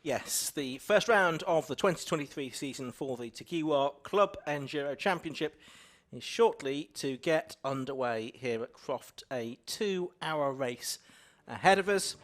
Yes, the first round of the 2023 season for the Tequila Club Enduro Championship is shortly to get underway here at Croft, a 2-hour race ahead of us.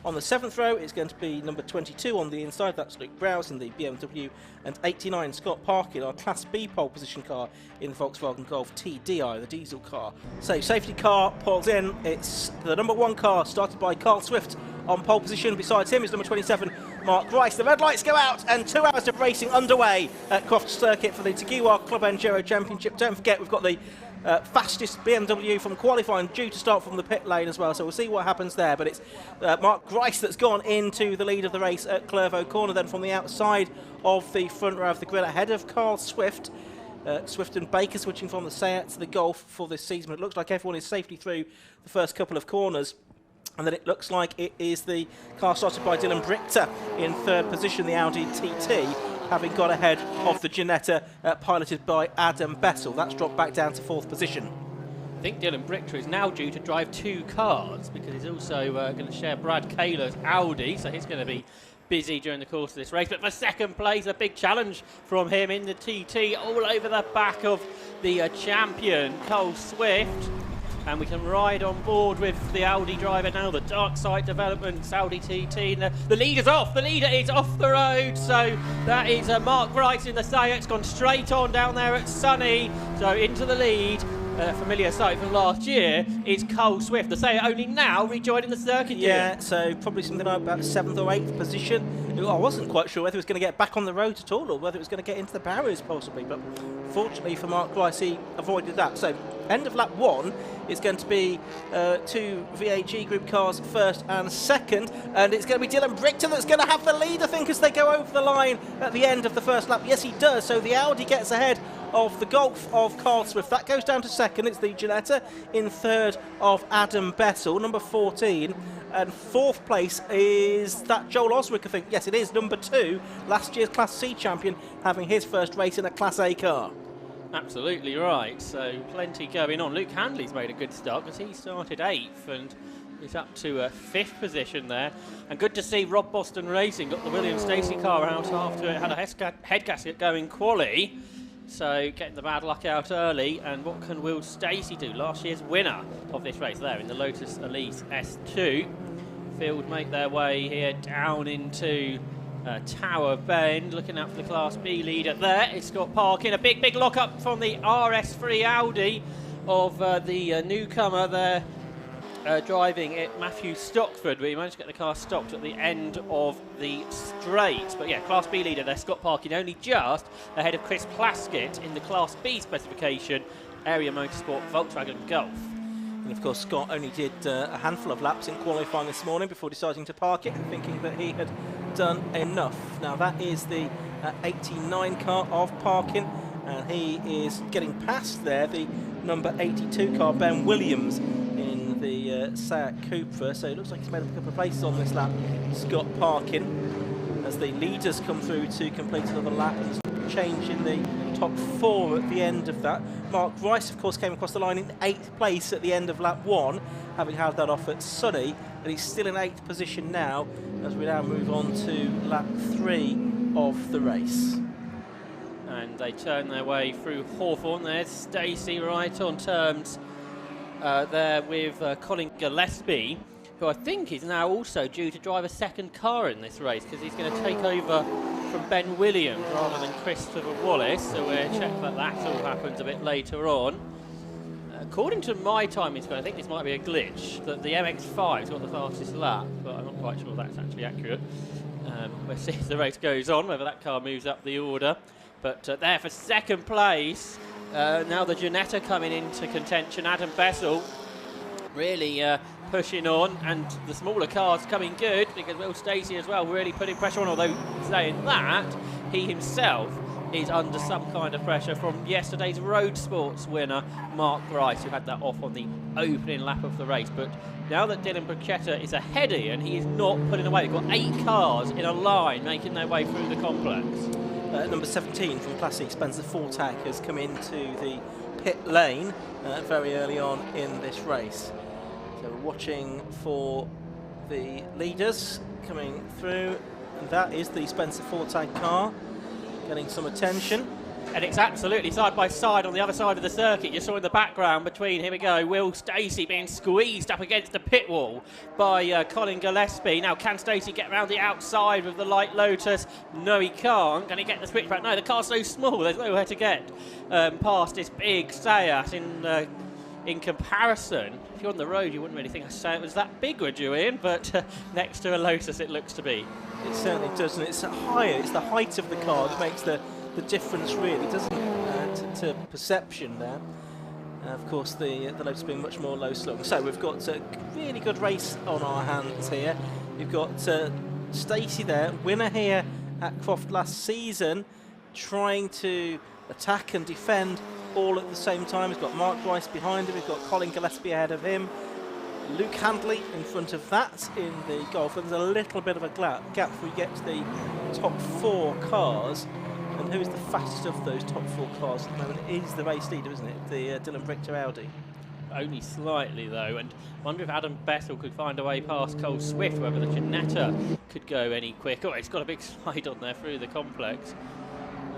On the 7th row, it's going to be number 22 on the inside, that's Luke Browse in the BMW, and 89 Scott Parkin, our Class B pole position car in the Volkswagen Golf TDI, the diesel car. So safety car pulls in, it's the number 1 car started by Carl Swift on pole position. Besides him is number 27, Mark Grice. The red lights go out and 2 hours of racing underway at Croft Circuit for the Tequila Club Enduro Championship. Don't forget, we've got the fastest BMW from qualifying due to start from the pit lane as well, so we'll see what happens there. But it's Mark Grice that's gone into the lead of the race at Clervaux Corner, then from the outside of the front row of the grid ahead of Carl Swift. Swift and Baker switching from the Seat to the Golf for this season. It looks like everyone is safely through the first couple of corners. And then it looks like it is the car started by Dylan Brichter in 3rd position, the Audi TT, having got ahead of the Ginetta piloted by Adam Bessel. That's dropped back down to 4th position. I think Dylan Brichter is now due to drive 2 cars because he's also going to share Brad Kaler's Audi, so he's going to be busy during the course of this race. But for 2nd place, a big challenge from him in the TT, all over the back of the champion, Cole Swift. And we can ride on board with the Audi driver now, the Darkside Developments Audi TT. The leader's off, the leader is off the road. So that is Mark Grice in the Seat. It's gone straight on down there at Sunny. So into the lead, familiar sight from last year, is Cole Swift. The Seat only now rejoining the circuit. Yeah, so probably something like about 7th or 8th position. I wasn't quite sure whether it was going to get back on the road at all or whether it was going to get into the barriers possibly, but fortunately for Mark Grice, he avoided that. So end of lap 1 is going to be 2 VAG group cars, 1st and 2nd, and it's going to be Dylan Brichter that's going to have the lead, I think, as they go over the line at the end of the first lap. Yes, he does. So the Audi gets ahead of the Golf of Carl Swift. That goes down to 2nd. It's the Ginetta in 3rd of Adam Bessel, number 14. And 4th place is that Joel Osric, I think. Yes, it is, number 2, last year's Class C champion, having his first race in a Class A car. Absolutely right, so plenty going on. Luke Handley's made a good start because he started 8th and is up to a 5th position there. And good to see Rob Boston Racing got the William Stacey car out after it had a head gasket going quali. So getting the bad luck out early. And what can Will Stacey do? Last year's winner of this race there in the Lotus Elise S2. Field make their way here down into Tower Bend, looking out for the Class B leader there. It's Scott Parkin, a big lock-up from the RS3 Audi of the newcomer there, driving it, Matthew Stockford. We managed to get the car stopped at the end of the straight. But yeah, Class B leader there, Scott Parkin, only just ahead of Chris Plaskett in the Class B specification, Area Motorsport Volkswagen Golf. And of course, Scott only did a handful of laps in qualifying this morning before deciding to park it, thinking that he had done enough. Now that is the 89 car of Parkin, and he is getting past there the number 82 car, Ben Williams, in the Seat Cupra. So it looks like he's made up a couple of places on this lap, Scott Parkin, as the leaders come through to complete another lap. He's changing the top 4 at the end of that. Mark Grice, of course, came across the line in 8th place at the end of lap 1, having had that off at Sunny, but he's still in 8th position now, as we now move on to lap 3 of the race. And they turn their way through Hawthorne. There's Stacey right on terms there with Colin Gillespie, who I think is now also due to drive a 2nd car in this race because he's going to take over from Ben Williams rather than Christopher Wallace, so we'll check that all happens a bit later on. According to my timing score, I think this might be a glitch, that the MX-5's got the fastest lap, but I'm not quite sure that's actually accurate. We'll see as the race goes on, whether that car moves up the order. But there for 2nd place, now the Ginetta coming into contention, Adam Bessel really pushing on, and the smaller cars coming good because Will Stacey as well really putting pressure on, although saying that, he himself is under some kind of pressure from yesterday's Road Sports winner, Mark Grice, who had that off on the opening lap of the race. But now that Dylan Brichter is ahead of him, he is not putting away. We've got 8 cars in a line making their way through the complex. Number 17 from Class C, Spencer Fortak, has come into the pit lane very early on in this race. So we're watching for the leaders coming through that is the Spencer Fortag car getting some attention. And it's absolutely side by side on the other side of the circuit. You saw in the background between, here we go, Will Stacey being squeezed up against the pit wall by Colin Gillespie. Now, can Stacey get around the outside with the light Lotus? No, he can't. Can he get the switchback? No, the car's so small, there's nowhere to get past this big Seat in comparison. If you're on the road, you wouldn't really think a Seat was that big, would you, Ian? But next to a Lotus, it looks to be. It certainly doesn't. It's higher. It's the height of the car that makes the difference, really, doesn't it, to perception there. Of course, the Lotus being much more low slung. So we've got a really good race on our hands here. We've got Stacey there, winner here at Croft last season, trying to attack and defend all at the same time. He's got Mark Rice behind him. We've got Colin Gillespie ahead of him. Luke Handley in front of that in the Golf. There's a little bit of a gap before we get to the top 4 cars. And who is the fastest of those top 4 cars at the moment? It is the race leader, isn't it? The Dylan Brichter Audi. Only slightly, though, and I wonder if Adam Bessel could find a way past Cole Swift, whether the Ginetta could go any quicker. Oh, it's got a big slide on there through the complex.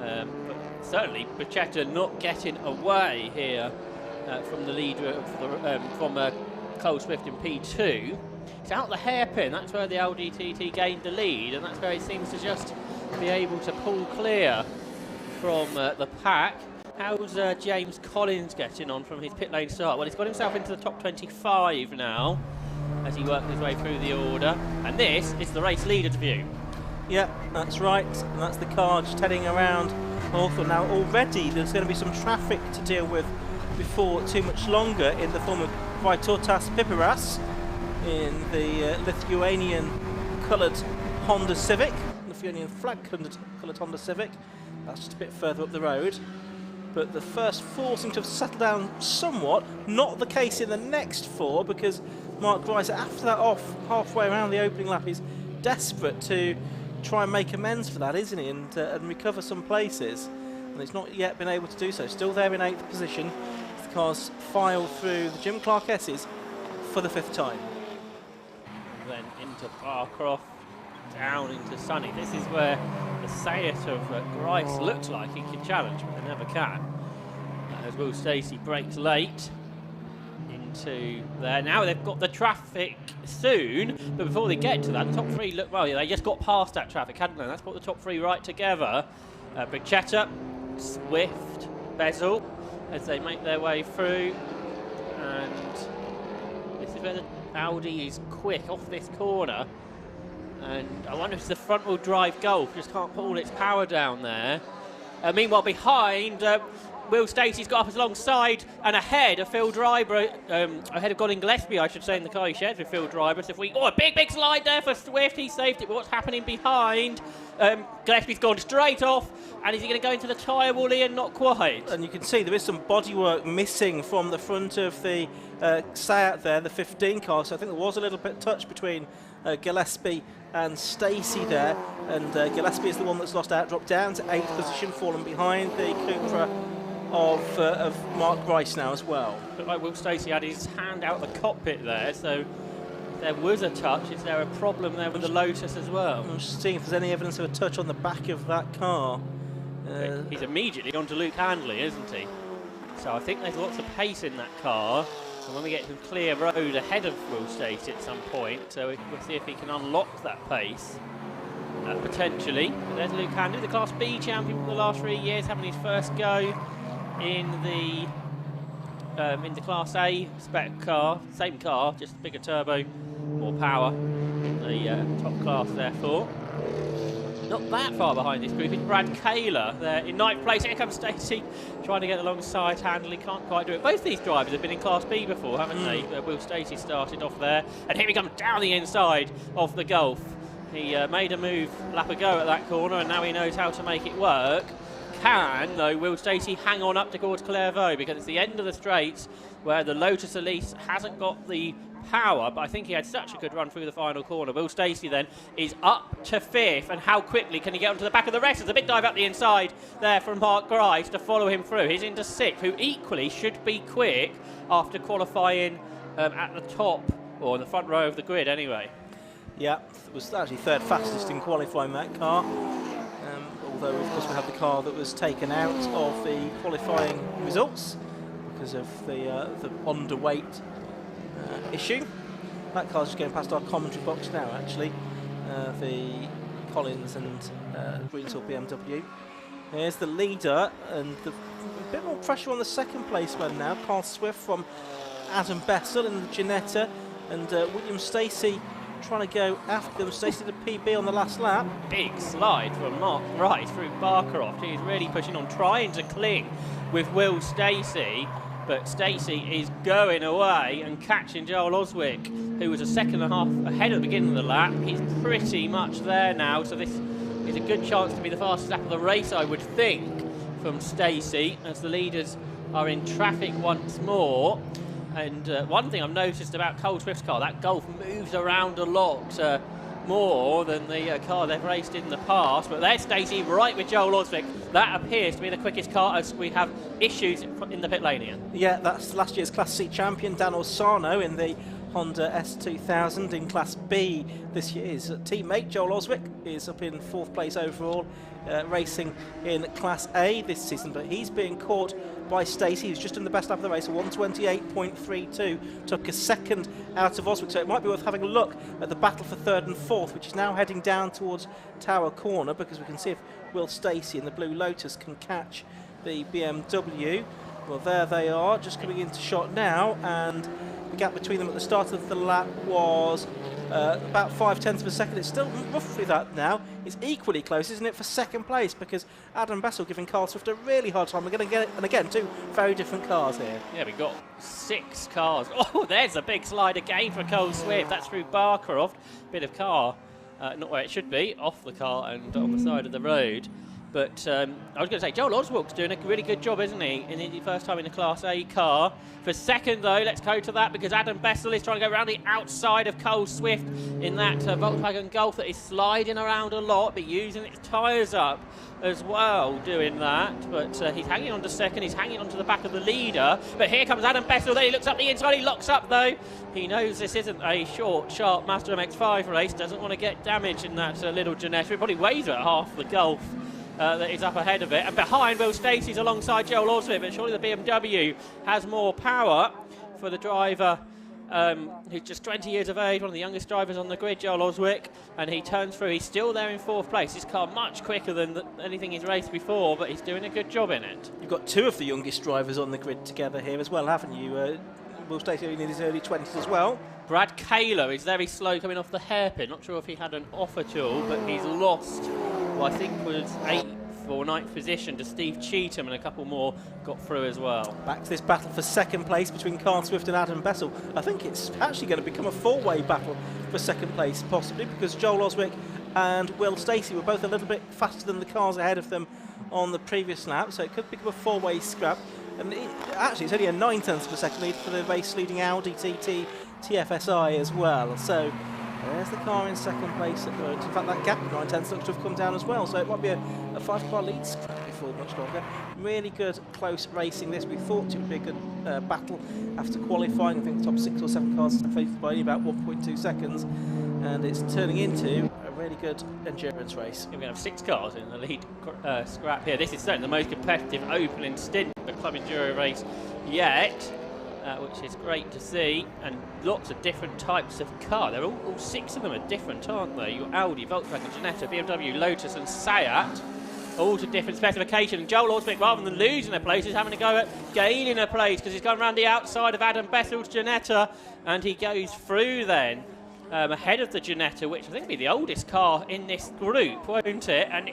But certainly, Bicetta not getting away here from the leader, from Cole Swift in P2. It's out the hairpin, that's where the Audi TT gained the lead, and that's where he seems to just be able to pull clear from the pack. How's James Collins getting on from his pit lane start? Well, he's got himself into the top 25 now as he works his way through the order, and this is the race leader's view. Yeah, that's right, and that's the car just heading around Hawthorne. Now already there's going to be some traffic to deal with before too much longer in the form of Vytautas Pipiras in the Lithuanian coloured Honda Civic, Lithuanian flag coloured Honda Civic. That's just a bit further up the road. But the first 4 seem to have settled down somewhat. Not the case in the next 4, because Mark Rice, after that off halfway around the opening lap, is desperate to try and make amends for that, isn't he? And recover some places. And he's not yet been able to do so. Still there in 8th position. The car's filed through the Jim Clark S's for the 5th time. And then into Barcroft, down into Sunny. This is where the Seat of Grice looks like he can challenge, but they never can. As Will Stacey breaks late into there. Now they've got the traffic soon, but before they get to that, the top 3 look well. Yeah, they just got past that traffic, hadn't they? That's brought the top 3 right together. Bicetta, Swift, Bezel, as they make their way through. And this is where the Audi is quick off this corner. And I wonder if it's the front-wheel drive Golf, just can't put all its power down there. Meanwhile, behind, Will Stacey's got up alongside and ahead of Phil Driver, ahead of Colin Gillespie, I should say, in the car he shares with Phil Driver. So if we, a big slide there for Swift, he saved it, but what's happening behind? Gillespie's gone straight off, and is he going to go into the tyre wall, Ian? Not quite. And you can see there is some bodywork missing from the front of the Seat there, the 15 car, so I think there was a little bit of touch between Gillespie and Stacey there, and Gillespie is the one that's lost out, dropped down to 8th position, fallen behind the Cupra of Mark Rice now as well. Looked like Will Stacey had his hand out the cockpit there, so there was a touch. Is there a problem there with the Lotus as well? I'm just seeing if there's any evidence of a touch on the back of that car. He's immediately on to Luke Handley, isn't he? So I think there's lots of pace in that car. And when we get to clear road ahead of Will Stacey at some point, so we'll see if he can unlock that pace. Potentially. But there's Luke Handley, the Class B champion for the last 3 years, having his first go in the Class A spec car. Same car, just bigger turbo, more power in the top class therefore. Not that far behind this group is Brad Kaler there in 9th place. Here comes Stacey trying to get alongside Handley, can't quite do it. Both these drivers have been in Class B before, haven't they? Will Stacey started off there, and here he comes down the inside of the Golf. He made a move lap ago at that corner, and now he knows how to make it work. Can, though, Will Stacey hang on up towards Clairvaux, because it's the end of the straights where the Lotus Elise hasn't got the power, but I think he had such a good run through the final corner. Will Stacey then is up to 5th, and how quickly can he get onto the back of the rest? There's a big dive up the inside there from Mark Grice to follow him through. He's into 6th, who equally should be quick after qualifying at the top, or in the front row of the grid anyway. Yeah, was actually third fastest in qualifying that car. Although, of course, we had the car that was taken out of the qualifying results because of the underweight issue. That car's just going past our commentary box now, actually. The Collins and Greensill BMW. Here's the leader, and a bit more pressure on the second place man now. Carl Swift from Adam Bessel in the Ginetta, and William Stacey trying to go after them. Stacey did a PB on the last lap. Big slide from Mark Wright through Barcroft. He's really pushing on, trying to cling with Will Stacey, but Stacey is going away and catching Joel Oswick, who was a second and a half ahead at the beginning of the lap. He's pretty much there now, so this is a good chance to be the fastest lap of the race, I would think, from Stacey, as the leaders are in traffic once more. And one thing I've noticed about Cole Swift's car, that Golf moves around a lot more than the car they've raced in the past. But there's Stacey right with Joel Oswick. That appears to be the quickest car, as we have issues in the pit lane here. Yeah, that's last year's Class C champion, Dan Orsano, in the Honda S2000 in Class B this year. His teammate Joel Oswick is up in 4th place overall, racing in Class A this season, but he's being caught by Stacey, who's just in the best lap of the race, 128.32, took a second out of Oswick, so it might be worth having a look at the battle for 3rd and 4th, which is now heading down towards Tower Corner, because we can see if Will Stacey in the Blue Lotus can catch the BMW. Well, there they are, just coming into shot now, and the gap between them at the start of the lap was about 0.5 of a second. It's still roughly that now. It's equally close, isn't it, for second place, because Adam Bessel giving Carl Swift a really hard time. We're going to get it, and again, 2 very different cars here. Yeah, we've got 6 cars. Oh, there's a big slide again for Cole Swift. That's through Barcroft. Bit of car, not where it should be, off the car and on the side of the road. But I was going to say, Joel Oswald's doing a really good job, isn't he, in the first time in a Class A car. For second, though, let's go to that, because Adam Bessel is trying to go around the outside of Cole Swift in that Volkswagen Golf that is sliding around a lot, but using its tyres up as well, doing that. But he's hanging on to second, he's hanging on to the back of the leader. But here comes Adam Bessel, then he looks up the inside, he locks up, though. He knows this isn't a short, sharp Mazda MX-5 race, doesn't want to get damaged in that little Ginetta. It probably weighs at half the Golf. That is up ahead of it, and behind Will Stacey's alongside Joel Oswick, but surely the BMW has more power for the driver who's just 20 years of age, one of the youngest drivers on the grid, Joel Oswick, and he turns through. He's still there in 4th place. His car much quicker than anything he's raced before, but he's doing a good job in it. You've got 2 of the youngest drivers on the grid together here as well, haven't you? Will Stacey in his early 20s as well. Brad Kaler is very slow coming off the hairpin. Not sure if he had an off at all, but he's lost, well, I think was 8th or 9th position to Steve Cheetham, and a couple more got through as well. Back to this battle for second place between Carl Swift and Adam Bessel. I think it's actually going to become a 4-way battle for second place, possibly, because Joel Oswick and Will Stacey were both a little bit faster than the cars ahead of them on the previous lap, so it could become a 4-way scrap. And actually, it's only a 0.9 of a second lead for the race-leading Audi TT TFSI as well. So there's the car in second place at the moment. In fact, that gap of 0.9 looks to have come down as well. So it might be a 5-car lead scrap before much longer. Really good, close racing this. We thought it would be a good battle after qualifying. I think the top 6 or 7 cars separated by only about 1.2 seconds. And it's turning into a really good endurance race. We're going to have 6 cars in the lead scrap here. This is certainly the most competitive opening stint of the Club Enduro race yet, which is great to see. And lots of different types of car. They're all 6 of them are different, aren't they? You've got Audi, Volkswagen, Ginetta, BMW, Lotus and Seat, all to different specifications. And Joel Oswick, rather than losing a place, is having to go at gaining a place, because he's gone around the outside of Adam Bessel's Ginetta, and he goes through then. Ahead of the Ginetta, which I think will be the oldest car in this group, won't it? And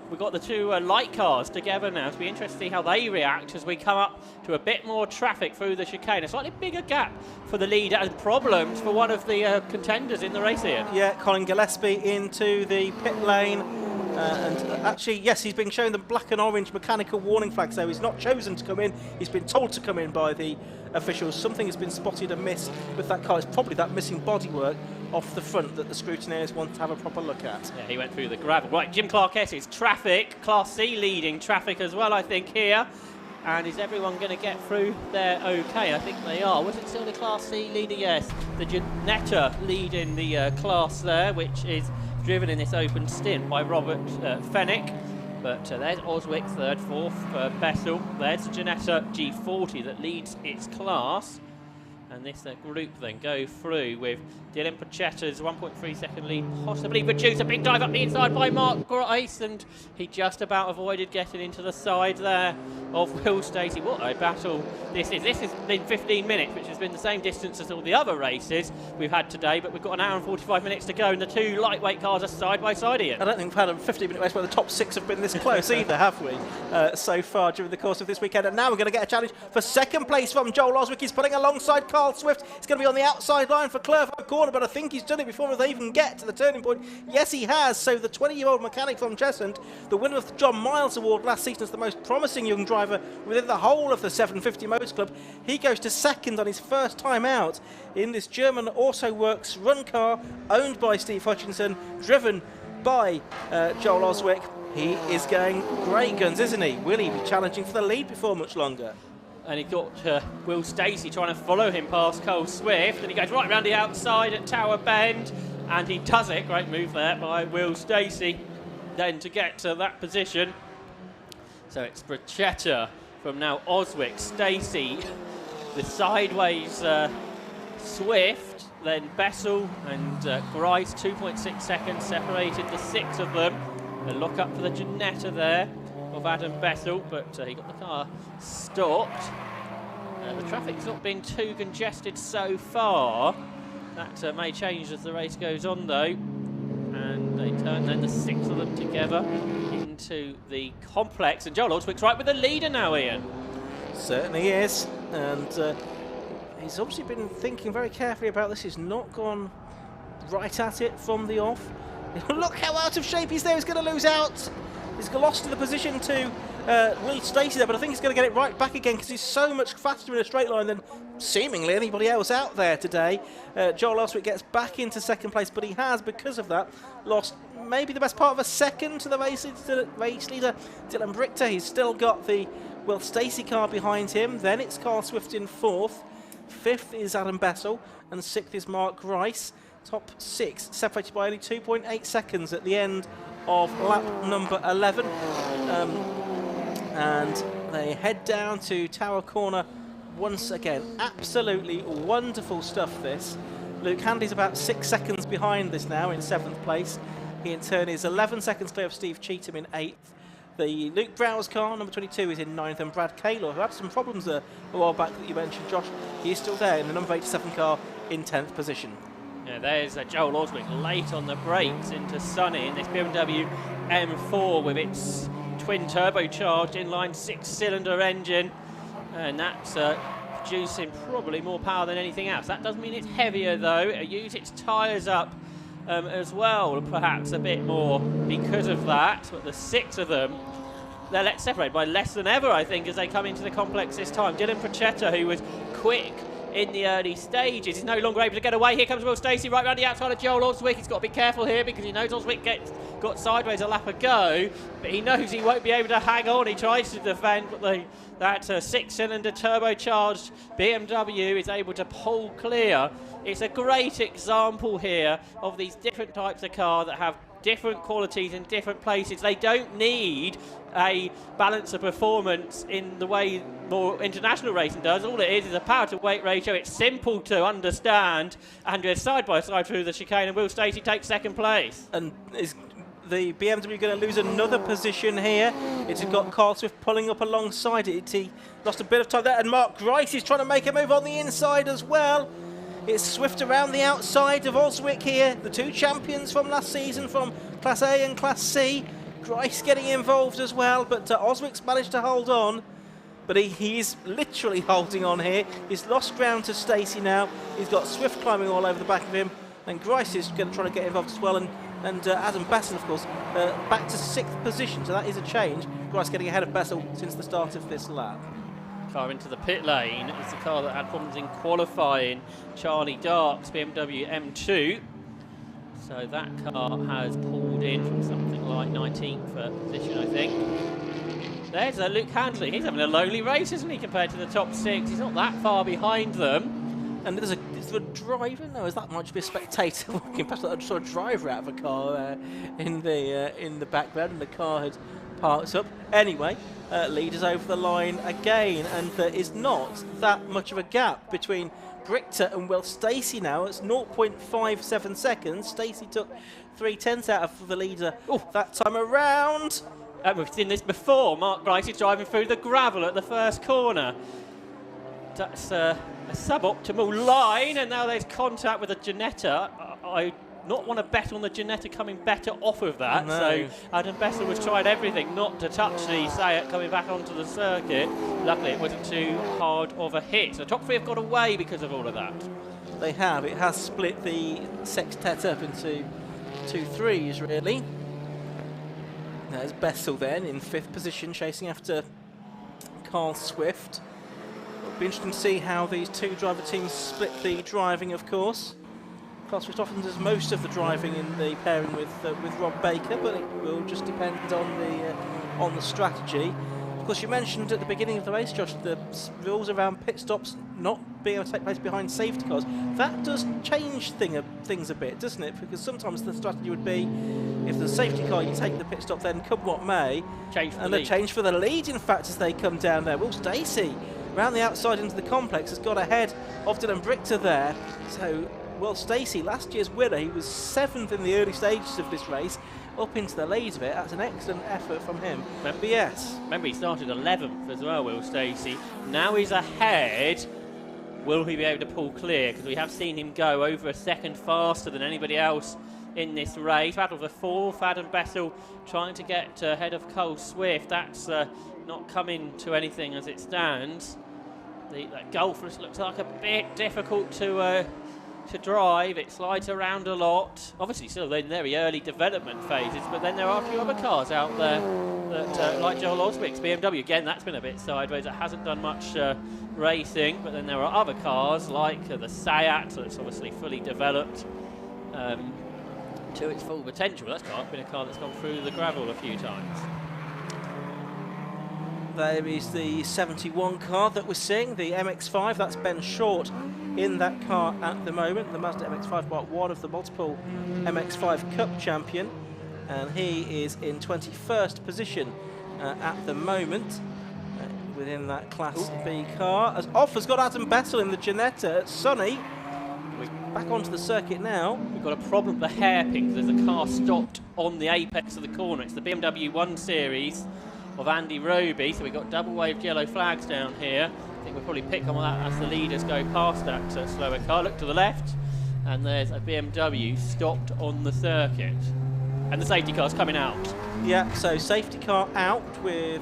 we've got the 2 light cars together now. It'll be interesting to see how they react as we come up to a bit more traffic through the chicane. A slightly bigger gap for the leader, and problems for one of the contenders in the race here. Yeah, Colin Gillespie into the pit lane. And actually, yes, he's been shown the black and orange mechanical warning flag, so he's not chosen to come in. He's been told to come in by the officials. Something has been spotted amiss with that car. It's probably that missing bodywork off the front that the scrutineers want to have a proper look at. Yeah, he went through the gravel. Right, Jim Clark-Esse's traffic, Class C leading traffic as well, I think, here. And is everyone going to get through there okay? I think they are. Was it still the Class C leader? Yes. The Ginetta leading the class there, which is driven in this open stint by Robert Fennick. But there's Oswick, third, fourth, Bessel. There's the Ginetta G40 that leads its class. And this group then go through with Dylan Pachetta's 1.3 second lead, possibly reduced. A big dive up the inside by Mark Grice, and he just about avoided getting into the side there of Will Stacey. What a battle this is. This has been 15 minutes, which has been the same distance as all the other races we've had today, but we've got an hour and 45 minutes to go, and the two lightweight cars are side by side here. I don't think we've had a 15-minute race where the top 6 have been this close either, have we, so far during the course of this weekend. And now we're going to get a challenge for second place from Joel Oswick. He's putting alongside Carl Swift. It's going to be on the outside line for Clerval Corner, but I think he's done it before they even get to the turning point. Yes, he has. So the 20-year-old mechanic from Cheshunt, the winner of the John Miles Award last season as the most promising young driver within the whole of the 750 Motors Club, he goes to second on his first time out in this German Autoworks run car owned by Steve Hutchinson, driven by Joel Oswick. He is going great guns, isn't he? Will he be challenging for the lead before much longer? And he got Will Stacey trying to follow him past Cole Swift, and he goes right around the outside at Tower Bend, and he does it. Great move there by Will Stacey then to get to that position. So it's Brachetta from now Oswick, Stacey, the sideways Swift, then Bessel and Grice, 2.6 seconds separated the 6 of them. The lock up for the Ginetta there of Adam Bessel, but he got the car stopped. The traffic's not been too congested so far. That may change as the race goes on though. And they turn then the 6 of them together into the complex. And Joel Oswick's right with the leader now, Ian. Certainly is. And he's obviously been thinking very carefully about this. He's not gone right at it from the off. Look how out of shape he's there. He's going to lose out. He's lost to the position to Will Stacey there, but I think he's going to get it right back again because he's so much faster in a straight line than seemingly anybody else out there today. Joel Oswick gets back into second place, but he has, because of that, lost maybe the best part of a second to the race leader, Dylan Brichter. He's still got the Will Stacey car behind him. Then it's Carl Swift in 4th. 5th is Adam Bessel, and 6th is Mark Rice. Top 6 separated by only 2.8 seconds at the end of lap number 11. And they head down to Tower Corner once again. Absolutely wonderful stuff, this. Luke Handley's about 6 seconds behind this now in 7th place. He in turn is 11 seconds clear of Steve Cheetham in 8th. The Luke Browers car, number 22, is in 9th, and Brad Kaylor, who had some problems a while back that you mentioned, Josh, he is still there in the number 87 car in 10th position. Yeah, there's Joel Oswick late on the brakes into Sunny in this BMW M4 with its twin turbocharged inline 6-cylinder engine, and that's producing probably more power than anything else. That does mean it's heavier though. It uses its tyres up as well, perhaps a bit more because of that, but the 6 of them, they're separated by less than ever, I think, as they come into the complex this time. Dylan Brachetta, who was quick in the early stages, is no longer able to get away. Here comes Will Stacey right round the outside of Joel Oswick. He's got to be careful here because he knows Oswick got sideways a lap ago, but he knows he won't be able to hang on. He tries to defend, but that 6-cylinder turbocharged BMW is able to pull clear. It's a great example here of these different types of car that have different qualities in different places. They don't need a balance of performance in the way more international racing does. All it is a power to weight ratio. It's simple to understand, and we're side by side through the chicane, and Will Stacey takes second place. And is the BMW going to lose another position here? It's got Carl Swift pulling up alongside it. He lost a bit of time there, and Mark Grice is trying to make a move on the inside as well. It's Swift around the outside of Oswick here, the 2 champions from last season from Class A and Class C. Grice getting involved as well, but Oswick's managed to hold on. But he's literally holding on here. He's lost ground to Stacey now. He's got Swift climbing all over the back of him, and Grice is going to try to get involved as well. And Adam Bessel, of course, back to 6th position, so that is a change. Grice getting ahead of Bessel since the start of this lap. Car into the pit lane is the car that had problems in qualifying, Charlie Darks, BMW M2. So that car has pulled in from something like 19th position, I think. There's Luke Handley. He's having a lonely race, isn't he, compared to the top 6? He's not that far behind them. And is there a driver? No, is that might be a spectator walking past? I saw a driver out of a car in the background, and the car had parked up. Anyway, leaders over the line again, and there is not that much of a gap between Brichter and Will Stacey now. It's 0.57 seconds. Stacey took 3/10 out of the leader that time around. We've seen this before. Mark Grice is driving through the gravel at the first corner. That's a suboptimal line, and now there's contact with a Ginetta. I not want to bet on the Ginetta coming better off of that. No. So Adam Bessel was trying everything not to touch the Sayat coming back onto the circuit. Luckily, it wasn't too hard of a hit. The top 3 have got away because of all of that. They have. It has split the sextet up into 2 threes, really. There's Bessel then in 5th position, chasing after Carl Swift. It'll be interesting to see how these 2 driver teams split the driving, of course. Carl Swift often does most of the driving in the pairing with Rob Baker, but it will just depend on the strategy. Of course, you mentioned at the beginning of the race, Josh, the rules around pit stops not being able to take place behind safety cars. That does change things a bit, doesn't it? Because sometimes the strategy would be, if there's a safety car, you take the pit stop, then come what may. Change for the lead, in fact, as they come down there. Will Stacey, round the outside into the complex, has got ahead of Dylan Brichter there. So, Will Stacey, last year's winner, he was 7th in the early stages of this race, up into the lead of it. That's an excellent effort from him. But yes. Remember, he started 11th as well, Will Stacey. Now he's ahead. Will he be able to pull clear? Because we have seen him go over a second faster than anybody else in this race. Battle for 4th, Adam Bessel trying to get ahead of Cole Swift. That's not coming to anything as it stands. That Gulf looks like a bit difficult to drive. It slides around a lot. Obviously still in very early development phases, but then there are a few other cars out there that, like Joel Oswick's BMW. Again, that's been a bit sideways. It hasn't done much racing, but then there are other cars like the Sayat, that's obviously fully developed to its full potential. That's been a car that's gone through the gravel a few times. There is the 71 car that we're seeing, the MX-5. That's Ben Short in that car at the moment, the Mazda MX-5 Mark 1 of the multiple MX-5 Cup champion, and he is in 21st position at the moment within that Class B car. As off has got Adam Bessel in the Ginetta. Sonny back onto the circuit now. We've got a problem with the hairpin. There's a car stopped on the apex of the corner. It's the BMW 1 Series of Andy Roby, so we've got double waved yellow flags down here. I think we'll probably pick on that as the leaders go past that slower car. Look to the left, and there's a BMW stopped on the circuit. And the safety car's coming out. Yeah, so safety car out with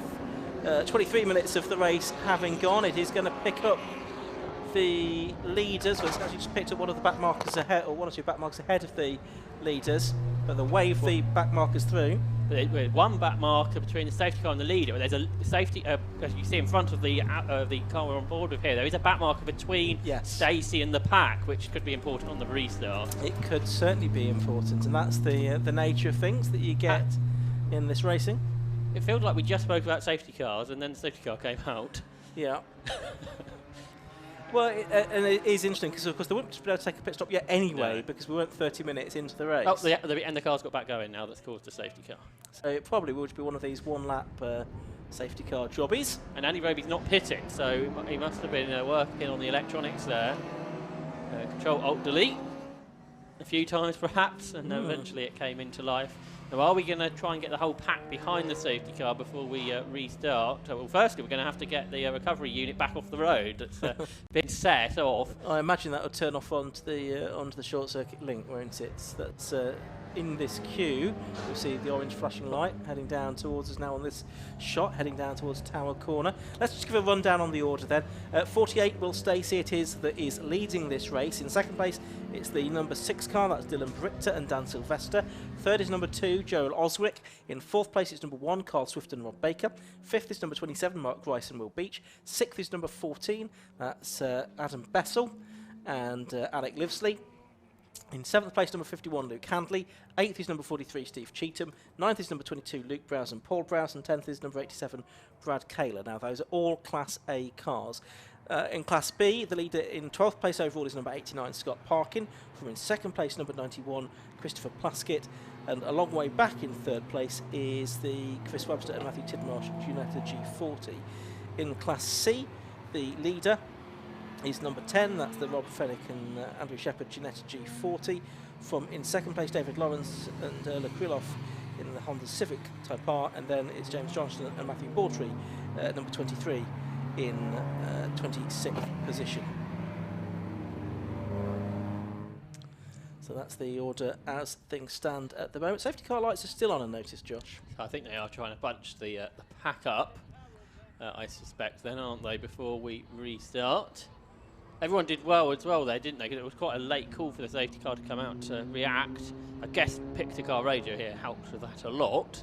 23 minutes of the race having gone. It is going to pick up the leaders. Well, it's actually just picked up one of the back markers ahead, or one or two back markers ahead of the leaders, but they'll wave the back markers through. With one back marker between the safety car and the leader. There's a safety, as you see in front of the car we're on board with here, there is a back marker between Stacey and the pack, which could be important on the restart. It could certainly be important, and that's the nature of things that you get in this racing. It feels like we just spoke about safety cars, and then the safety car came out. Yeah. Well, and it is interesting because, of course, they wouldn't be able to take a pit stop yet anyway, because we weren't 30 minutes into the race. Oh, and the car's got back going now. That's caused a safety car. So it probably will be one of these one-lap safety car jobbies. And Andy Roby's not pitting, so he must have been working on the electronics there. Control-Alt-Delete a few times, perhaps, and eventually it came into life. Now, are we going to try and get the whole pack behind the safety car before we restart? Well, firstly, we're going to have to get the recovery unit back off the road that's been set off. I imagine that will turn off onto the short circuit link, won't it? That's in this queue. You'll see the orange flashing light heading down towards us now on this shot, heading down towards Tower Corner. Let's just give a rundown on the order then. 48, Will Stacey it is that is leading this race. In second place, it's the number 6 car, that's Dylan Brichter and Dan Sylvester. Third is number 2, Joel Oswick. In fourth place, it's number 1, Carl Swift and Rob Baker. Fifth is number 27, Mark Grice and Will Beach. Sixth is number 14, that's Adam Bessel and Alec Livesley. In 7th place, number 51, Luke Handley. 8th is number 43, Steve Cheetham. 9th is number 22, Luke Browse and Paul Browse. And 10th is number 87, Brad Kaler. Now, those are all Class A cars. In Class B, the leader in 12th place overall is number 89, Scott Parkin. From in 2nd place, number 91, Christopher Plaskett. And a long way back in 3rd place is the Chris Webster and Matthew Tidmarsh Ginetta G40. In Class C, the leader is number 10, that's the Rob Fennick and Andrew Shepherd Ginetta G40. From in 2nd place, David Lawrence and Erla Krylov in the Honda Civic Type R. And then it's James Johnston and Matthew Bawtry, number 23, in 26th position. So that's the order as things stand at the moment. Safety car lights are still on unnoticed, Josh. I think they are trying to bunch the pack up, I suspect then, aren't they, before we restart. Everyone did well as well there, didn't they? Because it was quite a late call for the safety car to come out to react. I guess pick-to-car radio here helps with that a lot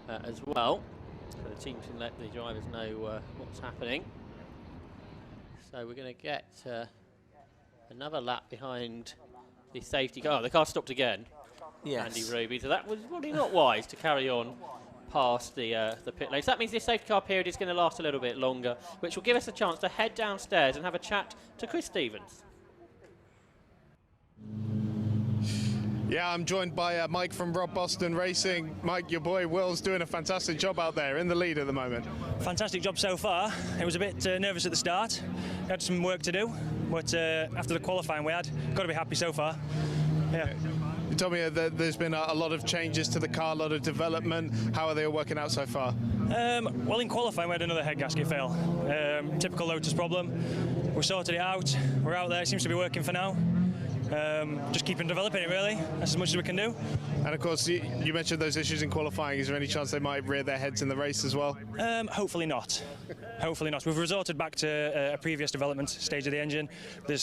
as well. So the team can let the drivers know what's happening. So we're going to get another lap behind the safety car. Oh, the car stopped again. Yes. Andy Roby. So that was probably not wise to carry on past the pit lane. So that means this safety car period is going to last a little bit longer, which will give us a chance to head downstairs and have a chat to Chris Stevens. Yeah, I'm joined by Mike from Rob Boston Racing. Mike, your boy Will's doing a fantastic job out there in the lead at the moment. Fantastic job so far. It was a bit nervous at the start. Had some work to do, but after the qualifying we had, got to be happy so far. Yeah. You told me that there's been a lot of changes to the car, a lot of development. How are they all working out so far? Well, in qualifying we had another head gasket fail. Typical Lotus problem. We sorted it out. We're out there. It seems to be working for now. Just keeping developing it, really. That's as much as we can do. And of course, you mentioned those issues in qualifying. Is there any chance they might rear their heads in the race as well? Hopefully not. Hopefully not. We've resorted back to a previous development stage of the engine. We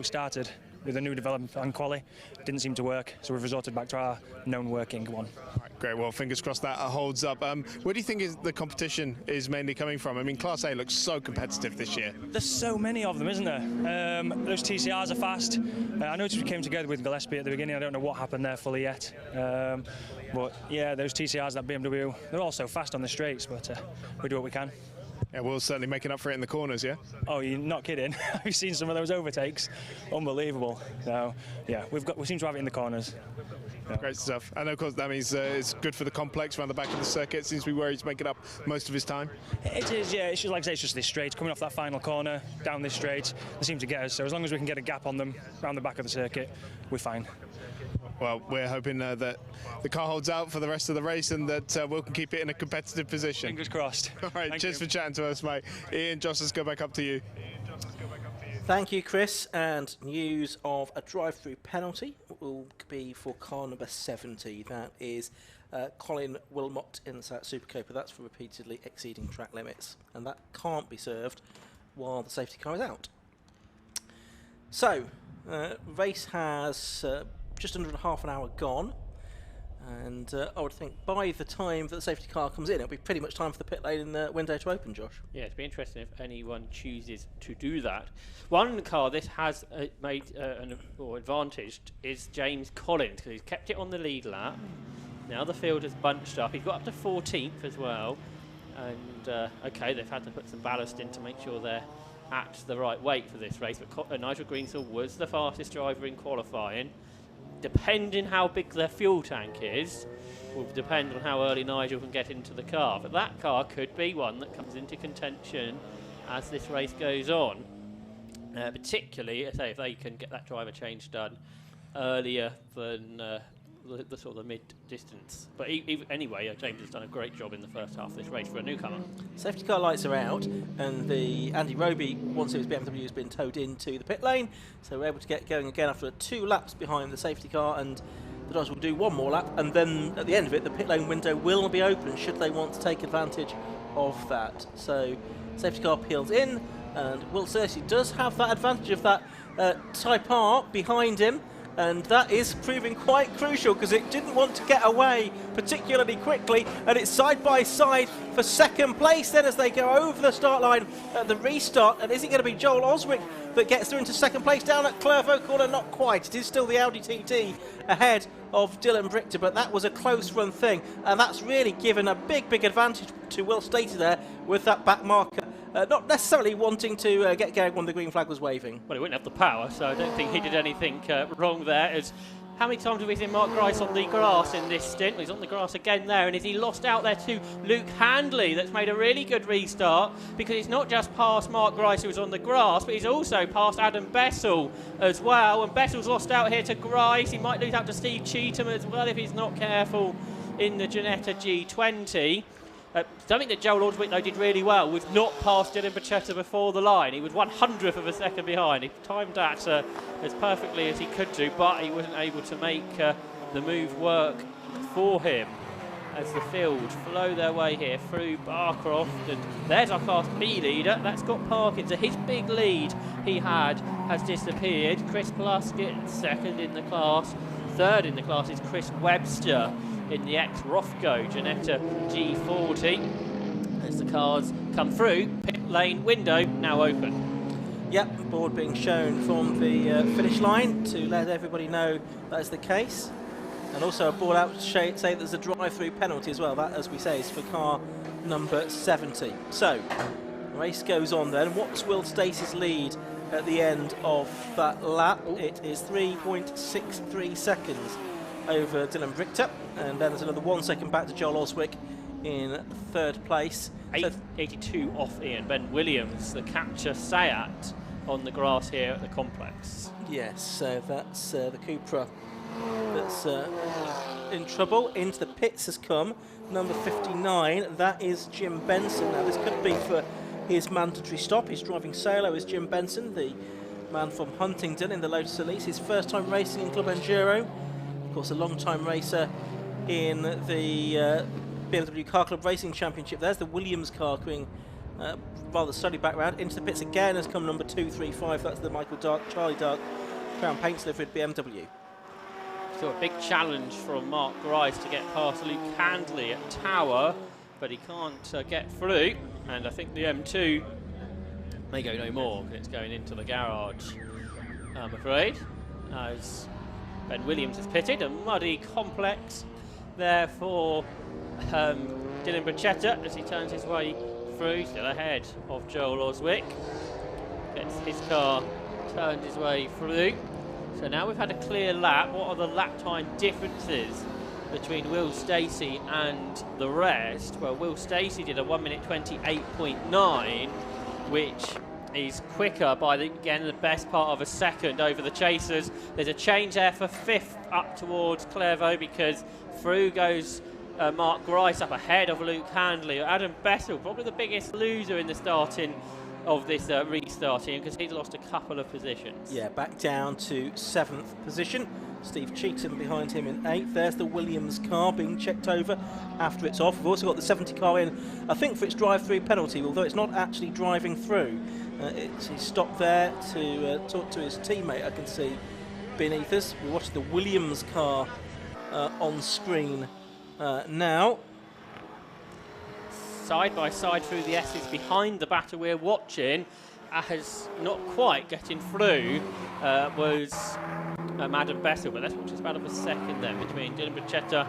started with a new development on quali. Didn't seem to work, so we've resorted back to our known working one. Right, great. Well, fingers crossed that holds up. Where do you think the competition is mainly coming from? I mean, Class A looks so competitive this year. There's so many of them, isn't there? Those TCRs are fast. I noticed we came together with Gillespie at the beginning. I don't know what happened there fully yet. But yeah, those TCRs, that BMW, they're all so fast on the straights, but we do what we can. Yeah, we'll certainly making up for it in the corners, yeah? Oh, you're not kidding. I've seen some of those overtakes. Unbelievable. So, yeah, we seem to have it in the corners. Yeah. Great stuff. And of course, that means it's good for the complex around the back of the circuit. Seems to be where he's making up most of his time. It is, yeah. It's just, like I say, it's just this straight. Coming off that final corner, down this straight, they seem to get us. So as long as we can get a gap on them around the back of the circuit, we're fine. Well, we're hoping that the car holds out for the rest of the race and that Will can keep it in a competitive position. Fingers crossed. All right, Thank cheers you. for chatting to us, mate. Ian, Josh, let's go back up to you. Thank you, Chris. And news of a drive-through penalty will be for car number 70. That is Colin Wilmot in the South Super Copa. That's for repeatedly exceeding track limits. And that can't be served while the safety car is out. So, race has just under half an hour gone. And I would think by the time that the safety car comes in, it'll be pretty much time for the pit lane window to open, Josh. Yeah, it'd be interesting if anyone chooses to do that. One car this has made or advantaged is James Collins, because he's kept it on the lead lap. Now the field has bunched up. He's got up to 14th as well. And, OK, they've had to put some ballast in to make sure they're at the right weight for this race. But Nigel Greensall was the fastest driver in qualifying. Depending how big their fuel tank is, will depend on how early Nigel can get into the car. But that car could be one that comes into contention as this race goes on. Particularly, say, if they can get that driver change done earlier than the sort of the mid-distance. But anyway, James has done a great job in the first half of this race for a newcomer. Safety car lights are out, and the Andy Roby, once his BMW has been towed into the pit lane, so we're able to get going again after 2 laps behind the safety car, and the drivers will do 1 more lap, and then at the end of it, the pit lane window will be open should they want to take advantage of that. So safety car peels in, and Will Searcy does have that advantage of that Type R behind him. And that is proving quite crucial because it didn't want to get away particularly quickly. And it's side by side for second place then as they go over the start line at the restart. And is it going to be Joel Oswick that gets through into second place down at Clervaux Corner. Not quite. It is still the Audi TT ahead of Dylan Brichter, but that was a close run thing, and that's really given a big advantage to Will Stacey there with that back marker. Not necessarily wanting to get going when the green flag was waving. Well, he wouldn't have the power, so I don't think he did anything wrong there. As how many times have we seen Mark Grice on the grass in this stint? Well, he's on the grass again there, and is he lost out there to Luke Handley, that's made a really good restart, because he's not just past Mark Grice, who was on the grass, but he's also past Adam Bessel as well, and Bessel's lost out here to Grice. He might lose out to Steve Cheetham as well if he's not careful in the Ginetta G20. Something that Joel Oswick, though, did really well was not pass Dylan Brichter before the line. He was 100th of a second behind. He timed that as perfectly as he could do, but he wasn't able to make the move work for him as the field flow their way here through Barcroft. And there's our Class B leader. That's Scott Parkins. So his big lead he had has disappeared. Chris Pluskett, second in the class. Third in the class is Chris Webster in the ex-Rothko Ginetta G40. As the cars come through, pit lane window now open. Yep, board being shown from the finish line to let everybody know that is the case. And also a board out to say there's a drive-through penalty as well. That, as we say, is for car number 70. So, the race goes on then. What's Will Stacey's lead at the end of that lap? It is 3.63 seconds over Dylan Brichter, and then there's another 1 second back to Joel Oswick in third place. 82 off Ian. Ben Williams, the capture Seat on the grass here at the complex. Yes, so that's the Cupra that's in trouble. Into the pits has come number 59, that is Jim Benson. Now this could be for his mandatory stop. He's driving solo is Jim Benson, the man from Huntingdon in the Lotus Elise. His first time racing in Club Enduro. Of course, a long-time racer in the BMW Car Club Racing Championship. There's the Williams car going rather slowly back round. Into the pits again has come number 235. That's the Charlie Dark Crown Paints livered BMW. So a big challenge from Mark Grice to get past Luke Handley at Tower, but he can't get through. And I think the M2 may go no more because it's going into the garage, I'm afraid. As Ben Williams has pitted, a muddy complex there for Dylan Brichter as he turns his way through, still ahead of Joel Oswick. Gets his car turned his way through. So now we've had a clear lap. What are the lap time differences between Will Stacey and the rest? Well, Will Stacey did a 1 minute 28.9, which is quicker by, again, the best part of a second over the chasers. There's a change there for fifth up towards Clervaux because through goes Mark Grice up ahead of Luke Handley. Adam Bessel, probably the biggest loser in the starting of this restarting because he's lost a couple of positions. Yeah, back down to 7th position. Steve Cheetham behind him in 8th. There's the Williams car being checked over after it's off. We've also got the 70 car in, I think, for its drive-through penalty, although it's not actually driving through. He's stopped there to talk to his teammate, I can see, beneath us. We're watching the Williams car on screen now. Side by side through the S's behind the batter we're watching, as not quite getting through was Adam Bessel, but let's watch this battle for a second then between Dylan Brichter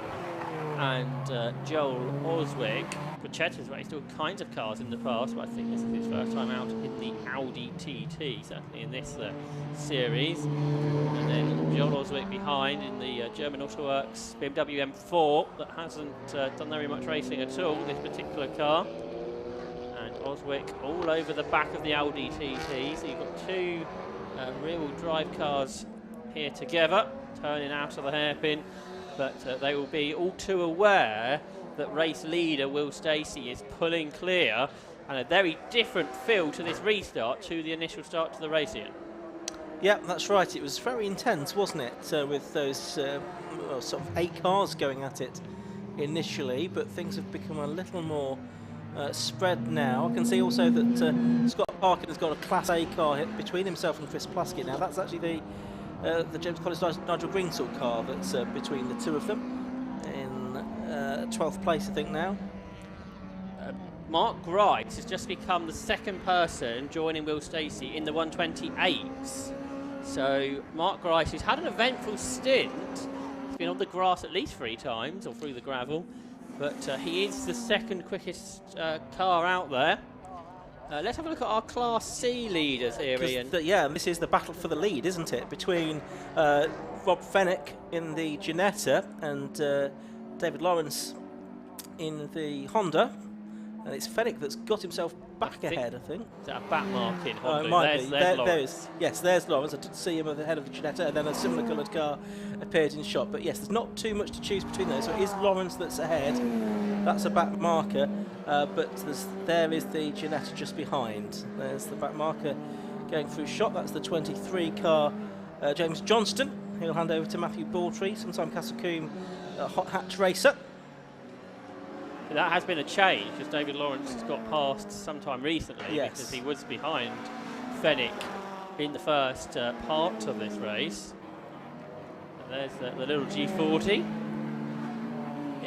and Joel Oswick. Brichetta's raced all kinds of cars in the past, but I think this is his first time out in the Audi TT, certainly in this series. And then Joel Oswick behind in the German Autoworks BMW M4 that hasn't done very much racing at all, this particular car. And Oswick all over the back of the Audi TT, so you've got two rear-wheel drive cars here together, turning out of the hairpin, but they will be all too aware that race leader Will Stacey is pulling clear, and a very different feel to this restart to the initial start to the race here. Yeah, that's right. It was very intense, wasn't it, with those well, sort of 8 cars going at it initially, but things have become a little more spread now. I can see also that Scott Parkin has got a Class A car hit between himself and Chris Pluskett. Now that's actually the James Collins Nigel Greensall car that's between the two of them in 12th place, I think, now. Mark Grice has just become the second person joining Will Stacey in the 128s. So Mark Grice, who's had an eventful stint, he's been on the grass at least 3 times, or through the gravel, but he is the second quickest car out there. Let's have a look at our Class C leaders here, Ian. Yeah, this is the battle for the lead, isn't it? Between Rob Fennick in the Ginetta and David Lawrence in the Honda. And it's Fennick that's got himself back ahead, I think. Is that a back mark in Honda? It might be. There's Lawrence. Yes, there's Lawrence. I did see him at the head of the Ginetta, and then a similar coloured car appeared in shot. But yes, there's not too much to choose between those. So it is Lawrence that's ahead. That's a back marker. But there is the Ginetta just behind. There's the back marker going through shot. That's the 23 car, James Johnston. He'll hand over to Matthew Baldry, sometime Castle-Combe hot hatch racer. That has been a change, as David Lawrence has got past sometime recently, yes, because he was behind Fennick in the first part of this race. And there's the little G40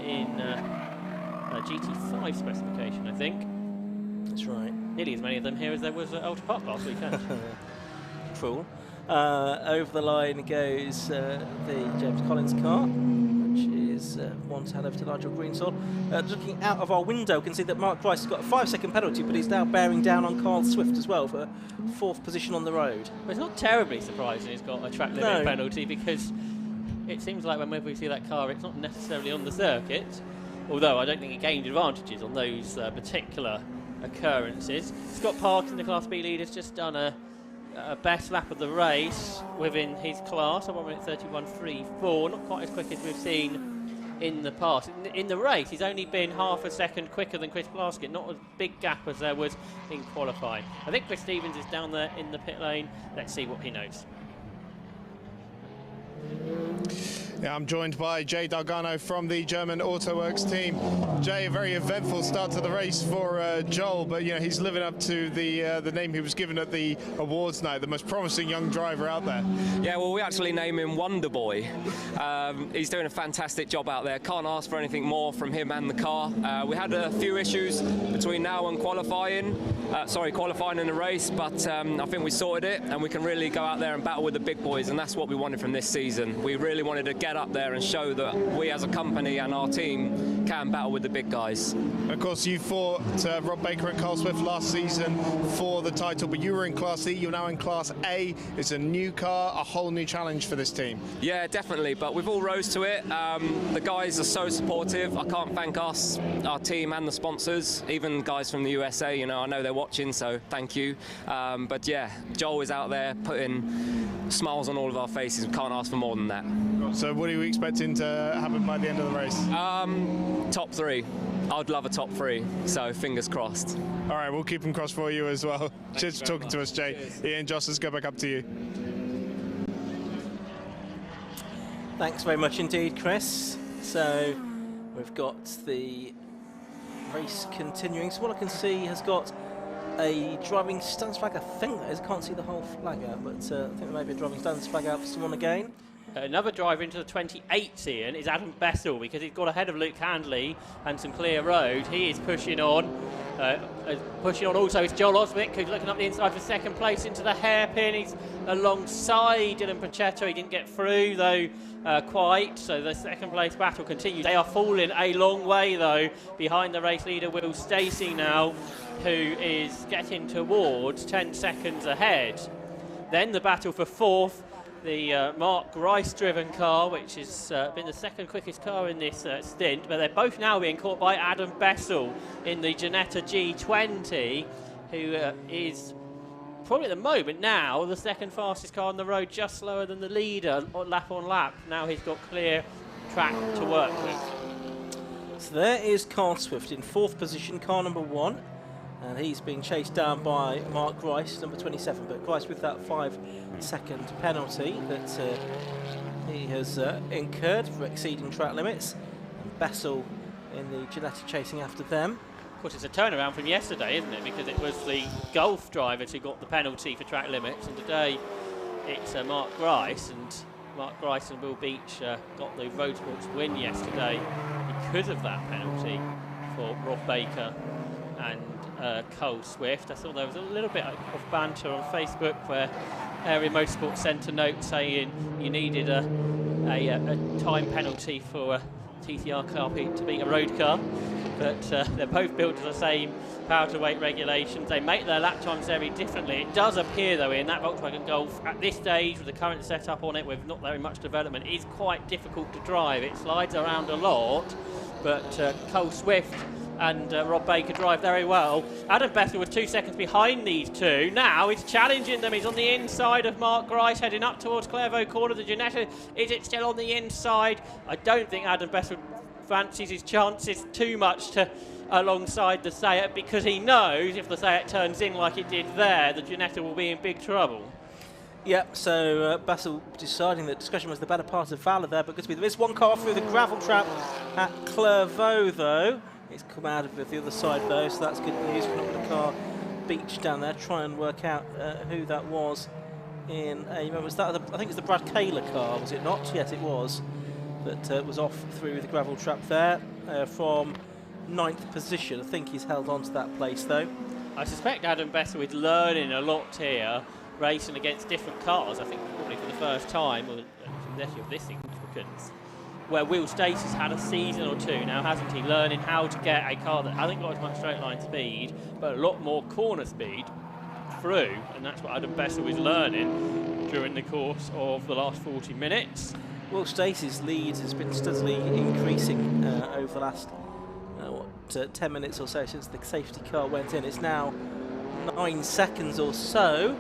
in a GT5 specification, I think. That's right. Nearly as many of them here as there was at Alta Park last weekend. Cruel. Over the line goes the James Collins car, which is one to hand over to Nigel Greensword. Looking out of our window, we can see that Mark Price has got a 5-second penalty, but he's now bearing down on Carl Swift as well for 4th position on the road. But it's not terribly surprising he's got a track limit penalty, because it seems like whenever we see that car, it's not necessarily on the circuit, although I don't think he gained advantages on those particular occurrences. Scott Parks in the Class B lead has just done a best lap of the race within his class, a 1:31.34, not quite as quick as we've seen in the past. In the race, he's only been half a second quicker than Chris Plaskett, not as big gap as there was in qualifying. I think Chris Stevens is down there in the pit lane. Let's see what he knows. Yeah, I'm joined by Jay Dargano from the German Autoworks team. Jay, a very eventful start to the race for Joel, but you know he's living up to the name he was given at the awards night, the most promising young driver out there. Yeah, well, we actually name him Wonder Boy. He's doing a fantastic job out there. Can't ask for anything more from him and the car. We had a few issues between now and qualifying in the race, but I think we sorted it, and we can really go out there and battle with the big boys, and that's what we wanted from this season. We really wanted to get up there and show that we as a company and our team can battle with the big guys. Of course, you fought Rob Baker and Carl Swift last season for the title, but you were in Class E, you're now in Class A. It's a new car, a whole new challenge for this team. Yeah, definitely, but we've all rose to it. The guys are so supportive. I can't thank us, our team and the sponsors, even guys from the USA, you know, I know they're watching, so thank you. But yeah, Joel is out there putting smiles on all of our faces. We can't ask for more than that. So what are you expecting to happen by the end of the race? Top 3. I'd love a top 3, so fingers crossed. All right, we'll keep them crossed for you as well. Cheers for talking to us, Jay. Cheers. Ian, Joss, let's go back up to you. Thanks very much indeed, Chris. So we've got the race continuing. So what I can see has got a driving stance flag. I think there is. Can't see the whole flag out, but I think there may be a driving stance flag out for someone again. Another driver into the 28th, Ian, is Adam Bessel, because he's got ahead of Luke Handley and some clear road. He is pushing on. Also is Joel Oswick, who's looking up the inside for second place into the hairpin. He's alongside Dylan Pachetto. He didn't get through, though, quite. So the second place battle continues. They are falling a long way, though, behind the race leader, Will Stacey, now, who is getting towards 10 seconds ahead. Then the battle for 4th. The Mark Grice-driven car, which has been the second quickest car in this stint, but they're both now being caught by Adam Bessel in the Ginetta G20, who is probably at the moment now the second fastest car on the road, just slower than the leader lap on lap. Now he's got clear track to work with. So there is Carl Swift in 4th position, car number 1. And he's being chased down by Mark Grice, number 27. But Grice with that 5-second penalty that he has incurred for exceeding track limits. And Bessel in the Ginetta chasing after them. Of course, it's a turnaround from yesterday, isn't it? Because it was the Golf drivers who got the penalty for track limits. And today it's Mark Grice. And Mark Grice and Will Beach got the Road Sports win yesterday because of that penalty for Rob Baker and Cole Swift. I saw there was a little bit of banter on Facebook where Area Motorsport sent a note saying you needed a time penalty for a TCR car to beat a road car, but they're both built to the same power to weight regulations. They make their lap times very differently. It does appear though in that Volkswagen Golf at this stage with the current setup on it with not very much development, it is quite difficult to drive. It slides around a lot, but Cole Swift and Rob Baker drive very well. Adam Bethel was 2 seconds behind these two. Now he's challenging them. He's on the inside of Mark Grice, heading up towards Clairvaux Corner. The Ginetta, is it still on the inside? I don't think Adam Bethel fancies his chances too much to alongside the Seat, because he knows if the Seat turns in like it did there, the Ginetta will be in big trouble. Yep, so Bassel deciding that discretion was the better part of Fowler there, but good to be. There is one car through the gravel trap at Clairvaux though. It's come out of the other side though, so that's good news. We're not going to car beach down there. Try and work out who that was. Was that I think it's the Brad Kaler car, was it not? Yes, it was. That was off through the gravel trap there from 9th position. I think he's held on to that place though. I suspect Adam Bessel is learning a lot here, racing against different cars. I think probably for the first time, or especially of this significance, where Will Stacey's had a season or two now, hasn't he, learning how to get a car that hasn't got as much straight line speed, but a lot more corner speed through, and that's what Adam Bessel is learning during the course of the last 40 minutes. Will Stacey's lead has been steadily increasing over the last 10 minutes or so since the safety car went in. It's now 9 seconds or so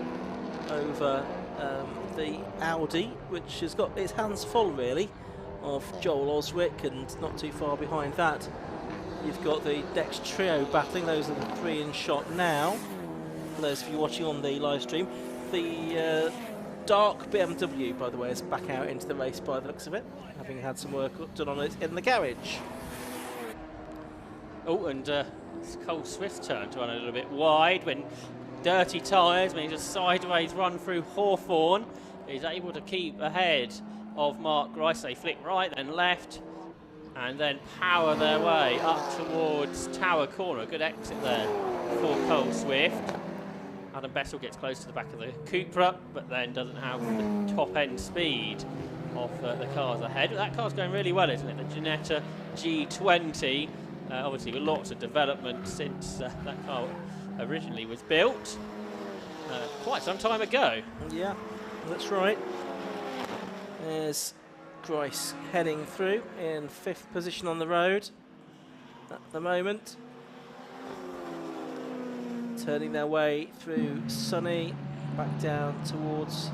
over the Audi, which has got its hands full really of Joel Oswick, and not too far behind that you've got the Dex Trio battling. Those are the three in shot now. For those of you watching on the live stream, the dark BMW, by the way, is back out into the race by the looks of it, having had some work done on it in the garage. Oh, and it's Cole Swift's turn to run a little bit wide when dirty tyres, when he just sideways run through Hawthorne. He's able to keep ahead of Mark Grice. They flick right, then left, and then power their way up towards Tower Corner. Good exit there for Cole Swift. Adam Bessel gets close to the back of the Cupra, but then doesn't have the top end speed of the cars ahead. But that car's going really well, isn't it? The Ginetta G20, obviously with lots of development since that car originally was built quite some time ago. Yeah, that's right. There's Grice heading through in 5th position on the road at the moment. Turning their way through Sunny, back down towards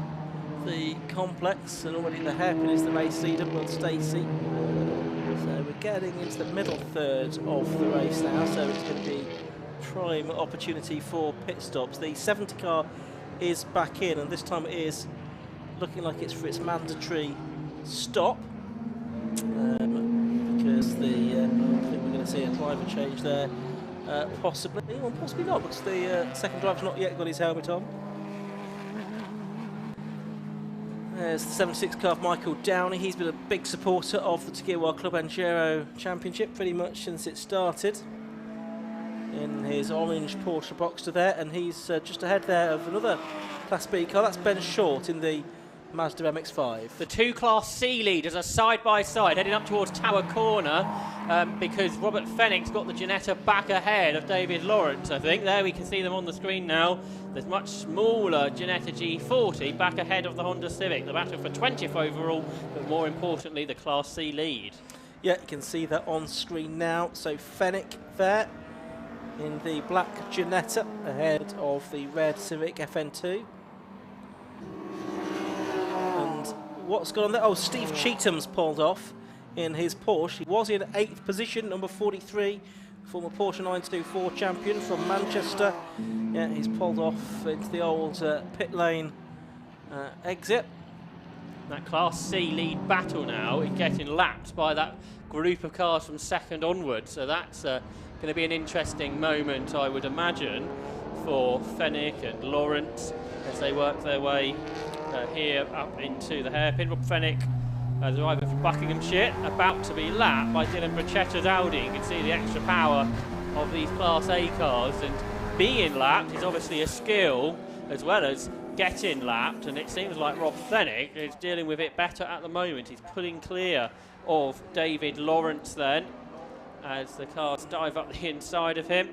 the complex, and already the hairpin is the race leader, Will Stacey. So we're getting into the middle third of the race now, so it's going to be prime opportunity for pit stops. The 70 car is back in, and this time it is looking like it's for its mandatory stop, because I think we're going to see a driver change there, possibly, or possibly not, because the second driver's not yet got his helmet on. There's the 76 car of Michael Downey. He's been a big supporter of the Tagirwa Club Enduro Championship pretty much since it started, in his orange Porsche Boxster there, and he's just ahead there of another Class B car. That's Ben Short in the Mazda MX-5. The two Class C leaders are side by side, heading up towards Tower Corner, because Robert Fennick's got the Ginetta back ahead of David Lawrence, I think. There we can see them on the screen now. There's much smaller Ginetta G40 back ahead of the Honda Civic. The battle for 20th overall, but more importantly, the Class C lead. Yeah, you can see that on screen now. So Fennick there in the black Ginetta ahead of the red Civic FN2. And what's gone on there? Oh, Steve Cheatham's pulled off in his Porsche. He was in 8th position, number 43, former Porsche 924 champion from Manchester. Yeah, he's pulled off into the old pit lane exit. That Class C lead battle now is getting lapped by that group of cars from second onwards, so that's going to be an interesting moment, I would imagine, for Fennick and Lawrence as they work their way here up into the hairpin. Rob Fennick, the driver from Buckinghamshire, about to be lapped by Dylan Brachetta's Audi. You can see the extra power of these Class A cars, and being lapped is obviously a skill as well as getting lapped, and it seems like Rob Fennick is dealing with it better at the moment. He's pulling clear of David Lawrence then as the cars dive up the inside of him.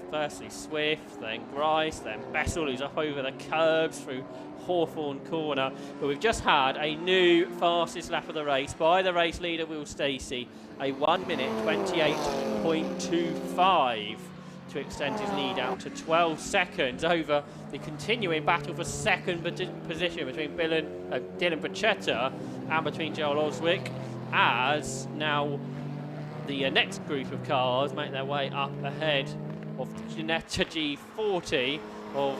Firstly Swift, then Grice, then Bessel, who's up over the curbs through Hawthorne Corner. But we've just had a new fastest lap of the race by the race leader Will Stacey, a 1 minute 28.25 to extend his lead out to 12 seconds over the continuing battle for second position between Dylan Pachetta and between Joel Oswick, as now the next group of cars make their way up ahead of the Ginetta G40 of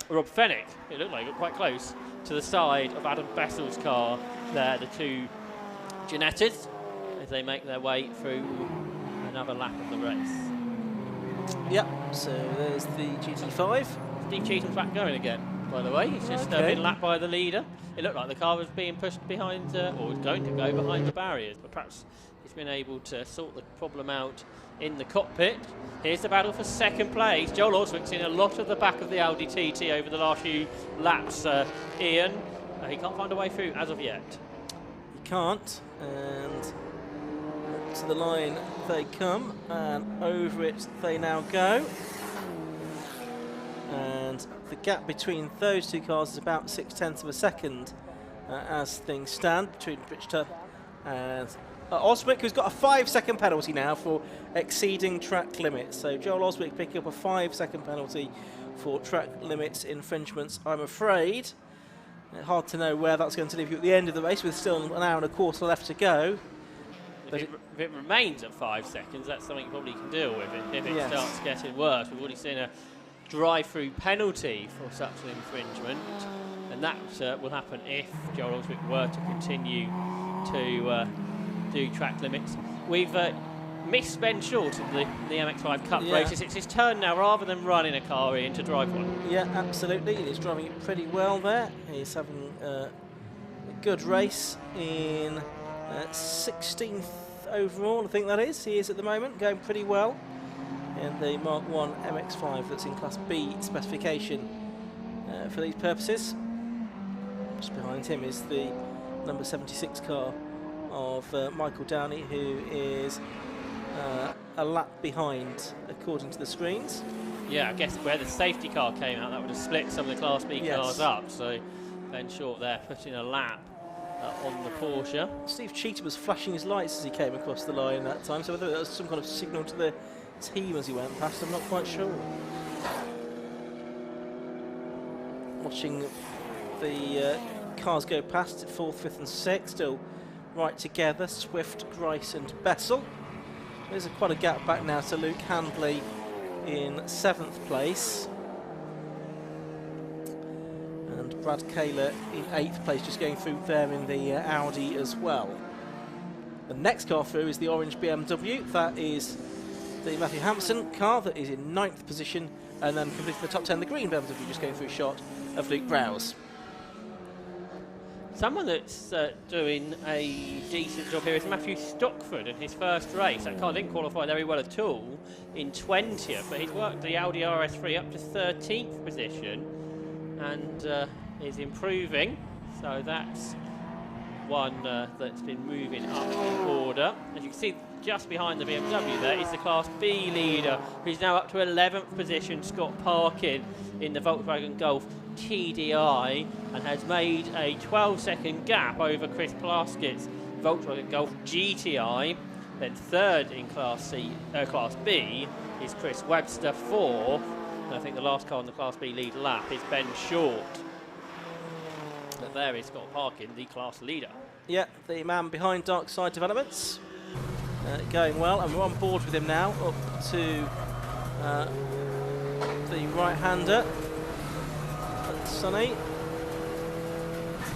Rob Fennick. It looked like it got quite close to the side of Adam Bessel's car there, the two Ginettas, as they make their way through another lap of the race. Yep, so there's the GT5. Steve Cheatham's back going again, by the way. He's just been lapped by the leader. It looked like the car was being pushed behind, or was going to go behind the barriers, but perhaps he's been able to sort the problem out in the cockpit. Here's the battle for second place. Joel Oswick's in a lot of the back of the Audi TT over the last few laps, Ian. He can't find a way through as of yet. He can't, and to the line they come, and over it they now go. And the gap between those two cars is about 0.6 of a second as things stand between Bridgton and Oswick, who's got a 5-second penalty now for exceeding track limits. So Joel Oswick picking up a 5-second penalty for track limits infringements, I'm afraid. Hard to know where that's going to leave you at the end of the race with still an hour and a quarter left to go. But if it remains at 5 seconds, that's something you probably can deal with. If it starts getting worse, we've already seen a drive-through penalty for such an infringement, and that will happen if Joel Oswick were to continue to do track limits. We've missed Ben Short of the MX5 Cup races. It's his turn now, rather than running a car in, to drive one. Yeah, absolutely. He's driving it pretty well there. He's having a good race in 16th overall, I think that is. He is at the moment, going pretty well in the Mark 1 MX5 that's in Class B specification for these purposes. Just behind him is the number 76 car of Michael Downey, who is a lap behind according to the screens. Yeah, I guess where the safety car came out, that would have split some of the Class B cars up. So Ben Short there putting a lap on the Porsche. Steve Cheatham was flashing his lights as he came across the line that time, so whether that was some kind of signal to the team as he went past, I'm not quite sure. Watching the cars go past, 4th, 5th and 6th, still right together, Swift, Grice and Bessel. There's quite a gap back now to Luke Handley in 7th place. And Brad Kaler in 8th place, just going through there in the Audi as well. The next car through is the orange BMW. That is the Matthew Hampson car that is in 9th position, and then completing the top 10, the green BMW, just going through a shot of Luke Browse. Someone that's doing a decent job here is Matthew Stockford in his first race. That car didn't qualify very well at all in 20th, but he's worked the Audi RS3 up to 13th position and is improving. So that's one that's been moving up in order. As you can see, just behind the BMW there is the Class B leader, who's now up to 11th position, Scott Parkin, in the Volkswagen Golf TDI, and has made a 12-second gap over Chris Plaskett's Volkswagen Golf GTI. Then third in Class B is Chris Webster, 4th. And I think the last car on the Class B lead lap is Ben Short. But there is Scott Parkin, the class leader. Yeah, the man behind Darkside Developments. Going well, and we're on board with him now, up to the right-hander, Sonny.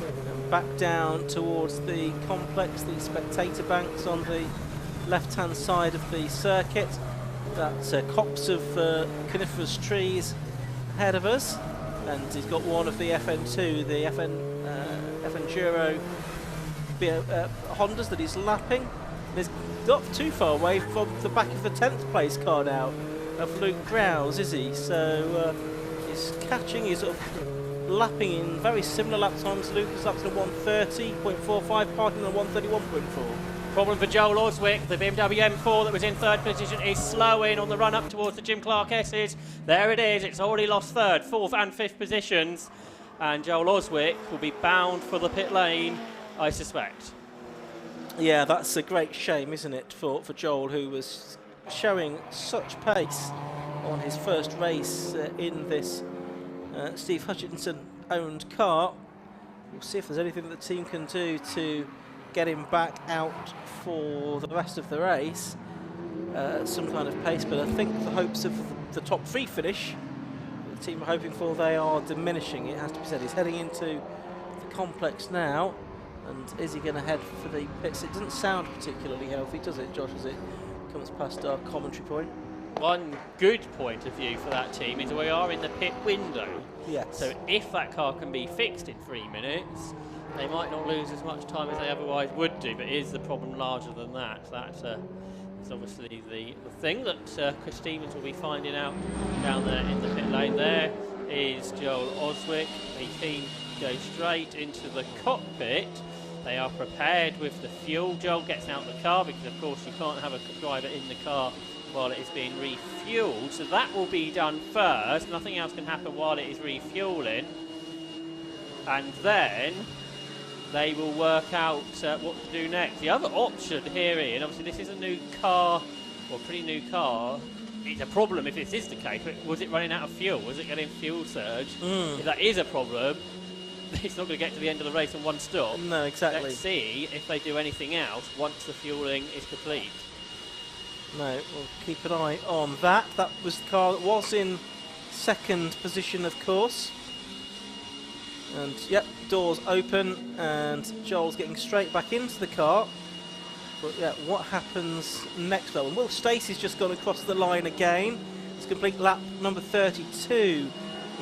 And back down towards the complex, the spectator banks on the left-hand side of the circuit. That's a copse of coniferous trees ahead of us, and he's got one of the FN2, the FN Enduro Hondas that he's lapping. He's not too far away from the back of the 10th place car now of Luke Growes, is he? So he's catching, he's sort of lapping in very similar lap times. Luke is up to 130.45, parking on 131.4. Problem for Joel Oswick. The BMW M4 that was in third position is slowing on the run up towards the Jim Clark S's. There it is. It's already lost third, fourth and fifth positions. And Joel Oswick will be bound for the pit lane, I suspect. Yeah, that's a great shame, isn't it, for Joel, who was showing such pace on his first race in this Steve Hutchinson-owned car. We'll see if there's anything that the team can do to get him back out for the rest of the race at some kind of pace, but I think the hopes of the top 3 finish the team are hoping for, they are diminishing, it has to be said. He's heading into the complex now, and is he going to head for the pits? It doesn't sound particularly healthy, does it, Josh, as it comes past our commentary point? One good point of view for that team is we are in the pit window. Yes. So if that car can be fixed in 3 minutes, they might not lose as much time as they otherwise would do, but is the problem larger than that? That is obviously the thing that Chris Stevens will be finding out down there in the pit lane. There is Joel Oswick. The team goes straight into the cockpit. They are prepared with the fuel. Joel gets out the car because, of course, you can't have a driver in the car while it is being refueled. So that will be done first. Nothing else can happen while it is refueling. And then they will work out what to do next. The other option here, Ian, obviously this is a new car, or pretty new car. It's a problem if this is the case, but was it running out of fuel? Was it getting fuel surge? If that is a problem, it's not going to get to the end of the race in one stop. No, exactly. Let's see if they do anything else once the fueling is complete. No, we'll keep an eye on that. That was the car that was in second position, of course. And yep, doors open, and Joel's getting straight back into the car. But yeah, what happens next though? And Will Stacey's just gone across the line again. It's complete lap number 32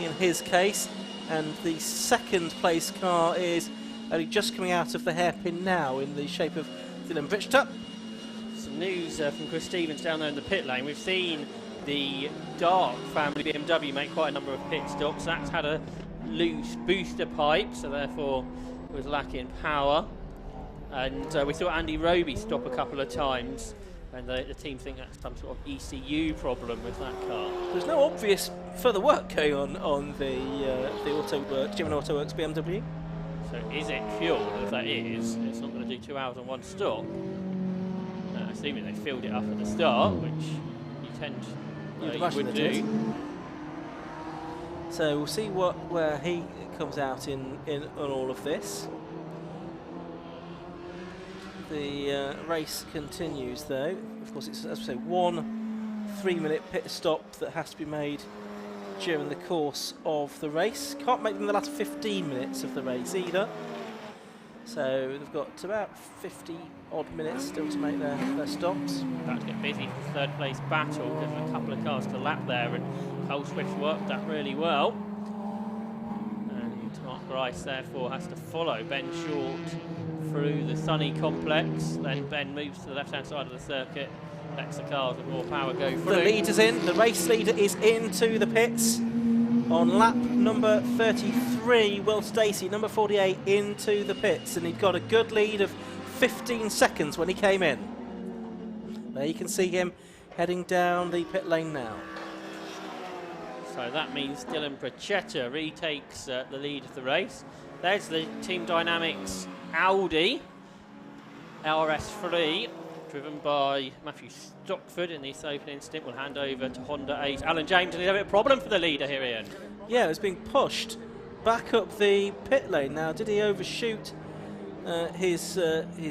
in his case, and the second place car is only just coming out of the hairpin now in the shape of Dylan Bridgetup. Some news from Chris Stevens down there in the pit lane. We've seen the Dark family BMW make quite a number of pit stops. That's had a loose booster pipe, so therefore it was lacking power. And we saw Andy Roby stop a couple of times, and the team think that's some sort of ECU problem with that car. There's no obvious further work going on the Autoworks, Genuine Autoworks BMW. So is it fuel? And if that is, it's not going to do 2 hours on one stop. Assuming they filled it up at the start, which you tend you would do. So we'll see where he comes out in on all of this. The race continues though. Of course, it's, as we say, 1 3-minute pit stop that has to be made during the course of the race. Can't make them the last 15 minutes of the race either. So they've got about 50 odd minutes still to make their stops. About to get busy for third place battle. There's a couple of cars to lap there, and Cole Swift worked that really well. And Mark Rice therefore has to follow Ben Short through the sunny complex. Then Ben moves to the left hand side of the circuit, lets the cars with more power go through. The leader's in, the race leader is into the pits. On lap number 33, Will Stacey, number 48, into the pits, and he'd got a good lead of 15 seconds when he came in. There you can see him heading down the pit lane now. So that means Dylan Procetta retakes the lead of the race. There's the Team Dynamics Audi LRS3, driven by Matthew Stockford in this opening stint. Will hand over to Honda 8. Alan James, and he's having a problem for the leader here, Ian. Yeah, it was being pushed back up the pit lane. Now, did he overshoot his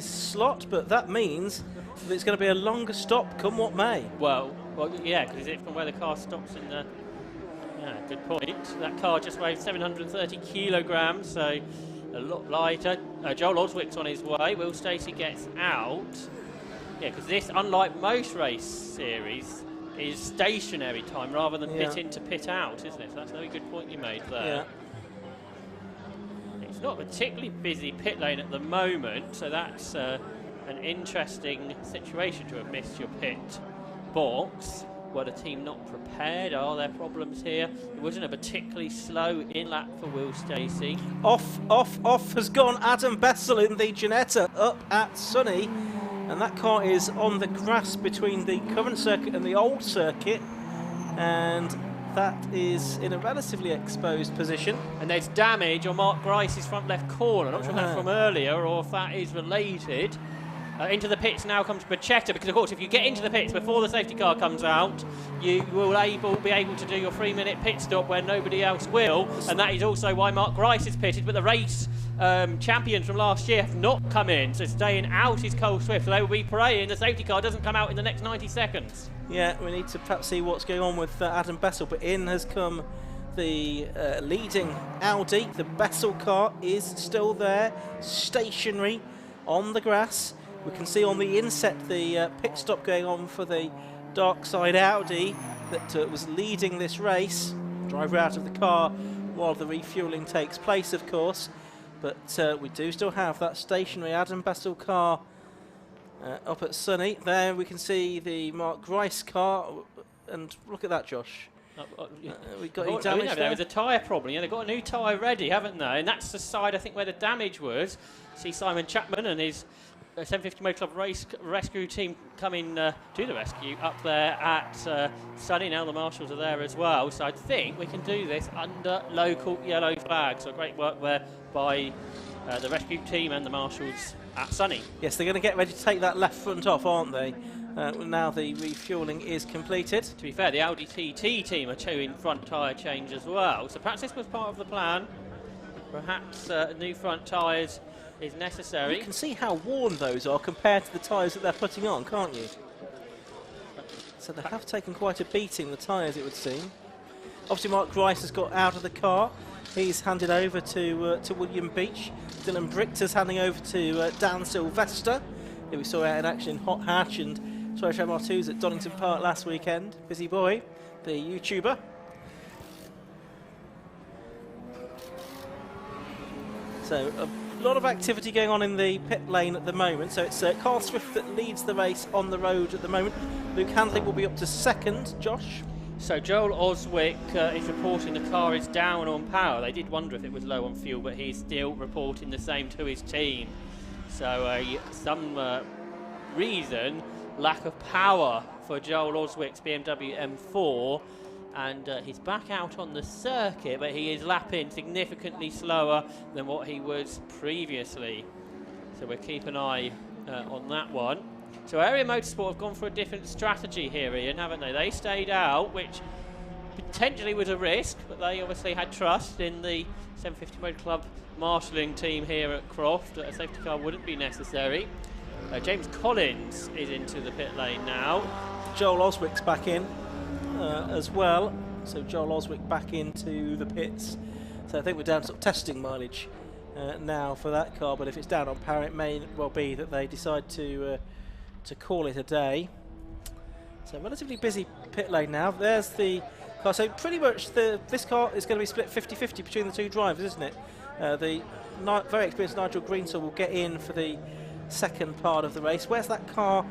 slot? But that means that it's going to be a longer stop, come what may. Well, yeah, because it's from where the car stops in the... Yeah, good point. That car just weighs 730 kilograms, so a lot lighter. Joel Oswick's on his way. Will Stacey gets out. Yeah, because this, unlike most race series, is stationary time rather than pit in to pit out, isn't it? So that's a very good point you made there. Yeah. It's not a particularly busy pit lane at the moment, so that's an interesting situation to have missed your pit box. Were the team not prepared? Are there problems here? It wasn't a particularly slow in-lap for Will Stacey. Off has gone Adam Bessel in the Ginetta up at Sunny, and that car is on the grass between the current circuit and the old circuit, and that is in a relatively exposed position. And there's damage on Mark Grice's front left corner. Not sure if that's from earlier or if that is related. Into the pits now comes Bacchetta, because of course if you get into the pits before the safety car comes out, you will be able to do your 3-minute pit stop where nobody else will, and that is also why Mark Grice is pitted, but the race champions from last year have not come in, so staying out is Cole Swift, so they will be praying the safety car doesn't come out in the next 90 seconds. Yeah, we need to perhaps see what's going on with Adam Bessel, but in has come the leading Audi. The Bessel car is still there, stationary on the grass. We can see on the inset the pit stop going on for the Darkside Audi that was leading this race. Driver out of the car while the refueling takes place, of course. But we do still have that stationary Adam Bessel car up at Sunny. There we can see the Mark Grice car. And look at that, Josh. We've got any damage there? There was a tyre problem. Yeah, they've got a new tyre ready, haven't they? And that's the side, I think, where the damage was. See Simon Chapman and his 750 Motor Club rescue team coming to the rescue up there at Sunny. Now the marshals are there as well, so I think we can do this under local yellow flag. So great work there by the rescue team and the marshals at Sunny. Yes, they're going to get ready to take that left front off, aren't they? Now the refueling is completed. To be fair, the Audi TT team are doing front tyre change as well, so perhaps this was part of the plan. Perhaps new front tyres is necessary. You can see how worn those are compared to the tyres that they're putting on, can't you? So they have taken quite a beating, the tyres, it would seem. Obviously Mark Grice has got out of the car. He's handed over to William Beach. Dylan Brichter's handing over to Dan Sylvester, who we saw out in action in Hot Hatch and Scottish MR2s at Donington Park last weekend. Busy boy, the YouTuber. So a lot of activity going on in the pit lane at the moment. So it's Carl Swift that leads the race on the road at the moment. Luke Handley will be up to second. Josh? So Joel Oswick is reporting the car is down on power. They did wonder if it was low on fuel, but he's still reporting the same to his team. So some reason, lack of power for Joel Oswick's BMW M4. And he's back out on the circuit, but he is lapping significantly slower than what he was previously. So we'll keep an eye on that one. So Area Motorsport have gone for a different strategy here, Ian, haven't they? They stayed out, which potentially was a risk, but they obviously had trust in the 750 Motor Club marshalling team here at Croft that a safety car wouldn't be necessary. James Collins is into the pit lane now. Joel Oswick's back in as well. So Joel Oswick back into the pits. So I think we're down to sort of testing mileage now for that car, but if it's down on power, it may well be that they decide to call it a day. So relatively busy pit lane now. There's the car. So pretty much this car is going to be split 50-50 between the two drivers, isn't it? The very experienced Nigel Greensill will get in for the second part of the race. Where's that car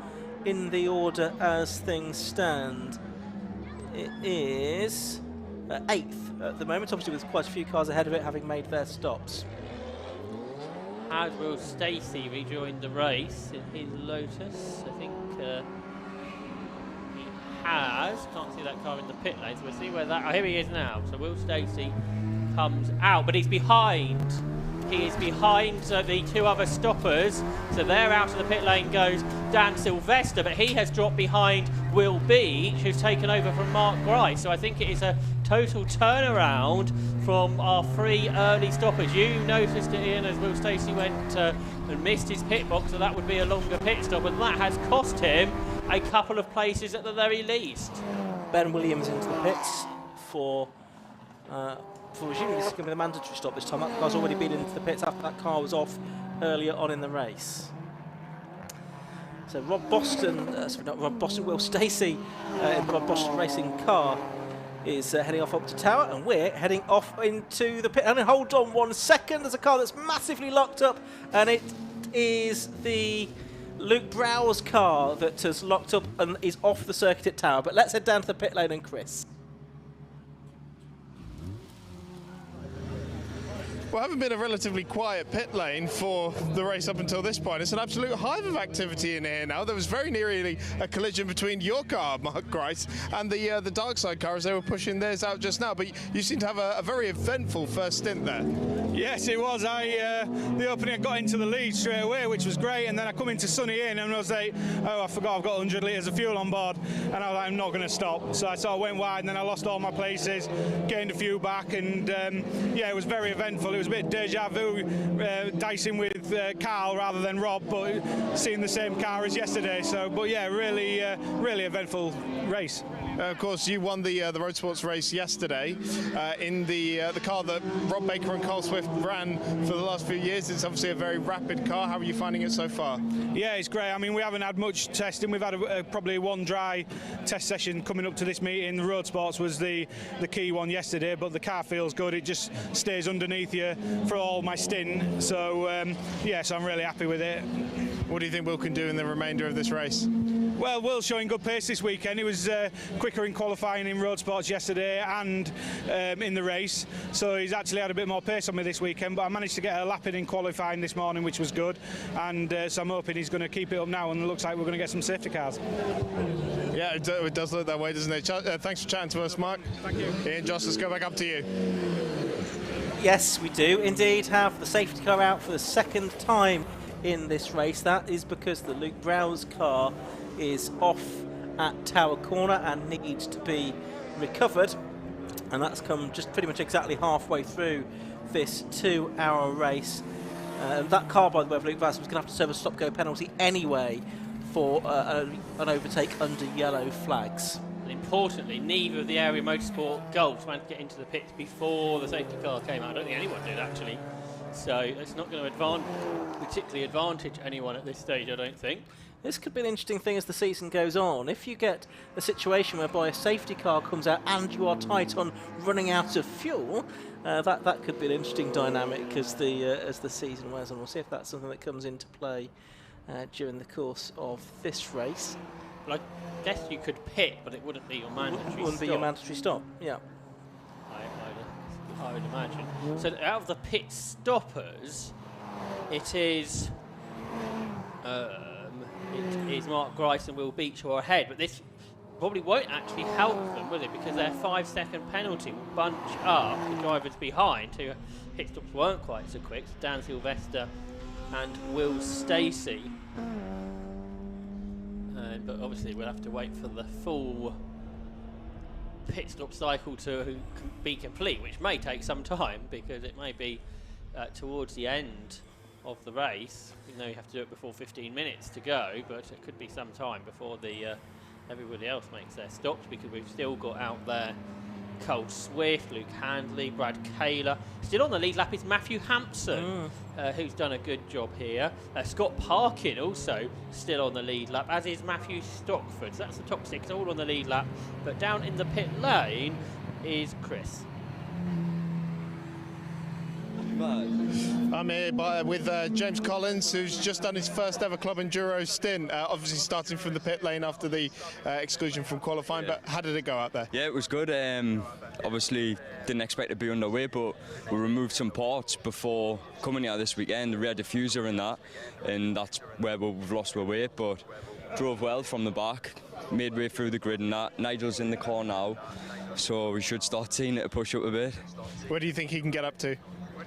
in the order as things stand? It is 8th at the moment, obviously with quite a few cars ahead of it having made their stops. As will Stacey rejoin the race in his Lotus. I think he has. Can't see that car in the pit lane, so we'll see where that... Oh, here he is now. So Will Stacey comes out, but he's behind. He is behind the two other stoppers. So there out of the pit lane goes Dan Sylvester, but he has dropped behind Will Beach, who's taken over from Mark Grice. So I think it is a total turnaround from our three early stoppers. You noticed it, Ian, as Will Stacey went and missed his pit box, so that would be a longer pit stop, and that has cost him a couple of places at the very least. Ben Williams into the pits for presumably this is going to be the mandatory stop this time. That car's already been into the pits after that car was off earlier on in the race. So Rob Boston, not Rob Boston, Will Stacey in the Rob Boston racing car is heading off up to Tower, and we're heading off into the pit. And hold on 1 second, there's a car that's massively locked up, and it is the Luke Brow's car that has locked up and is off the circuit at Tower. But let's head down to the pit lane and Chris. Well, having been a relatively quiet pit lane for the race up until this point, it's an absolute hive of activity in here now. There was very nearly a collision between your car, Mark Grice, and the Darkside car as they were pushing theirs out just now. But you seem to have a very eventful first stint there. Yes, it was. The opening, I got into the lead straight away, which was great, and then I come into Sunny Inn and I was like, oh, I forgot I've got 100 litres of fuel on board, and I was like, I'm not going to stop. So I sort of went wide, and then I lost all my places, gained a few back, and yeah, it was very eventful. It was a bit deja vu, dicing with Carl rather than Rob, but seeing the same car as yesterday. So, but yeah, really eventful race. Of course, you won the Road Sports race yesterday in the car that Rob Baker and Carl Swift ran for the last few years. It's obviously a very rapid car. How are you finding it so far? Yeah, it's great. I mean, we haven't had much testing. We've had probably one dry test session coming up to this meeting. The Road Sports was the key one yesterday, but the car feels good. It just stays underneath you for all my stint. So, yes, I'm really happy with it. What do you think Will can do in the remainder of this race? Well, Will's showing good pace this weekend. He was quicker in qualifying in Road Sports yesterday and in the race, so he's actually had a bit more pace on me this weekend, but I managed to get a lap in qualifying this morning, which was good, and so I'm hoping he's going to keep it up now, and it looks like we're going to get some safety cars. Yeah, it does look that way, doesn't it? Thanks for chatting to us, Mark. Thank you. Ian, Josh, let's go back up to you. Yes, we do indeed have the safety car out for the second time in this race. That is because the Luke Brow's car is off at Tower Corner and needs to be recovered, and that's come just pretty much exactly halfway through this 2-hour race. That car, by the way, of Luke Brow's was going to have to serve a stop-go penalty anyway for an overtake under yellow flags. And importantly, neither of the area Motorsport Golfs managed to get into the pits before the safety car came out. I don't think anyone did, actually. So it's not going to particularly advantage anyone at this stage, I don't think. This could be an interesting thing as the season goes on. If you get a situation whereby a safety car comes out and you are tight on running out of fuel, that could be an interesting dynamic as the season wears on. We'll see if that's something that comes into play during the course of this race. Well, I guess you could pit, but it wouldn't be your mandatory stop. Wouldn't be your mandatory stop, yeah. I would imagine. So out of the pit stoppers, it is Mark Grice and Will Beach who are ahead, but this probably won't actually help them, will it? Because their 5-second penalty will bunch up the drivers behind who pit stops weren't quite so quick. So Dan Sylvester and Will Stacey. But obviously we'll have to wait for the full pit stop cycle to be complete, which may take some time because it may be towards the end of the race. You know, you have to do it before 15 minutes to go, but it could be some time before everybody else makes their stops, because we've still got out there Cole Swift, Luke Handley, Brad Kaler. Still on the lead lap is Matthew Hampson, who's done a good job here. Scott Parkin also still on the lead lap, as is Matthew Stockford. So that's the top 6 all on the lead lap. But down in the pit lane is Chris. I'm here with James Collins, who's just done his first ever Club Enduro stint, obviously starting from the pit lane after the exclusion from qualifying. Yeah. But how did it go out there? Yeah, it was good. Obviously didn't expect to be underway, but we removed some parts before coming here this weekend, the rear diffuser and that's where we've lost our weight, but drove well from the back, made way through the grid and that. Nigel's in the car now, so we should start seeing it push up a bit. Where do you think he can get up to?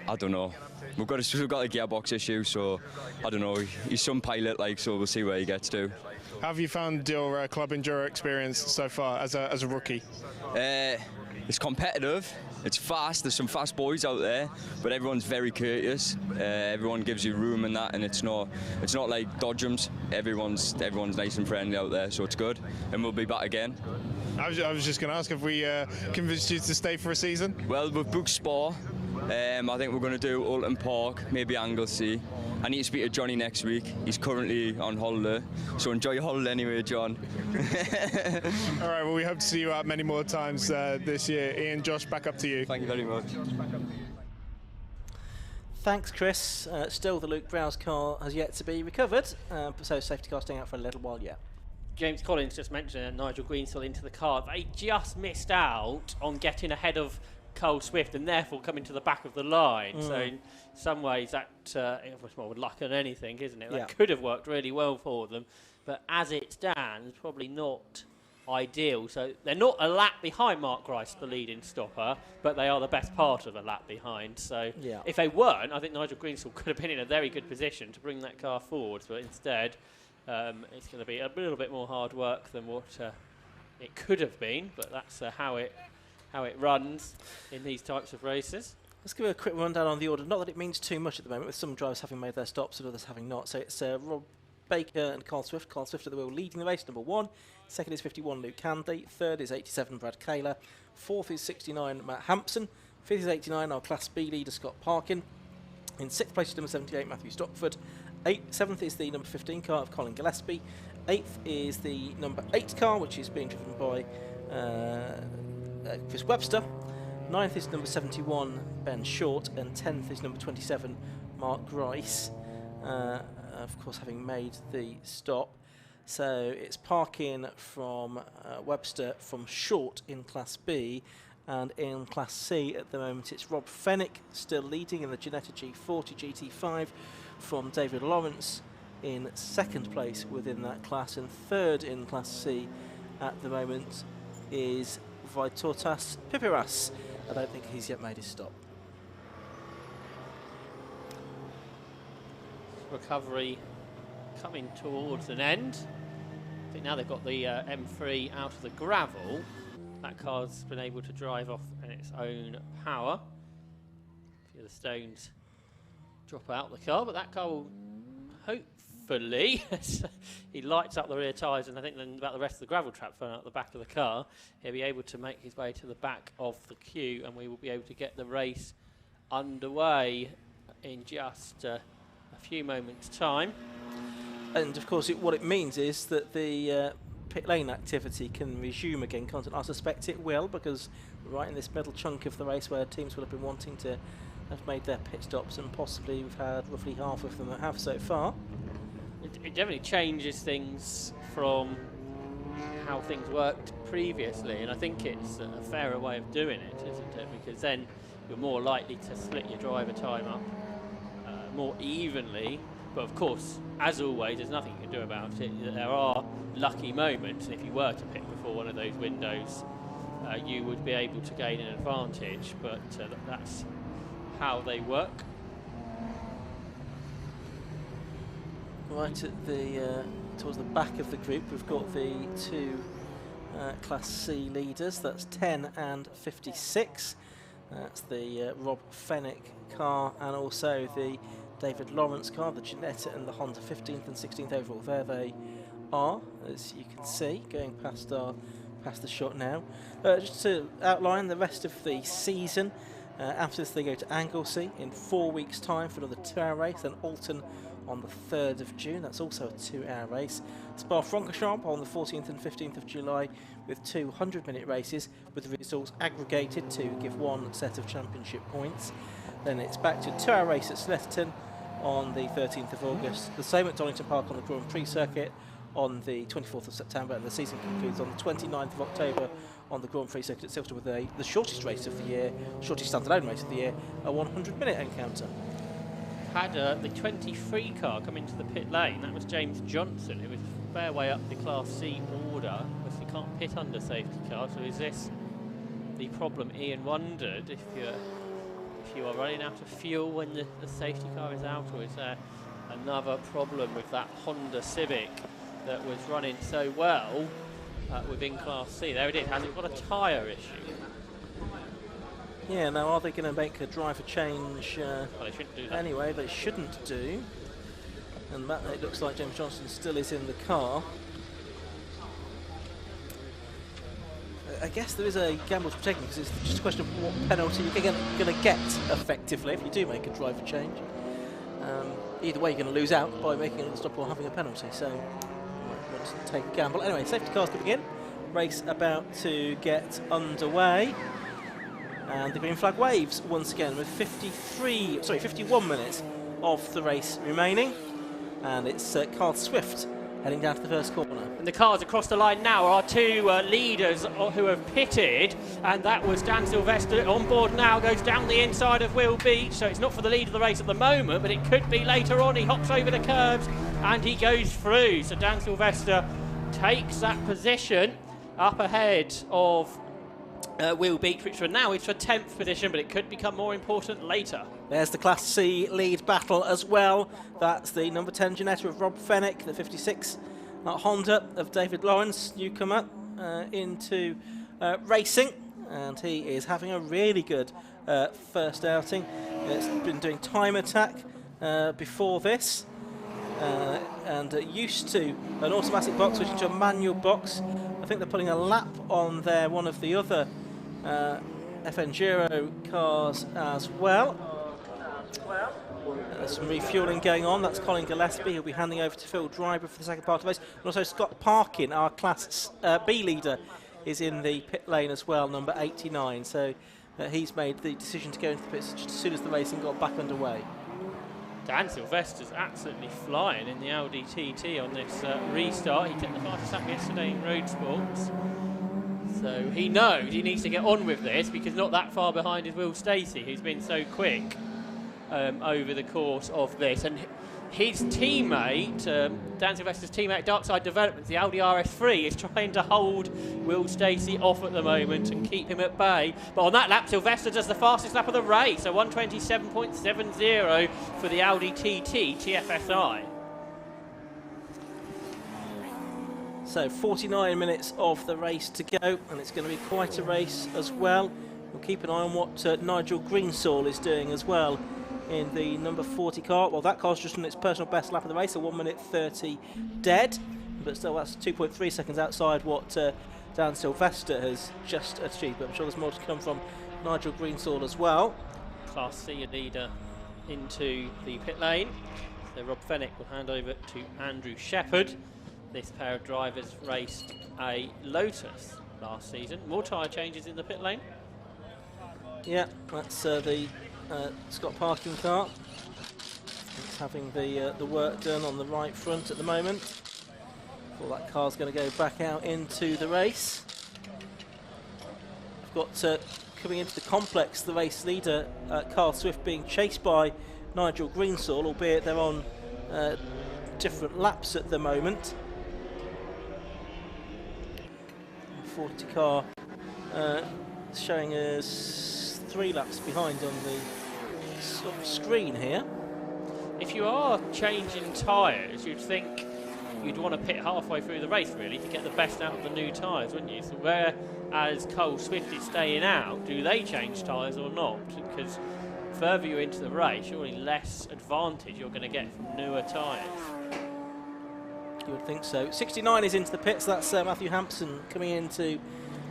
I don't know. We've got a gearbox issue, so I don't know. He's some pilot, so we'll see where he gets to. How have you found your Club Enduro experience so far as a rookie? It's competitive. It's fast. There's some fast boys out there, but everyone's very courteous. Everyone gives you room and that, and it's not like Dodgems. Everyone's nice and friendly out there, so it's good. And we'll be back again. I was just going to ask if we convinced you to stay for a season. Well, we've booked Spa. I think we're going to do Alton Park, maybe Anglesey. I need to speak to Johnny next week. He's currently on holiday, so enjoy your holiday anyway, John. All right, well, we hope to see you out many more times this year. Ian, Josh, back up to you. Thank you very much. Thanks, Chris. Still, the Luke Browse car has yet to be recovered, so safety car staying out for a little while yet. James Collins just mentioned Nigel Greensill into the car. They just missed out on getting ahead of Cole Swift and therefore coming to the back of the line. So in some ways that was more luck than anything, isn't it? That could have worked really well for them, but as it stands, probably not ideal. So they're not a lap behind Mark Grice, the leading stopper, but they are the best part of a lap behind. So if they weren't, I think Nigel Greensill could have been in a very good position to bring that car forward, but instead it's going to be a little bit more hard work than what it could have been, but that's how it runs in these types of races. Let's give a quick rundown on the order. Not that it means too much at the moment, with some drivers having made their stops and others having not. So it's Rob Baker and Carl Swift. Carl Swift at the wheel leading the race, number 1. Second is 51, Luke Candy. Third is 87, Brad Kaler. Fourth is 69, Matt Hampson. Fifth is 89, our Class B leader, Scott Parkin. In sixth place is number 78, Matthew Stockford. Seventh is the number 15 car of Colin Gillespie. Eighth is the number 8 car, which is being driven by Chris Webster. Ninth is number 71, Ben Short. And 10th is number 27, Mark Grice. Of course, having made the stop. So it's Parkin from Webster, from Short in Class B. And in Class C at the moment, it's Rob Fennick still leading in the Ginetta G40 GT5 from David Lawrence in second place within that class. And third in Class C at the moment is Vytautas Pipiras. I don't think he's yet made his stop. Recovery coming towards an end. I think now they've got the M3 out of the gravel. That car's been able to drive off in its own power. A few of the stones drop out the car, but that car will hopefully, he lights up the rear tyres, and I think then about the rest of the gravel trap thrown out the back of the car, he'll be able to make his way to the back of the queue, and we will be able to get the race underway in just a few moments' time. And of course, what it means is that the pit lane activity can resume again, can't it? I suspect it will, because right in this middle chunk of the race where teams will have been wanting to have made their pit stops, and possibly we've had roughly half of them that have so far. It definitely changes things from how things worked previously, and I think it's a fairer way of doing it, isn't it? Because then you're more likely to split your driver time up more evenly. But of course, as always, there's nothing you can do about it. There are lucky moments, and if you were to pick before one of those windows, you would be able to gain an advantage, but that's how they work. Right at the towards the back of the group, we've got the two Class C leaders. That's 10 and 56. That's the Rob Fennick car, and also the David Lawrence car, the Ginetta and the Honda 15th and 16th overall. There they are, as you can see, going past the shot now. Just to outline the rest of the season, after this they go to Anglesey in 4 weeks' time for another 2-hour race, then Alton on the 3rd of June, that's also a 2-hour race. Spa-Francorchamps on the 14th and 15th of July with 2 100-minute races, with the results aggregated to give one set of championship points. Then it's back to a 2-hour race at Snetterton on the 13th of August, the same at Donington Park on the Grand Prix circuit on the 24th of September, and the season concludes on the 29th of October on the Grand Prix circuit at Silverstone with the shortest race of the year, shortest standalone race of the year, a 100-minute encounter. Had the 23 car come into the pit lane. That was James Johnson, who was a fair way up the Class C order, because you can't pit under safety car. So is this the problem Ian wondered, if you are running out of fuel when the safety car is out, or is there another problem with that Honda Civic that was running so well within Class C? There it is, has it got a tyre issue? Yeah, now are they going to make a driver change Well, they shouldn't do that. anyway? They shouldn't do. And that, it looks like James Johnson still is in the car. I guess there is a gamble to be taken, because it's just a question of what penalty you're going to get effectively if you do make a driver change. Either way, you're going to lose out by making a stop or having a penalty, so you might want to take a gamble. Anyway, safety cars coming in, race about to get underway. And the green flag waves once again with 51 minutes of the race remaining. And it's Carl Swift heading down to the first corner. And the cars across the line now are two leaders who have pitted, and that was Dan Sylvester on board now, goes down the inside of Will Beach, so it's not for the lead of the race at the moment, but it could be later on. He hops over the curbs and he goes through, so Dan Sylvester takes that position up ahead of Will Beach, which for now is for 10th position, but it could become more important later. There's the Class C lead battle as well. That's the number 10 Ginetta of Rob Fennick, the 56 Honda of David Lawrence, newcomer into racing, and he is having a really good first outing. It's been doing time attack before this, and used to an automatic box, switching to a manual box. I think they're putting a lap on there, one of the other F-Enduro cars as well. There's some refuelling going on. That's Colin Gillespie, who'll be handing over to Phil Driver for the second part of the race. And also Scott Parkin, our Class B leader, is in the pit lane as well, number 89. So he's made the decision to go into the pits just as soon as the racing got back underway. Dan Sylvester's absolutely flying in the Audi TT on this restart. He took the fastest lap yesterday in Road Sports. So he knows he needs to get on with this, because not that far behind is Will Stacey, who's been so quick over the course of this. And his teammate, Dan Sylvester's teammate, Darkside Developments, the Audi RS3, is trying to hold Will Stacey off at the moment and keep him at bay. But on that lap, Sylvester does the fastest lap of the race, a 1:27.70 for the Audi TT TFSI. So 49 minutes of the race to go, and it's going to be quite a race as well. We'll keep an eye on what Nigel Greensall is doing as well in the number 40 car. Well, that car's just on its personal best lap of the race, a 1:30 dead, but still that's 2.3 seconds outside what Dan Sylvester has just achieved. But I'm sure there's more to come from Nigel Greensall as well. Class C leader into the pit lane. So Rob Fennick will hand over to Andrew Shepherd. This pair of drivers raced a Lotus last season. More tyre changes in the pit lane. Yeah, that's the Scott Parkin car. It's having the work done on the right front at the moment. Well, that car's going to go back out into the race. We've got coming into the complex, the race leader, Carl Swift, being chased by Nigel Greensall, albeit they're on different laps at the moment. 40 car showing us 3 laps behind on the sort of screen here. If you are changing tyres, you'd think you'd want to pit halfway through the race, really, to get the best out of the new tyres, wouldn't you? So whereas Cole Swift is staying out, do they change tyres or not? Because further you're into the race, surely less advantage you're going to get from newer tyres. You would think so. 69 is into the pits. That's Matthew Hampson coming in to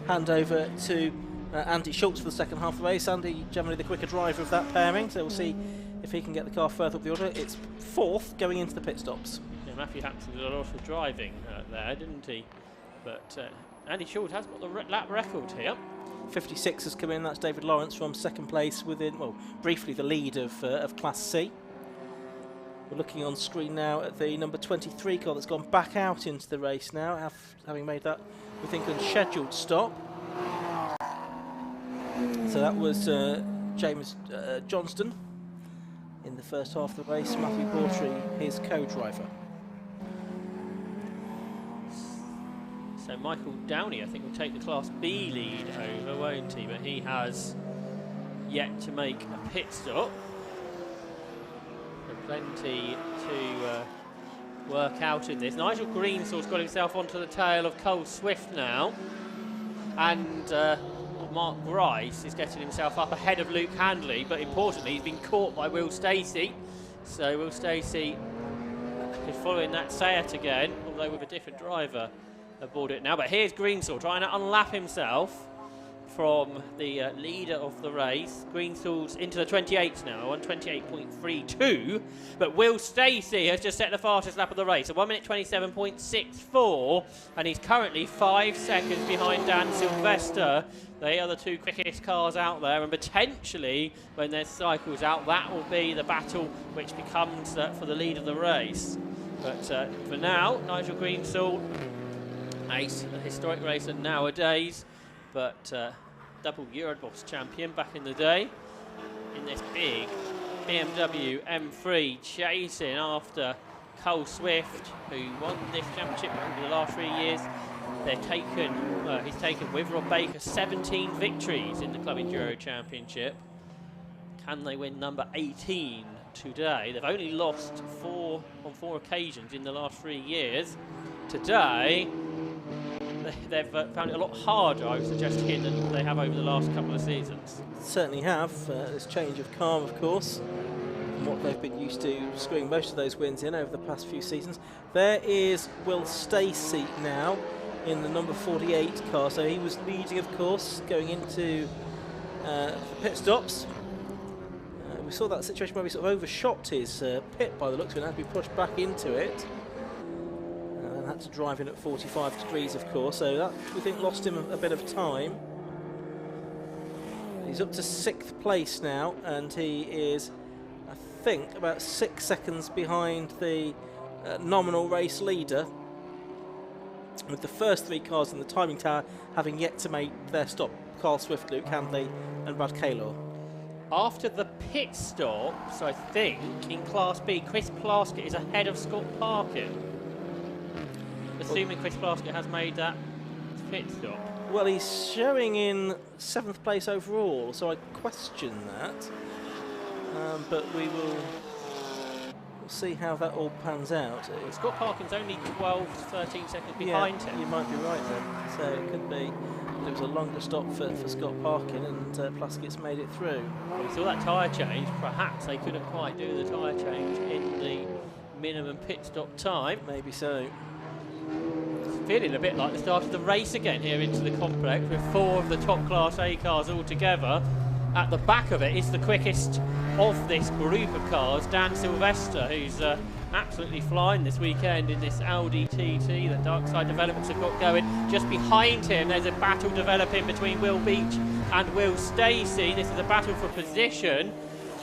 hand over to Andy Schultz for the second half of the race. Andy, generally the quicker driver of that pairing, so we'll see if he can get the car further up the order. It's 4th going into the pit stops. Yeah, Matthew Hampson did a lot of driving there, didn't he? But Andy Schultz has got the lap record here. 56 has come in. That's David Lawrence from second place within, well, briefly the lead of Class C. We're looking on screen now at the number 23 car that's gone back out into the race now, having made that, we think, unscheduled stop. So that was James Johnston in the first half of the race, Matthew Bawtry, his co-driver. So Michael Downey, I think, will take the Class B lead over, won't he? But he has yet to make a pit stop. Plenty to work out in this. Nigel Greensall's got himself onto the tail of Cole Swift now, and Mark Grice is getting himself up ahead of Luke Handley, but importantly he's been caught by Will Stacey. So Will Stacey is following that Seat again, although with a different driver aboard it now. But here's Greensall trying to unlap himself from the leader of the race. Greenstall's into the 28s now, on 28.32. But Will Stacey has just set the fastest lap of the race, a 1 minute 27.64, and he's currently 5 seconds behind Dan Sylvester. They are the two quickest cars out there, and potentially, when their cycle's out, that will be the battle which becomes for the lead of the race. But for now, Nigel Greenstall, ace, a historic racer nowadays, but double Euroboss champion back in the day in this big BMW M3, chasing after Cole Swift, who won this championship over the last 3 years. He's taken with Rob Baker 17 victories in the Club Enduro Championship. Can they win number 18 today? They've only lost on 4 occasions in the last 3 years. Today, they've found it a lot harder, I would suggest here, than they have over the last couple of seasons. Certainly have. This change of car, of course, from what they've been used to screwing most of those wins in over the past few seasons. There is Will Stacey now in the number 48 car, so he was leading, of course, going into the pit stops. We saw that situation where he sort of overshot his pit by the looks of it, and had to be pushed back into it. And had to drive in at 45 degrees, of course, so that, we think, lost him a bit of time. He's up to 6th place now, and he is, I think, about 6 seconds behind the nominal race leader, with the first 3 cars in the timing tower having yet to make their stop: Carl Swift, Luke Handley and Brad Kaylor. After the pit stop, so I think in Class B, Chris Plaskett is ahead of Scott Parkin. Assuming Chris Plaskett has made that pit stop. Well, he's showing in 7th place overall, so I question that. But we will see how that all pans out. Scott Parkin's only 12 to 13 seconds behind him. You might be right then. So it could be it was a longer stop for Scott Parkin, and Plaskett's made it through. We saw that tyre change. Perhaps they couldn't quite do the tyre change in the minimum pit stop time. Maybe so. It's feeling a bit like the start of the race again here into the complex, with 4 of the top Class A cars all together. At the back of it is the quickest of this group of cars, Dan Sylvester, who's absolutely flying this weekend in this Audi TT that Darkside Developments have got going. Just behind him, there's a battle developing between Will Beach and Will Stacey. This is a battle for position,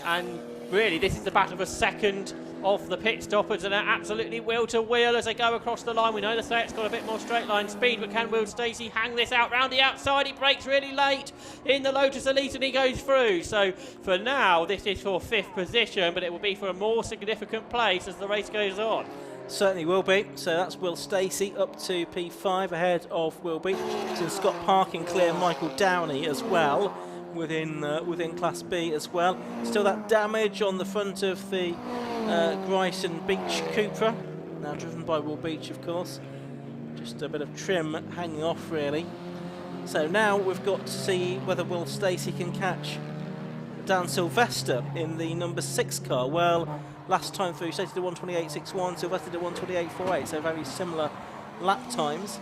and really this is the battle for second of the pit stoppers, and they're absolutely wheel to wheel as they go across the line. We know the Seat's got a bit more straight line speed, but can Will Stacey hang this out round the outside? He brakes really late in the Lotus Elite and he goes through. So for now, this is for 5th position, but it will be for a more significant place as the race goes on. Certainly will be. So that's Will Stacey up to P5 ahead of Will Beach. So Scott Parkin clear Michael Downey as well within Class B as well. Still that damage on the front of the Gryson Beach Cupra, now driven by Will Beach, of course. Just a bit of trim hanging off, really. So now we've got to see whether Will Stacey can catch Dan Sylvester in the number 6 car. Well, last time through, Stacey did 1:28.61, Sylvester did 1:28.48, so very similar lap times.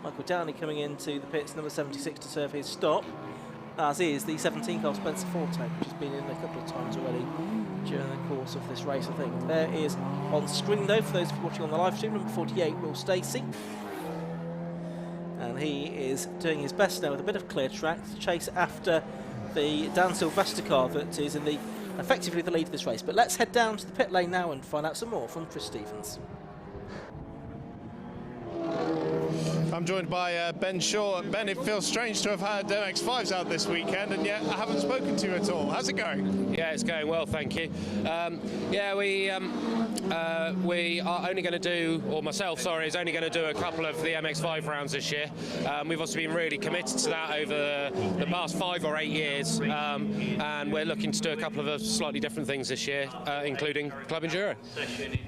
Michael Downey coming into the pits, number 76, to serve his stop, as is the 17 car Spencer Forte, which has been in a couple of times already during the course of this race, I think. There is on screen, though, for those watching on the live stream, number 48, Will Stacey. And he is doing his best now with a bit of clear track to chase after the Dan Sylvester car that is in effectively the lead of this race. But let's head down to the pit lane now and find out some more from Chris Stevens. I'm joined by Ben Shaw. Ben, it feels strange to have had MX-5s out this weekend, and yet I haven't spoken to you at all. How's it going? Yeah, it's going well, thank you. We are only going to do, or myself, sorry, is only going to do a couple of the MX-5 rounds this year. We've also been really committed to that over the past 5 or 8 years, and we're looking to do a couple of slightly different things this year, including Club Enduro.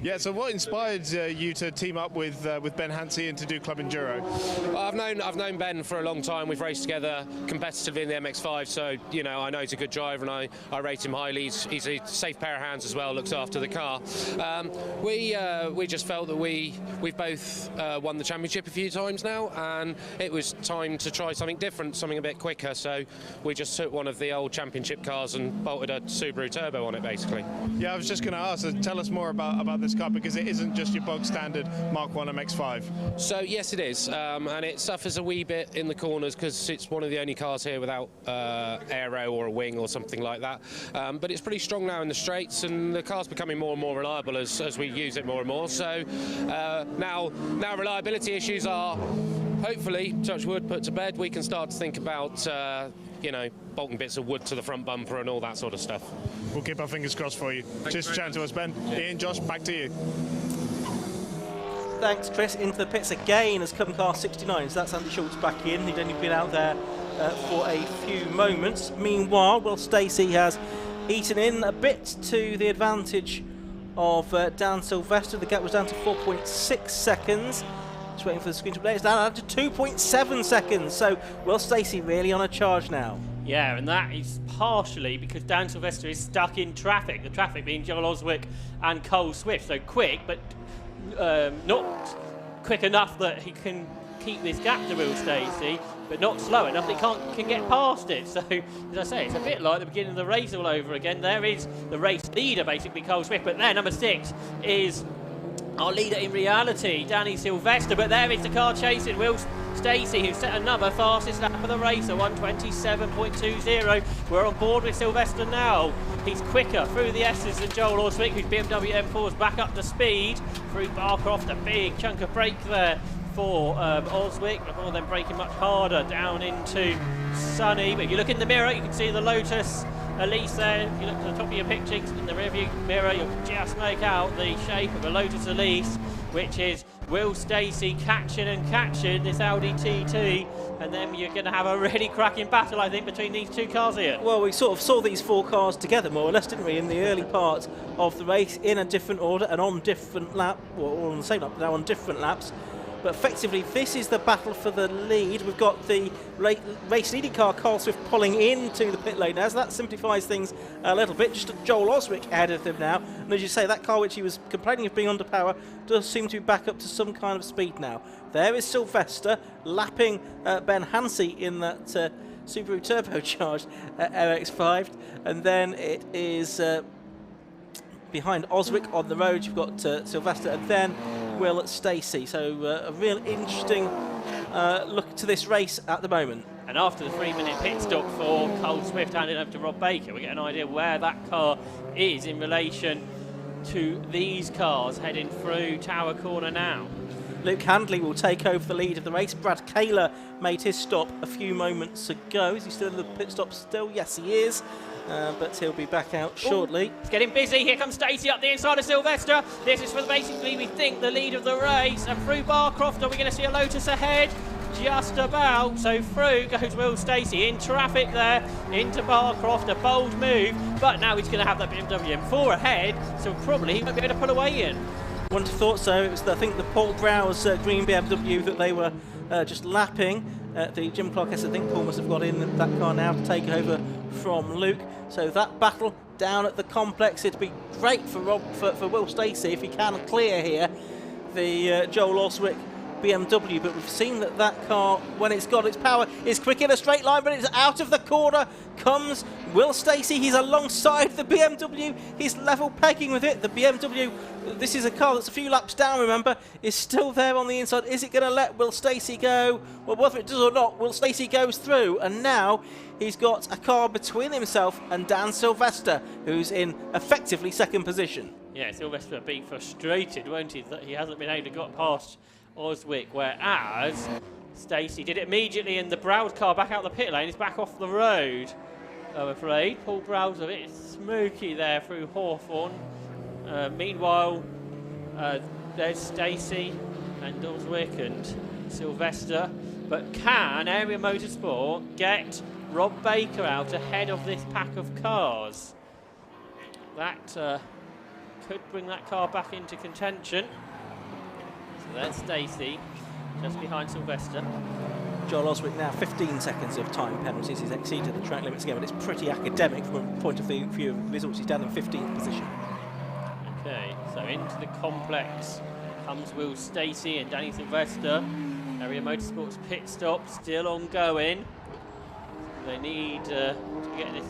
Yeah, so what inspired you to team up with Ben Hansey and to do Club Enduro? I've known Ben for a long time. We've raced together competitively in the MX-5, so you know I know he's a good driver and I rate him highly. He's a safe pair of hands as well, looks after the car. We just felt that we've both won the championship a few times now, and it was time to try something different, something a bit quicker. So we just took one of the old championship cars and bolted a Subaru Turbo on it, basically. Yeah, I was just going to ask, tell us more about this car, because it isn't just your bog standard Mark 1 MX-5. So yes, it is, and it suffers a wee bit in the corners because it's one of the only cars here without aero or a wing or something like that. But it's pretty strong now in the straights, and the car's becoming more and more reliable as we use it more and more. So now reliability issues are, hopefully, touch wood, put to bed. We can start to think about you know, bolting bits of wood to the front bumper and all that sort of stuff. We'll keep our fingers crossed for you. Cheers for chatting to us, Ben. Ian, Josh, back to you. Thanks, Chris. Into the pits again as come car 69. So that's Andy Schultz back in. He'd only been out there for a few moments. Meanwhile, Will Stacey has eaten in a bit to the advantage of Dan Sylvester. The gap was down to 4.6 seconds. Just waiting for the screen to play. It's down to 2.7 seconds. So Will Stacey really on a charge now. Yeah, and that is partially because Dan Sylvester is stuck in traffic. The traffic being Joel Oswick and Cole Swift. So quick, but not quick enough that he can keep this gap to Will Stacey, but not slow enough that he can get past it. So, as I say, it's a bit like the beginning of the race all over again. There is the race leader, basically, Cole Swift, but there, number 6 is our leader in reality, Danny Sylvester, but there is the car chasing Will Stacey, who set another fastest lap of the race, a 1:27.20. We're on board with Sylvester now. He's quicker through the S's than Joel Oswick, whose BMW M4 is back up to speed. Through Barcroft, a big chunk of brake there for Oswick, before then braking much harder down into Sunny. But if you look in the mirror, you can see the Lotus Elise there. If you look to the top of your picture in the rearview mirror, you'll just make out the shape of a Lotus Elise, which is Will Stacey catching this Audi TT, and then you're going to have a really cracking battle, I think, between these two cars here. Well, we sort of saw these four cars together, more or less, didn't we, in the early part of the race, in a different order and on different lap, or on the same lap, now on different laps. But effectively, this is the battle for the lead. We've got the race leading car, Carl Swift, pulling into the pit lane now, so that simplifies things a little bit. Just Joel Oswick ahead of him now. And as you say, that car which he was complaining of being under power does seem to be back up to some kind of speed now. There is Sylvester lapping Ben Hansey in that Subaru turbocharged RX-5. And then it is behind Oswick on the road. You've got Sylvester and then Will Stacey. So a real interesting look to this race at the moment. And after the 3-minute pit stop for Cole Swift handing over to Rob Baker, we get an idea where that car is in relation to these cars heading through Tower Corner now. Luke Handley will take over the lead of the race. Brad Kaler made his stop a few moments ago. Is he still in the pit stop still? Yes, he is. But he'll be back out shortly. Ooh, it's getting busy. Here comes Stacey up the inside of Sylvester. This is for basically, we think, the lead of the race. And through Barcroft, are we going to see a Lotus ahead? Just about. So through goes Will Stacey in traffic there into Barcroft. A bold move. But now he's going to have that BMW M4 ahead. So probably he won't be able to pull away in. Wouldn't have thought so. It was, I think, the Paul Browse green BMW that they were just lapping. The Jim Clark S, I think Paul must have got in that car now to take over from Luke. So that battle down at the complex, it'd be great for Will Stacey if he can clear here the Joel Oswick BMW, but we've seen that car, when it's got its power, is quick in a straight line, but it's out of the corner comes Will Stacey. He's alongside the BMW, he's level pegging with it. The BMW, this is a car that's a few laps down, remember, is still there on the inside. Is it going to let Will Stacey go? Well, whether it does or not, Will Stacey goes through, and now he's got a car between himself and Dan Sylvester, who's in effectively second position. Yeah, Sylvester will be frustrated, won't he, that he hasn't been able to get past Oswick, whereas Stacey did it immediately, and the Browse car back out the pit lane is back off the road, I'm afraid. Paul Browse a bit smoky there through Hawthorne. Meanwhile, there's Stacey and Oswick and Sylvester, but can Area Motorsport get Rob Baker out ahead of this pack of cars? That could bring that car back into contention. So there's Stacey, just behind Sylvester. Joel Oswick now 15 seconds of time penalties. He's exceeded the track limits again, but it's pretty academic from a point of view of results. He's down in 15th position. Okay, so So into the complex comes Will Stacey and Danny Sylvester. Area Motorsports pit stop still ongoing. They need to get this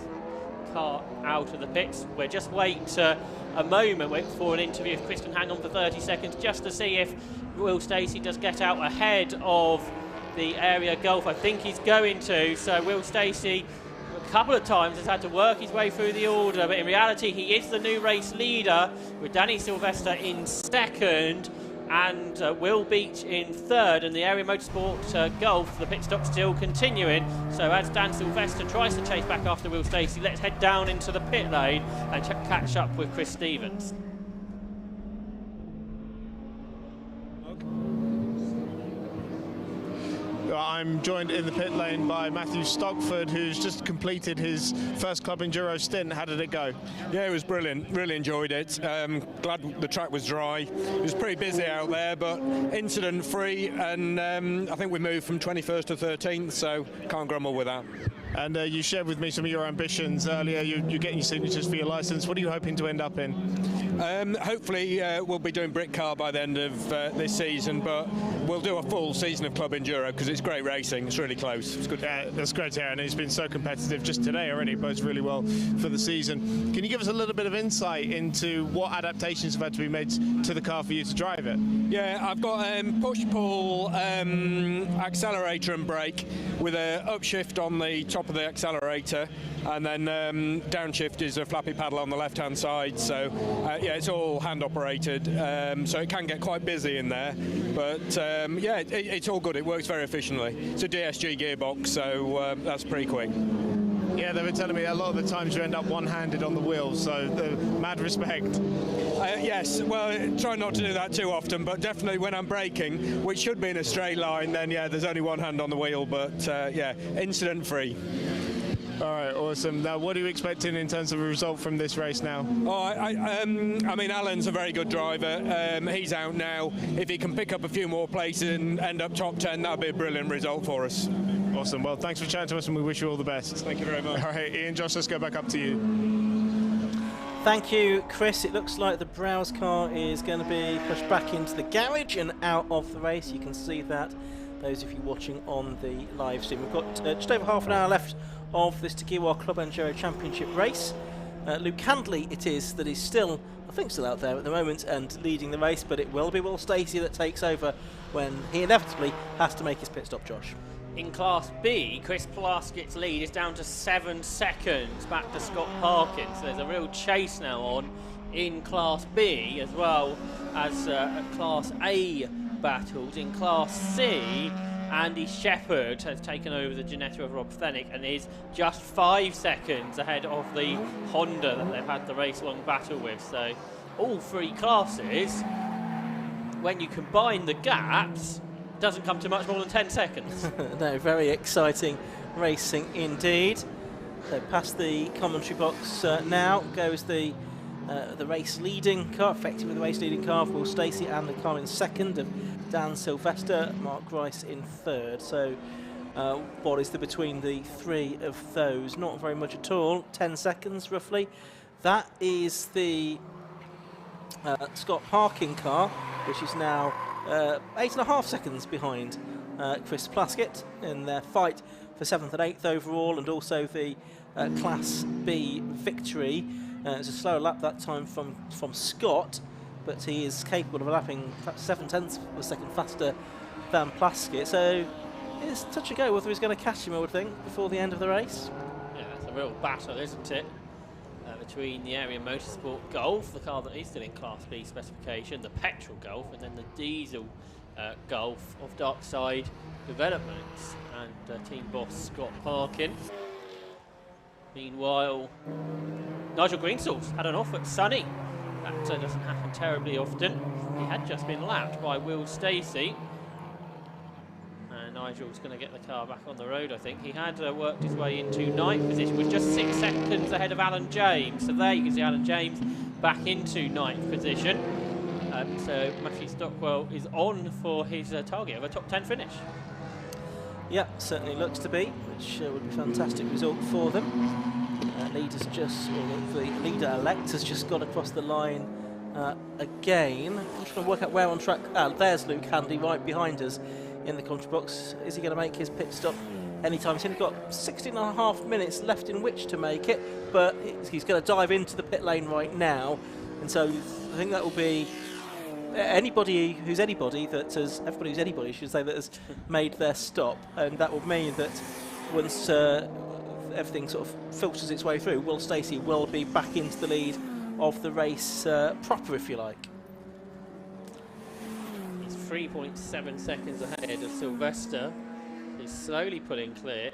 car out of the pits. We'll just wait a moment, wait for an interview. If Chris can hang on for 30 seconds just to see if Will Stacey does get out ahead of the area Gulf. I think he's going to. So Will Stacey a couple of times has had to work his way through the order, but in reality he is the new race leader with Danny Sylvester in second and Will Beach in third, and the Area Motorsport Gulf, the pit stop still continuing. So as Dan Sylvester tries to chase back after Will Stacey, let's head down into the pit lane and catch up with Chris Stevens. I'm joined in the pit lane by Matthew Stockford, who's just completed his first Club Enduro stint. How did it go? Yeah, it was brilliant. Really enjoyed it. Glad the track was dry. It was pretty busy out there, but incident-free, and I think we moved from 21st to 13th, so can't grumble with that. And you shared with me some of your ambitions earlier. You're getting your signatures for your licence. What are you hoping to end up in? Hopefully we'll be doing Brick Car by the end of this season, but we'll do a full season of Club Enduro because it's great racing. It's really close. It's good. That's great to hear, and it's been so competitive just today already. Bodes really well for the season. Can you give us a little bit of insight into what adaptations have had to be made to the car for you to drive it? Yeah, I've got push-pull accelerator and brake with a upshift on the top of the accelerator, and then downshift is a flappy paddle on the left-hand side. So yeah, it's all hand operated, so it can get quite busy in there, but yeah, it's all good. It works very efficiently. It's a DSG gearbox, so that's pretty quick. Yeah, they've been telling me a lot of the times you end up one-handed on the wheels, so mad respect. Yes, well, try not to do that too often, but definitely when I'm braking, which should be in a straight line, then yeah, there's only one hand on the wheel, but yeah, incident-free. All right, awesome. Now, what are you expecting in terms of a result from this race now? Oh, I mean, Alan's a very good driver. He's out now. If he can pick up a few more places and end up top 10, that would be a brilliant result for us. Awesome. Well, thanks for chatting to us, and we wish you all the best. Thank you very much. All right, Ian, Josh, let's go back up to you. Thank you, Chris. It looks like the Browse car is going to be pushed back into the garage and out of the race. You can see that, those of you watching on the live stream. We've got just over half an hour left of this Takiwa Club Enduro Championship race. Luke Handley it is that is still, I think, still out there at the moment and leading the race, but it will be Will Stacey that takes over when he inevitably has to make his pit stop, Josh. In Class B, Chris Plaskett's lead is down to 7 seconds back to Scott Parkin, so there's a real chase now on in Class B as well as Class A battles. In Class C, Andy Shepherd has taken over the Ginetta of Rob Fennick and is just 5 seconds ahead of the Honda that they've had the race-long battle with. So all three classes, when you combine the gaps, doesn't come to much more than 10 seconds. No, very exciting racing indeed. So past the commentary box now goes the race leading car, effectively the race leading car of Will Stacey, and the car in second of Dan Sylvester, Mark Grice in third. So what is the between the three of those? Not very much at all, 10 seconds roughly. That is the Scott Parkin car, which is now 8.5 seconds behind Chris Plaskett in their fight for 7th and 8th overall, and also the Class B victory. It's a slower lap that time from Scott, but he is capable of lapping 7/10 of a second faster than Plaskett. So it's touch and go whether he's going to catch him, I would think, before the end of the race. Yeah, it's a real battle, isn't it? Between the Area Motorsport Golf, the car that is still in Class B specification, the petrol Golf, and then the diesel Golf of Darkside Developments and team boss Scott Parkin. Meanwhile, Nigel Greenstall's had an off at Sunny. That doesn't happen terribly often. He had just been lapped by Will Stacey. And Nigel's going to get the car back on the road, I think. He had worked his way into 9th position, was just 6 seconds ahead of Alan James. So there you can see Alan James back into 9th position. So Matthew Stockwell is on for his target of a top 10 finish. Yeah, certainly looks to be, which would be a fantastic result for them. The leader-elect has just got across the line again. I'm just going to work out where on track. There's Luke Handley right behind us in the country box. Is he going to make his pit stop anytime soon? He's got 16.5 minutes left in which to make it, but he's going to dive into the pit lane right now. And so I think that will be everybody who's anybody, I should say, that has made their stop. And that will mean that once everything sort of filters its way through, Will Stacey will be back into the lead of the race proper, if you like. He's 3.7 seconds ahead of Sylvester. He's slowly pulling clear.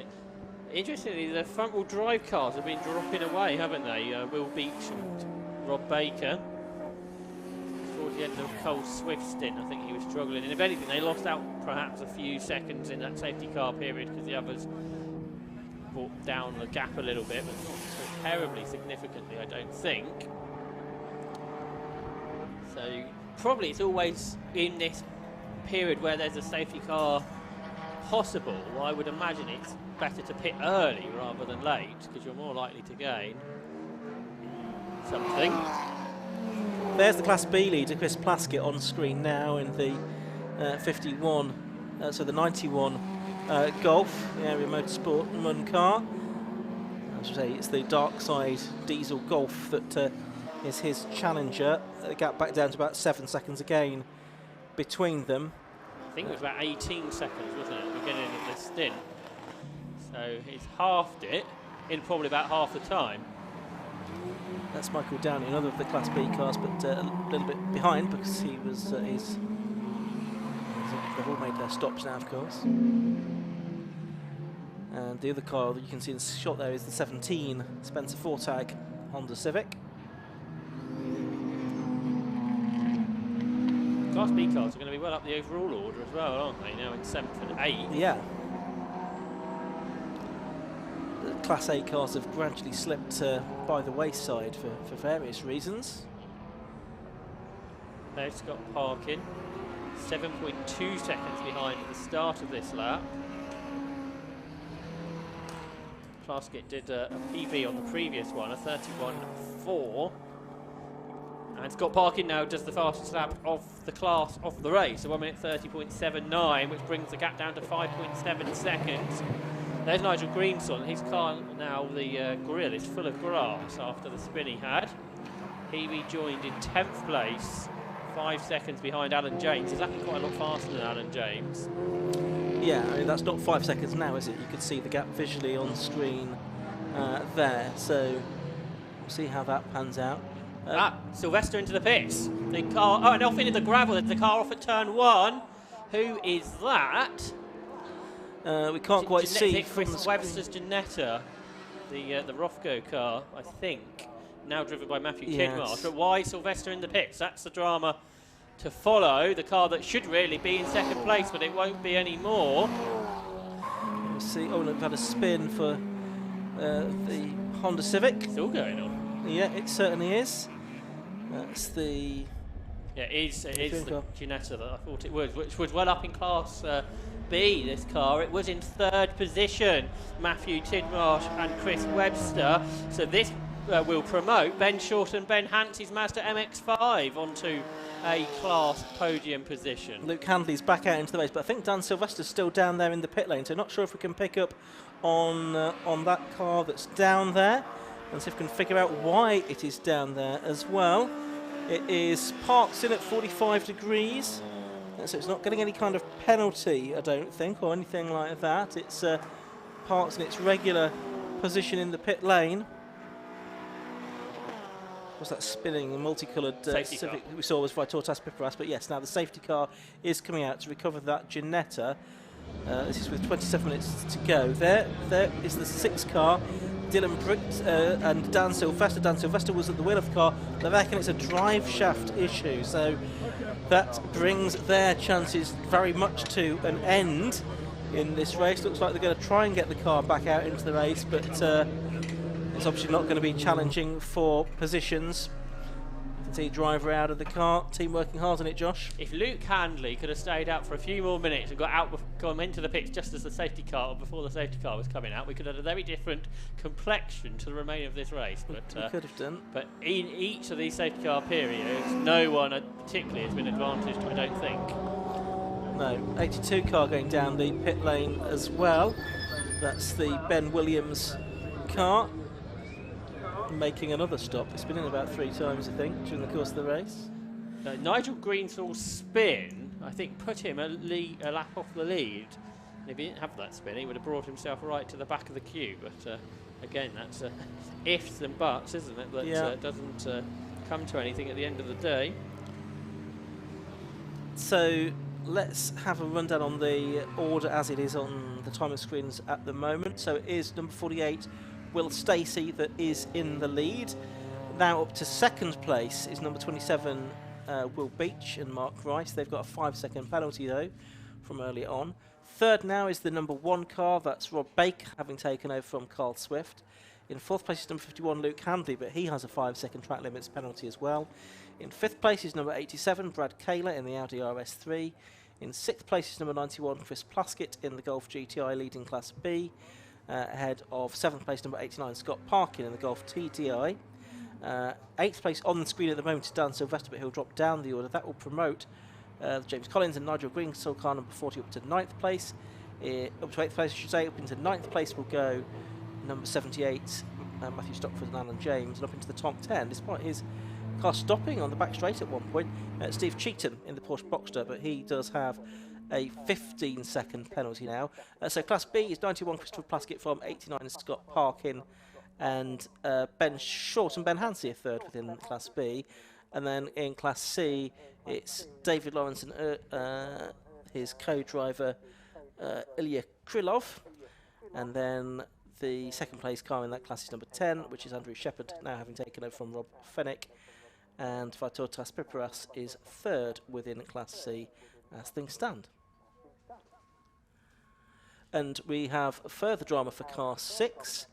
Interestingly, the front-wheel drive cars have been dropping away, haven't they? Will Beach and Rob Baker. Towards the end of Cole Swift's stint, I think he was struggling. And if anything, they lost out perhaps a few seconds in that safety car period because the others brought down the gap a little bit, but not so terribly significantly, I don't think. So probably it's always in this period where there's a safety car possible. I would imagine it's better to pit early rather than late because you're more likely to gain something. There's the Class B leader, Chris Plaskett, on screen now in the the 91 Golf, the area motorsport and run car. As I say, it's the Darkside diesel Golf that is his challenger. The gap back down to about 7 seconds again between them. I think it was about 18 seconds, wasn't it, at the beginning of this stint. So he's halved it in probably about half the time. That's Michael Downey, another of the Class B cars, but a little bit behind because he was. They've all made their stops now, of course. And the other car that you can see in the shot there is the 17 Spencer Fortag Honda Civic. Class B cars are going to be well up the overall order as well, aren't they? Now in 7th and 8th. Yeah. The Class A cars have gradually slipped by the wayside for various reasons. There's Scott Parkin, 7.2 seconds behind at the start of this lap. Plaskett did a PB on the previous one, a 31.4. And Scott Parkin now does the fastest lap of the class of the race, so 1 minute 30.79, which brings the gap down to 5.7 seconds. There's Nigel Greenson. His car now, the grill is full of grass after the spin he had. He rejoined in 10th place, 5 seconds behind Alan James. He's actually quite a lot faster than Alan James. Yeah, I mean, that's not 5 seconds now, is it? You can see the gap visually on screen there, so we'll see how that pans out. Sylvester into the pits. The car, and off into the gravel. The car off at turn 1. Who is that? We can't quite see. Chris Webster's Ginetta, the Rothko car, I think, now driven by Matthew Tidmarsh. But why Sylvester in the pits? That's the drama to follow. The car that should really be in second place, but it won't be anymore. Let's see. Oh, look, we've had a spin for the Honda Civic. It's all going on. Yeah, it certainly is. That's the... Yeah, it is the Ginetta that I thought it was, which was well up in Class B, this car. It was in 3rd position, Matthew Tidmarsh and Chris Webster. So this will promote Ben Short and Ben Hansey's Mazda MX-5 onto a class podium position. Luke Handley's back out into the race, but I think Dan Sylvester's still down there in the pit lane, so not sure if we can pick up on that car that's down there, and see if we can figure out why it is down there as well. It is parked in at 45 degrees, so it's not getting any kind of penalty, I don't think, or anything like that. It's parked in its regular position in the pit lane. Was that spinning the multicoloured Civic we saw was Vitortas Piperas, but yes, now the safety car is coming out to recover that Ginetta. This is with 27 minutes to go. There is the 6th car, Dylan Britt and Dan Sylvester. Dan Sylvester was at the wheel of the car. They reckon it's a drive shaft issue, so that brings their chances very much to an end in this race. Looks like they're going to try and get the car back out into the race, but it's obviously not going to be challenging for positions. can see driver out of the car, team working hard on it, Josh. If Luke Handley could have stayed out for a few more minutes and got out, come into the pits just as the safety car, or before the safety car was coming out, we could have had a very different complexion to the remainder of this race. But we could have done. But in each of these safety car periods, no one particularly has been advantaged, I don't think. No, 82 car going down the pit lane as well. That's the Ben Williams car, making another stop. It's been in about 3 times, I think, during the course of the race. Nigel Greensall's spin, I think, put him a lap off the lead. And if he didn't have that spin, he would have brought himself right to the back of the queue. But again, that's ifs and buts, isn't it? That doesn't come to anything at the end of the day. So let's have a rundown on the order as it is on the timing screens at the moment. So it is number 48, Will Stacey, that is in the lead. Now up to second place is number 27, Will Beach and Mark Rice. They've got a 5-second penalty though from early on. Third now is the number 1 car, that's Rob Baker, having taken over from Carl Swift. In 4th place is number 51, Luke Handley, but he has a 5-second track limits penalty as well. In 5th place is number 87, Brad Kaler in the Audi RS3. In 6th place is number 91, Chris Plaskett in the Golf GTI leading Class B, ahead of 7th place number 89, Scott Parkin in the Golf TDI. 8th place on the screen at the moment is Dan Sylvester, but he'll drop down the order. That will promote James Collins and Nigel Greensall car number 40 up to 9th place. Up to 8th place, I should say. Up into 9th place will go number 78, Matthew Stockford and Alan James, and up into the top 10, despite his car stopping on the back straight at one point. Steve Cheetham in the Porsche Boxster, but he does have a 15-second penalty now. So Class B is 91, Christopher Plaskett from 89, Scott Parkin, and Ben Short and Ben Hansey are third within Class B. And then in Class C, it's David Lawrence and his co-driver Ilya Krylov. And then the second place car in that class is number 10, which is Andrew Shepherd, now having taken over from Rob Fennick. And Vitotas Piperas is third within Class C as things stand. And we have further drama for car 6,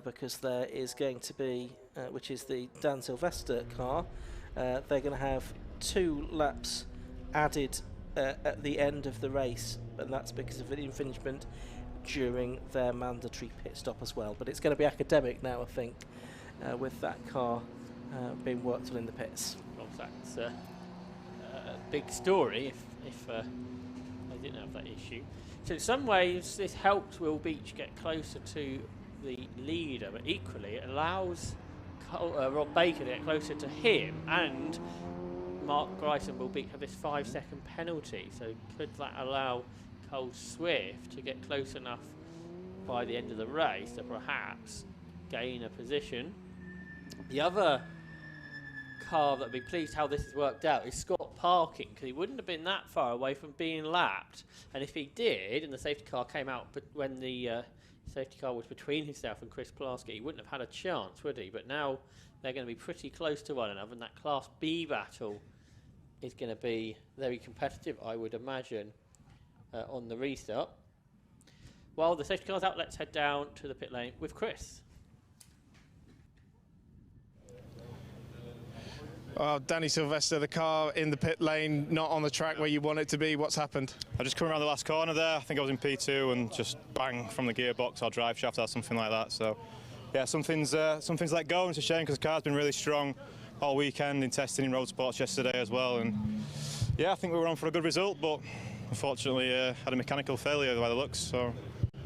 because there is going to be, which is the Dan Sylvester car, they're going to have 2 laps added at the end of the race, and that's because of an infringement during their mandatory pit stop as well. But it's going to be academic now, I think, with that car being worked on in the pits. Well, that's a big story if they didn't have that issue. So in some ways this helps Will Beach get closer to the leader, but equally it allows Rob Baker to get closer to him, and Mark Grice and Will Beach have this 5-second penalty. So could that allow Cole Swift to get close enough by the end of the race to perhaps gain a position? The other car that would be pleased how this has worked out is Scott Parkin, because he wouldn't have been that far away from being lapped, and if he did and the safety car came out but when the safety car was between himself and Chris Plaskett, he wouldn't have had a chance, would he? But now they're going to be pretty close to one another, and that Class B battle is going to be very competitive, I would imagine, on the restart. While the safety car's out, let's head down to the pit lane with Chris. Well, Danny Sylvester, the car in the pit lane, not on the track where you want it to be. What's happened? I just come around the last corner there. I think I was in P2 and just bang from the gearbox or drive shaft or something like that. So, yeah, something's let go. And it's a shame because the car's been really strong all weekend in testing in road sports yesterday as well. And yeah, I think we were on for a good result, but unfortunately had a mechanical failure by the looks. So.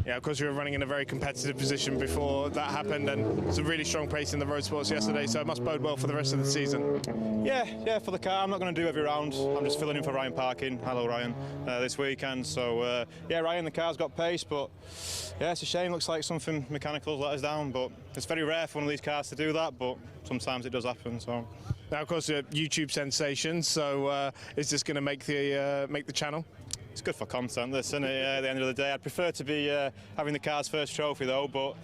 Yeah, of course, we were running in a very competitive position before that happened, and some really strong pace in the road sports yesterday, so it must bode well for the rest of the season. Yeah, for the car. I'm not going to do every round. I'm just filling in for Ryan Parkin. Hello, Ryan, this weekend. So, yeah, Ryan, the car's got pace, but yeah, it's a shame. Looks like something mechanical let us down, but it's very rare for one of these cars to do that, but sometimes it does happen. So. Now, of course, a YouTube sensation, so is this going to make the channel? It's good for content, this, isn't it? At the end of the day, I'd prefer to be having the car's first trophy though, but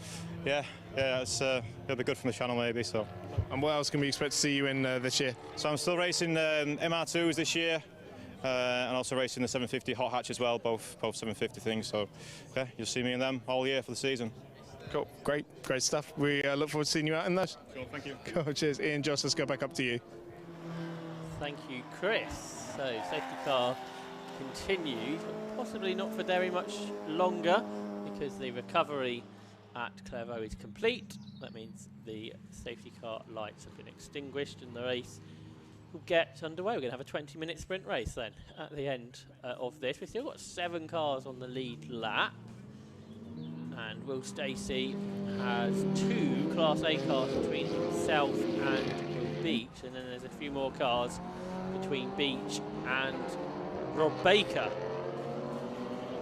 yeah, it'll be good for the channel maybe. So. And what else can we expect to see you in this year? So I'm still racing MR2s this year, and also racing the 750 hot hatch as well, both 750 things. So yeah, you'll see me in them all year for the season. Cool, great stuff. We look forward to seeing you out in those. Cool, thank you. Cool, cheers. Ian, Josh, let's go back up to you. Thank you, Chris. So safety car continues, but possibly not for very much longer because the recovery at Clairvaux is complete. That means the safety car lights have been extinguished and the race will get underway. We're going to have a 20-minute sprint race then at the end of this. We've still got 7 cars on the lead lap. And Will Stacey has 2 Class A cars between himself and Will Beach, and then there's a few more cars between Beach and Rob Baker.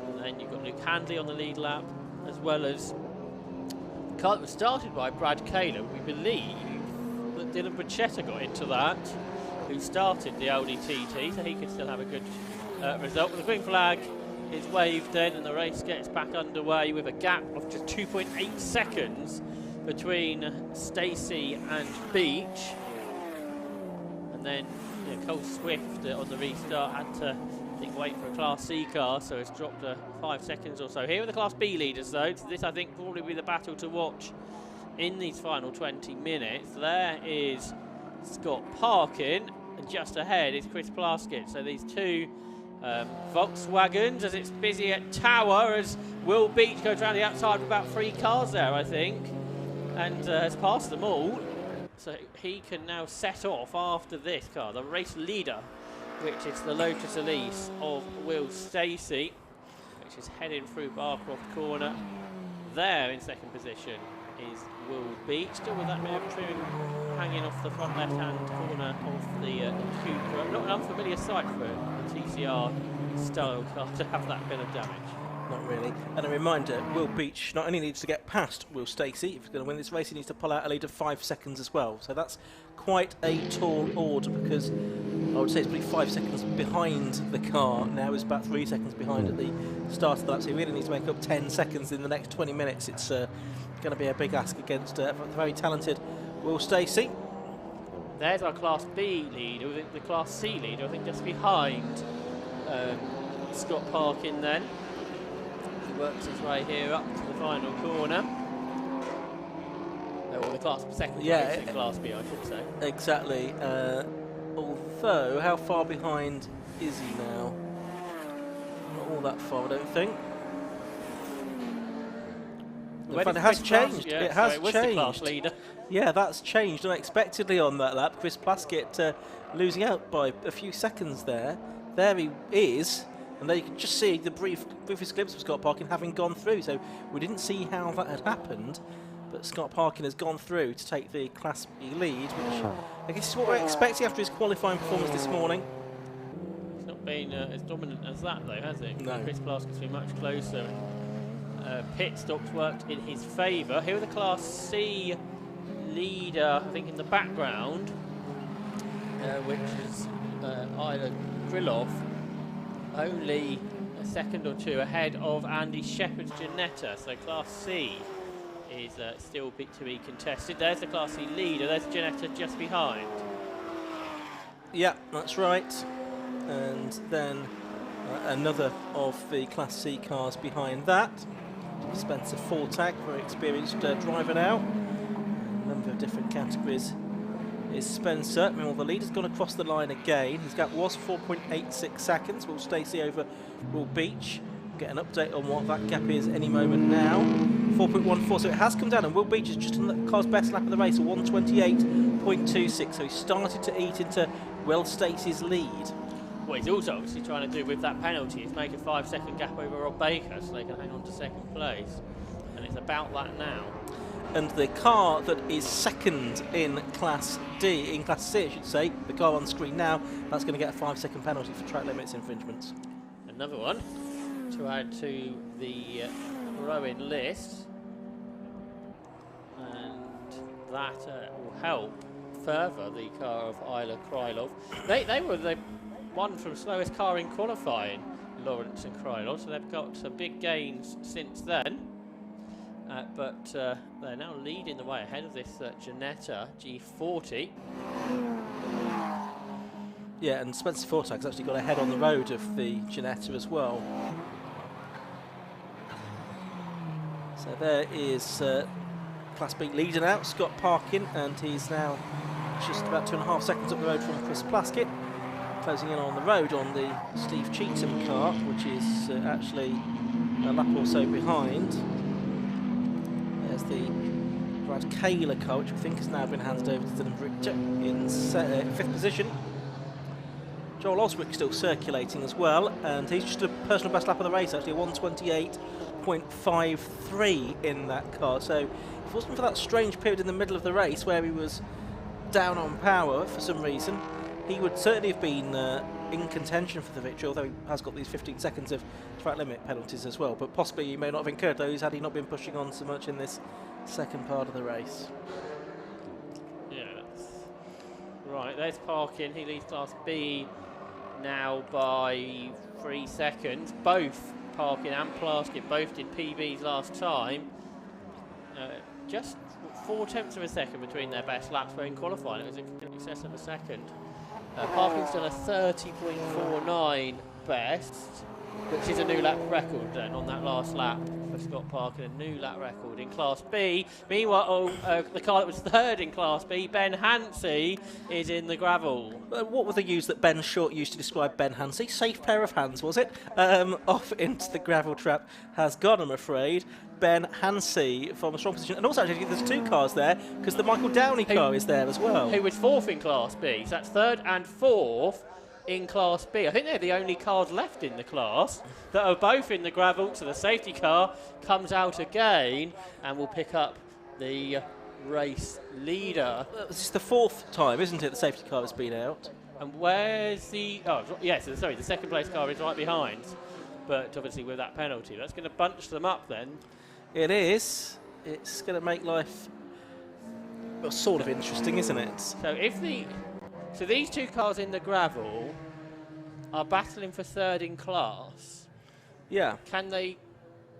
And then you've got Luke Handley on the lead lap, as well as the car that was started by Brad Kaler. We believe that Dylan Bruchetta got into that, who started the Audi TT, so he could still have a good result. But the green flag is waved then, and the race gets back underway with a gap of just 2.8 seconds between Stacey and Beach. And then Cole Swift on the restart had to, I think, wait for a Class C car, so it's dropped 5 seconds or so. Here are the Class B leaders, though. So this, I think, will probably be the battle to watch in these final 20 minutes. There is Scott Parkin, and just ahead is Chris Plaskett. So these two Volkswagens, as it's busy at Tower, as Will Beach goes around the outside with about 3 cars there, I think, and has passed them all. So he can now set off after this car, the race leader, which is the Lotus Elise of Will Stacey, which is heading through Barcroft Corner. There in second position is Will Beach, still with that bit of trim hanging off the front left-hand corner of the Cupra. Not an unfamiliar sight for a TCR style car to have that bit of damage. Not really. And a reminder, Will Beach not only needs to get past Will Stacey, if he's going to win this race, he needs to pull out a lead of 5 seconds as well. So that's quite a tall order, because I would say it's probably 5 seconds behind the car. Now is about 3 seconds behind at the start of the lap, so he really needs to make up 10 seconds in the next 20 minutes. It's going to be a big ask against the very talented Will Stacey. There's our Class B leader, the Class C leader, I think just behind Scott Parkin then. He works his way here up to the final corner. Or the Class second place in Class B, I should say. Exactly. Although, how far behind is he now? Not all that far, I don't think. In fact, it has changed. Yeah, it has was changed. The class leader. Yeah, that's changed unexpectedly on that lap. Chris Plaskett losing out by a few seconds there. There he is, and there you can just see the briefest glimpse of Scott Parkin having gone through. So we didn't see how that had happened, but Scott Parkin has gone through to take the Class B lead, which I guess is what we're expecting after his qualifying performance this morning. It's not been as dominant as that, though, has it? No. Chris Plaskett's been much closer. Pit stops worked in his favour. Here are the Class C leader, I think, in the background, which is Ila Krylov, only a second or two ahead of Andy Shepherd's Janetta. So Class C is still to be contested. There's the Class C leader, there's Janetta just behind. Yeah, that's right. And then another of the Class C cars behind that. Spencer Fortag, very experienced driver now. A number of different categories is Spencer. Well, the leader's gone across the line again. His gap was 4.86 seconds. Will Stacey over Will Beach. Get an update on what that gap is any moment now. 4.14, so it has come down, and Will Beach is just on the car's best lap of the race, 128.26. So he started to eat into Will Stacey's lead. What he's also obviously trying to do with that penalty is make a 5-second gap over Rob Baker so they can hang on to second place. And it's about that now. And the car that is second in Class D, in Class C I should say, the car on screen now, that's going to get a 5-second penalty for track limits infringements. Another one to add to the growing list. And that will help further the car of Ila Krylov. They were the one from slowest car in qualifying, Lawrence and Krylov, so they've got some big gains since then. But they're now leading the way ahead of this Janetta G40. Yeah, and Spencer Fortag's actually got ahead on the road of the Janetta as well. So there is Class B leader now, Scott Parkin, and he's now just about 2.5 seconds up the road from Chris Plaskett. closing in on the road on the Steve Cheatham car, which is actually a lap or so behind. There's the Brad Kaler car, which I think has now been handed over to Dylan Richter in 5th position. Joel Oswick still circulating as well, and he's just a personal best lap of the race, actually, a 1:28.53 in that car. So if it wasn't for that strange period in the middle of the race where he was down on power for some reason, he would certainly have been in contention for the victory, although he has got these 15 seconds of track limit penalties as well. But possibly he may not have incurred those had he not been pushing on so much in this second part of the race. Yeah, that's right. There's parking. He leads Class B now by 3 seconds. Both Parkin and Plaskett both did PBs last time. Just 0.4 of a second between their best laps, where in qualifying it was in excess of a second. Parkin's done a 30.49 best, which is a new lap record then on that last lap for Scott Parkin, a new lap record in Class B. Meanwhile, the car that was third in Class B, Ben Hansey, is in the gravel. What were the use that Ben Short used to describe Ben Hansey? Safe pair of hands, was it? Off into the gravel trap has gone, I'm afraid. Ben Hansey from a strong position. And also, actually, there's 2 cars there, because the Michael Downey car is there as well. Who was 4th in Class B. So that's 3rd and 4th in Class B. I think they're the only cars left in the class that are both in the gravel, so the safety car comes out again and will pick up the race leader. This is the 4th time, isn't it, the safety car has been out? And where's the... Oh, yes, sorry, the second place car is right behind. But obviously with that penalty, that's going to bunch them up then. It is. It's going to make life sort of interesting, isn't it? So these 2 cars in the gravel are battling for 3rd in class. Yeah. Are they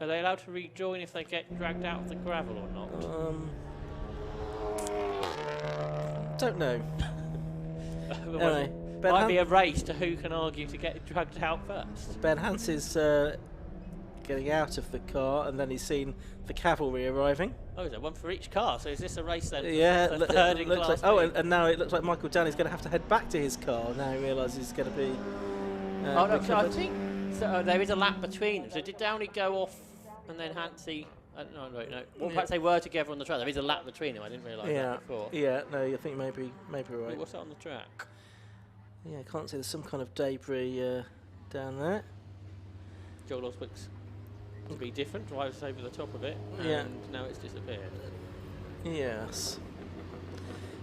allowed to rejoin if they get dragged out of the gravel or not? Don't know. Anyway, might be a race to who can argue to get dragged out first. Ben Hansey's getting out of the car, and then he's seen the cavalry arriving. Oh, is there one for each car? So is this a race then? Yeah, for 3rd in class B? and now it looks like Michael Downey's going to have to head back to his car. Now he realises he's going to be. Oh no, so I think there is a lap between them. So did Downey go off and then Hansey? No. Well, perhaps they were together on the track. There is a lap between them. I didn't realise that before. Yeah, no, I think maybe right. What's that on the track? Yeah, I can't see. There's some kind of debris down there. Joel Oswick's to be different, drives over the top of it, and now it's disappeared. Yes.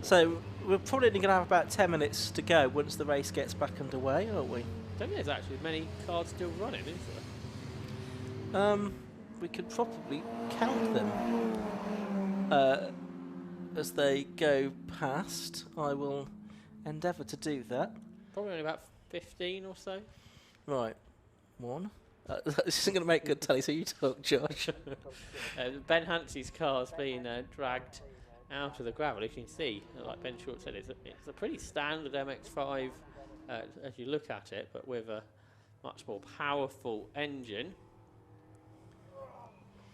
So we're probably only going to have about 10 minutes to go once the race gets back underway, aren't we? I don't think there's actually many cars still running, is there? We could probably count them as they go past. I will endeavour to do that. Probably only about 15 or so. Right. 1. This isn't going to make good telly, so you talk, Josh. Ben Hansey's car's been dragged out of the gravel. As you can see, like Ben Short said, it's a pretty standard MX-5 as you look at it, but with a much more powerful engine.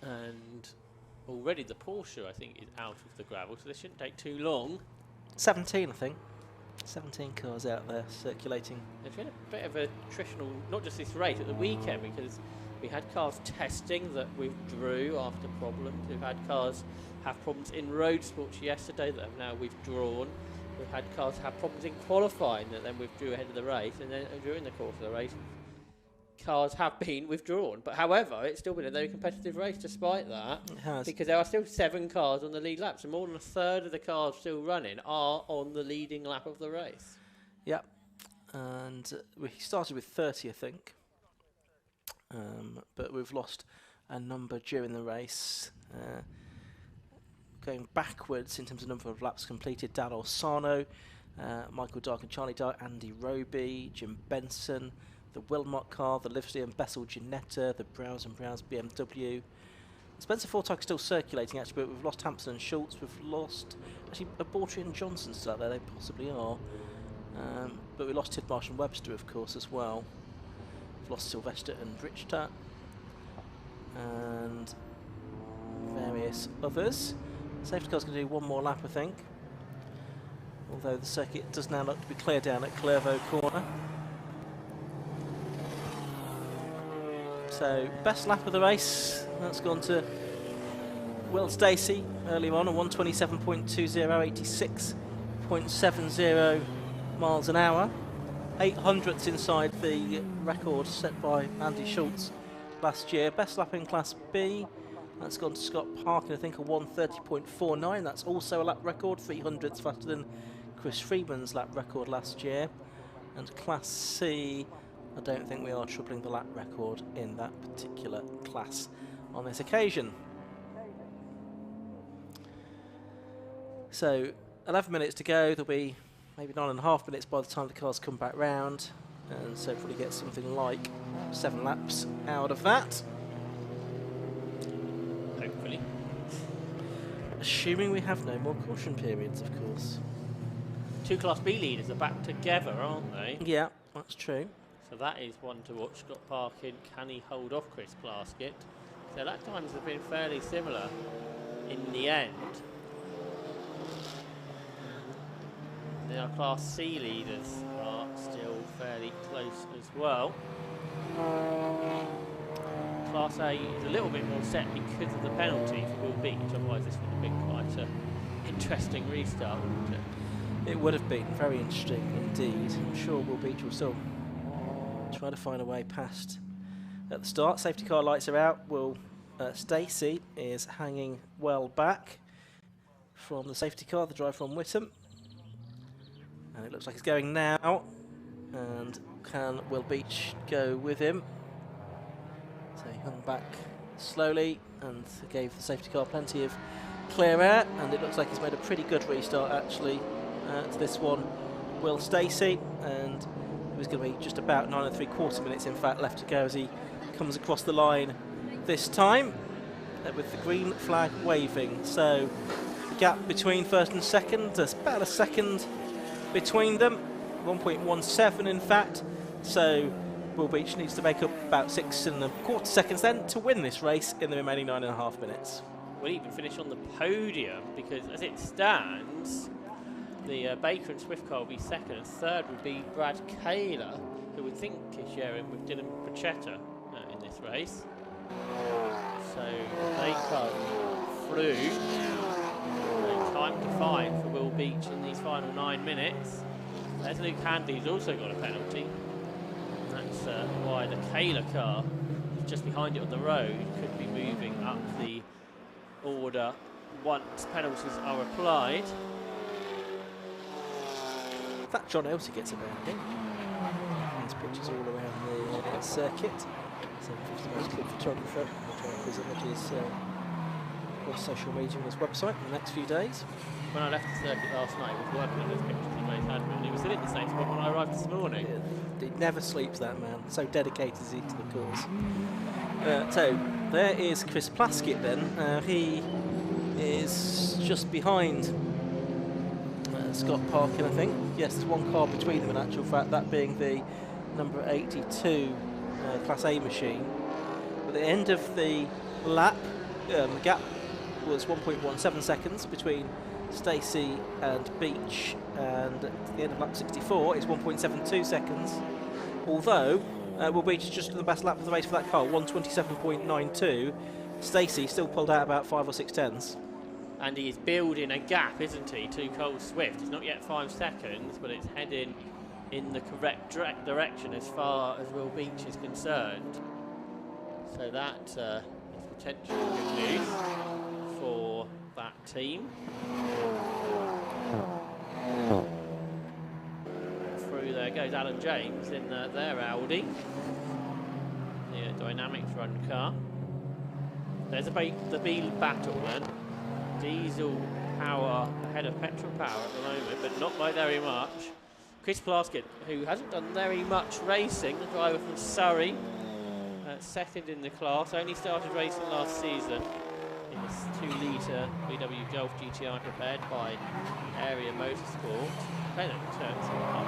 And already the Porsche, I think, is out of the gravel, so this shouldn't take too long. 17, I think. 17 cars out there circulating. There's been a bit of attritional, not just this race, at the weekend, because we had cars testing that withdrew after problems. We've had cars have problems in road sports yesterday that have now withdrawn. We've had cars have problems in qualifying that then withdrew ahead of the race, and then during the course of the race, cars have been withdrawn. But however, it's still been a very competitive race despite that. It has. Because there are still 7 cars on the lead lap, so more than a third of the cars still running are on the leading lap of the race. Yep. And we started with 30, I think. But we've lost a number during the race. Going backwards in terms of number of laps completed, Dan Orsano, Michael Dark and Charlie Dark, Andy Roby, Jim Benson, the Wilmot car, the Livesley and Bessel Ginetta, the Browse and Browse BMW. Spencer Fortag still circulating actually, but we've lost Hampson and Schultz. We've lost actually Abortry and Johnson still out there. They possibly are, but we lost Tidmarsh and Webster, of course, as well. We've lost Sylvester and Richter and various others. Safety car's going to do one more lap, I think. Although the circuit does now look to be clear down at Clervaux Corner. So best lap of the race, that's gone to Will Stacey earlier on, a 127.20, 86.70 miles an hour. 800ths inside the record set by Andy Schultz last year. Best lap in Class B, that's gone to Scott Parkin, I think a 130.49. That's also a lap record, 300ths faster than Chris Freeman's lap record last year. And Class C, I don't think we are tripling the lap record in that particular class on this occasion. So 11 minutes to go. There'll be maybe 9.5 minutes by the time the cars come back round, and so probably get something like 7 laps out of that. Hopefully. Assuming we have no more caution periods, of course. 2 Class B leaders are back together, aren't they? Yeah, that's true. So that is one to watch. Scott Parkin, can he hold off Chris Plaskett? So lap times have been fairly similar in the end. Then our Class C leaders are still fairly close as well. Class A is a little bit more set because of the penalty for Will Beach, otherwise this would have been quite an interesting restart, wouldn't it? It would have been very interesting indeed. I'm sure Will Beach will still try to find a way past at the start. Safety car lights are out. Will Stacey is hanging well back from the safety car, the driver from Whittam. And it looks like he's going now. And can Will Beach go with him? So he hung back slowly and gave the safety car plenty of clear air. And it looks like he's made a pretty good restart actually to this one, Will Stacey. And it was going to be just about 9 3/4 minutes in fact left to go as he comes across the line this time with the green flag waving. So the gap between first and second, there's about a second between them, 1.17 in fact. So Will Beach needs to make up about 6 1/4 seconds then to win this race in the remaining 9.5 minutes. We'll even finish on the podium because as it stands, the Baker and Swift car will be second, and third would be Brad Kaler, who would think is sharing with Dylan Pachetta in this race. So they come through. Time to fight for Will Beach in these final 9 minutes. There's Luke Handy, who's also got a penalty. That's why the Kaler car, just behind it on the road, could be moving up the order once penalties are applied. In fact, John Elsey gets a bounding. There's pictures all around the circuit. So he's the most good photographer. We'll try and his images on social media and his website in the next few days. When I left the circuit last night, I was working on those pictures he made, and he was still in the same spot when I arrived this morning. He never sleeps, that man. So dedicated is he to the cause. So there is Chris Plaskett then. He is just behind Scott Parkin, I think. Yes, there's one car between them in actual fact, that being the number 82 Class A machine. At the end of the lap, the gap was 1.17 seconds between Stacey and Beach, and at the end of lap 64 it's 1.72 seconds. Although Will Beach is just the best lap of the race for that car, 127.92. Stacey still pulled out about 5 or 6 tenths. And he is building a gap, isn't he, to Cole Swift. It's not yet 5 seconds, but it's heading in the correct direction as far as Will Beach is concerned. So that is potentially good news for that team. Through there goes Alan James in their Audi, the Dynamics run car. There's the B battle then. Diesel power ahead of petrol power at the moment, but not by very much. Chris Plaskett, who hasn't done very much racing, the driver from Surrey, second in the class, only started racing last season in this 2-litre VW Golf GTI prepared by Area Motorsport. Bennett turns up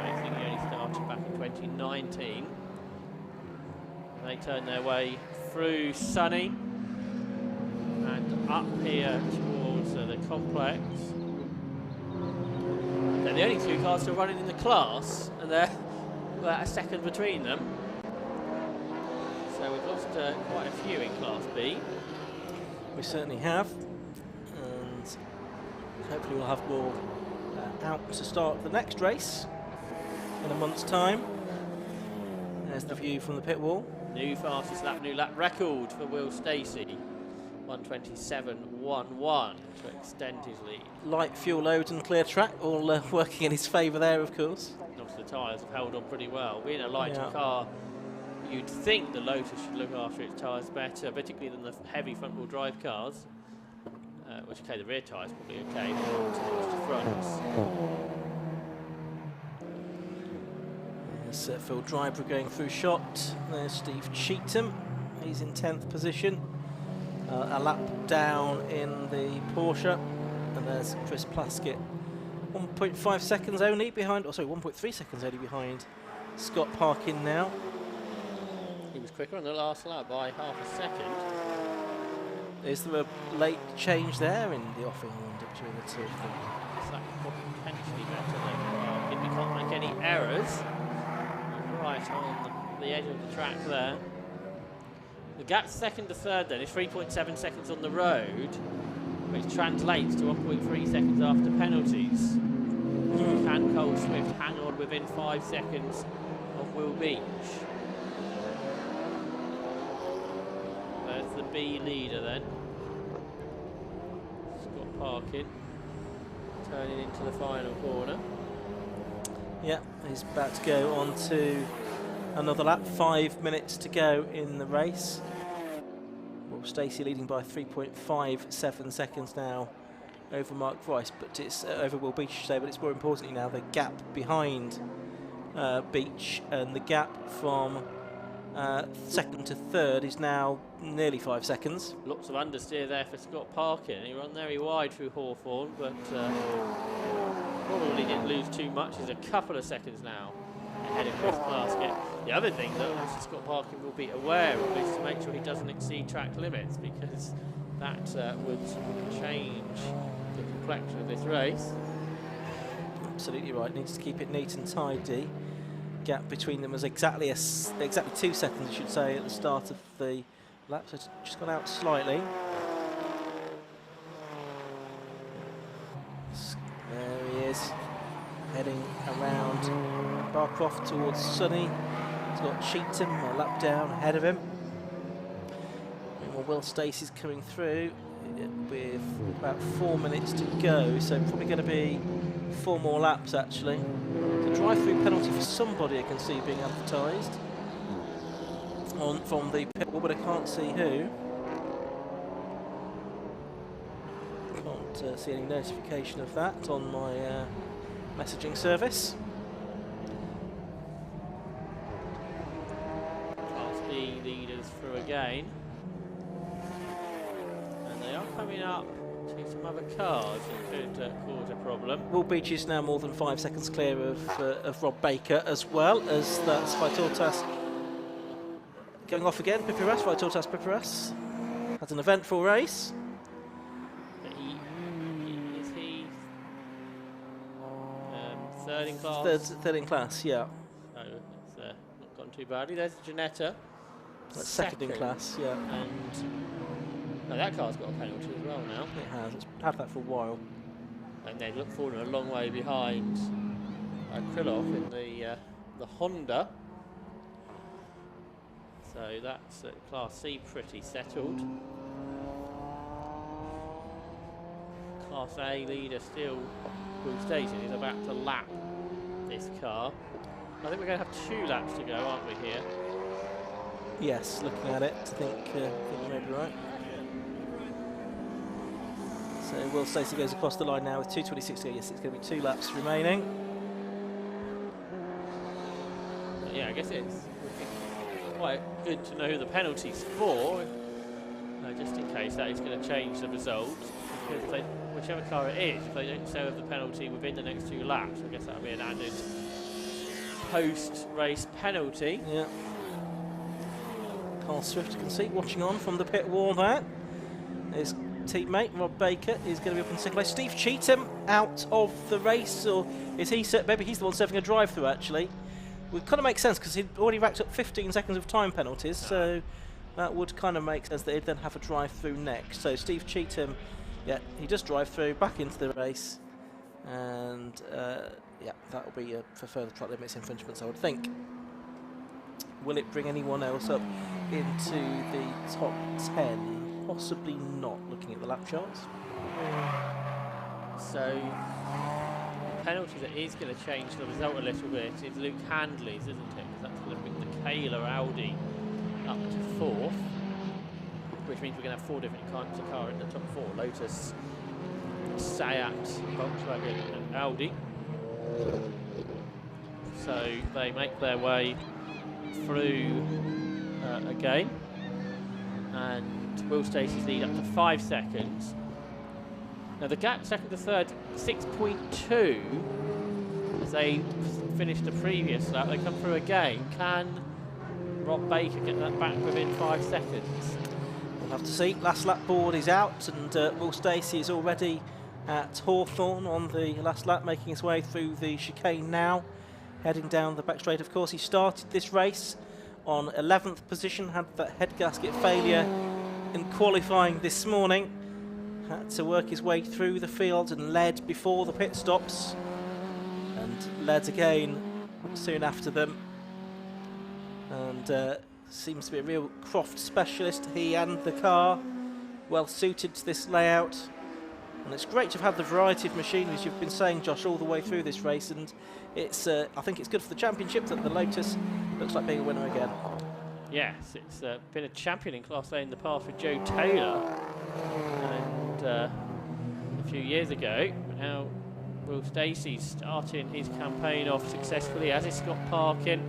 racing, he only started back in 2019. They turn their way through Sunny and up here towards the complex. They're the only 2 cars still running in the class, and they're a second between them. So we've lost quite a few in Class B. We certainly have, and hopefully we'll have more out to start the next race in a month's time. There's the view from the pit wall. New fastest lap, new lap record for Will Stacey. 1:27.11 to extend his lead. Light fuel load and clear track, all working in his favour there, of course. And obviously the tyres have held on pretty well. Being a lighter Yeah. car, you'd think the Lotus should look after its tyres better, particularly than the heavy front-wheel drive cars. Which, okay, the rear tyres probably okay, but not so much the fronts. There's Phil Driver going through shot. There's Steve Cheetham. He's in 10th position. A lap down in the Porsche. And there's Chris Plaskett. 1.5 seconds only behind, 1.3 seconds only behind Scott Parkin now. He was quicker on the last lap by half a second. Is there a late change there in the offing order between the two of them? So that could potentially better than Parkin. We can't make any errors. Right on the edge of the track there. The gap second to third then is 3.7 seconds on the road, which translates to 1.3 seconds after penalties. Can Cole Swift hang on within 5 seconds of Will Beach? There's the B leader then. Scott Parkin turning into the final corner. Yeah, he's about to go on to another lap. 5 minutes to go in the race. Will Stacey leading by 3.57 seconds now over Mark Rice, but it's over Will Beach today, but it's more importantly now the gap behind Beach, and the gap from second to third is now nearly 5 seconds. Lots of understeer there for Scott Parkin. He ran very wide through Hawthorne, but probably didn't lose too much. He's a couple of seconds now ahead of Chris Plaskett. The other thing that also Scott Parkin will be aware of is to make sure he doesn't exceed track limits, because that would change the complexion of this race. Absolutely right, needs to keep it neat and tidy. Gap between them was exactly 2 seconds, I should say, at the start of the lap, so it's just gone out slightly. There he is, heading around Barcroft towards Sunny. He's got Cheetham a lap down ahead of him. Well, Will Stacey's coming through with about 4 minutes to go, so probably going to be 4 more laps actually. The drive-through penalty for somebody I can see being advertised from the pit wall, but I can't see who. Can't see any notification of that on my messaging service. Class B leaders through again. And they are coming up to some other cars that could cause a problem. Will Beach is now more than 5 seconds clear of Rob Baker, as well as that's Vitortas going off again. Pipiras, Vitortas Pipiras has an eventful race. But is he third in class? Third in class, yeah. So it's not gone too badly. There's Janetta. That's second in class, yeah. And no, that car's got a penalty as well now. It has. It's had that for a while. And they look forward a long way behind Krylov in the Honda. So that's Class C pretty settled. Class A leader still Will Stacey is about to lap this car. I think we're going to have 2 laps to go, aren't we, here? Yes, looking at it, I think you may be right. So Will Stacey goes across the line now with 2:26 to go. Yes, it's going to be 2 laps remaining. But yeah, I guess it's quite good to know who the penalty's for, just in case that is going to change the result. Because if they, whichever car it is, if they don't serve the penalty within the next 2 laps, I guess that'll be an added post-race penalty. Yeah. Carl Swift, you can see, watching on from the pit wall there. His teammate, Rob Baker, is going to be up in second place. Steve Cheetham out of the race, or is he, maybe he's the one serving a drive-through actually. would kind of make sense because he'd already racked up 15 seconds of time penalties, so that would kind of make sense that he'd then have a drive through next. So Steve Cheetham, yeah, he does drive through back into the race, and yeah, that will be for further track limits infringements, I would think. Will it bring anyone else up into the top 10? Possibly not, looking at the lap charts. So, penalty that is going to change the result a little bit is Luke Handley's, isn't it? Because that's going to bring the Kayla Audi up to 4th, which means we're going to have 4 different kinds of car in the top 4. Lotus, Seat, Volkswagen and Audi. So they make their way through again, and Will Stacey's lead up to 5 seconds. Now the gap second to third, 6.2 as they finished the previous lap. They come through again. Can Rob Baker get that back within 5 seconds? We'll have to see. Last lap board is out, and Will Stacey is already at Hawthorne on the last lap, making his way through the chicane now, heading down the back straight. Of course, he started this race on 11th position, had that head gasket failure in qualifying this morning, had to work his way through the field and led before the pit stops, and led again soon after them, and seems to be a real Croft specialist, he and the car, well suited to this layout. And it's great to have had the variety of machinery, as you've been saying, Josh, all the way through this race, and it's I think it's good for the championship that the Lotus looks like being a winner again. Yes, it's been a champion in Class A in the past with Joe Taylor, and a few years ago. Now Will Stacey starting his campaign off successfully, as is Scott Parkin,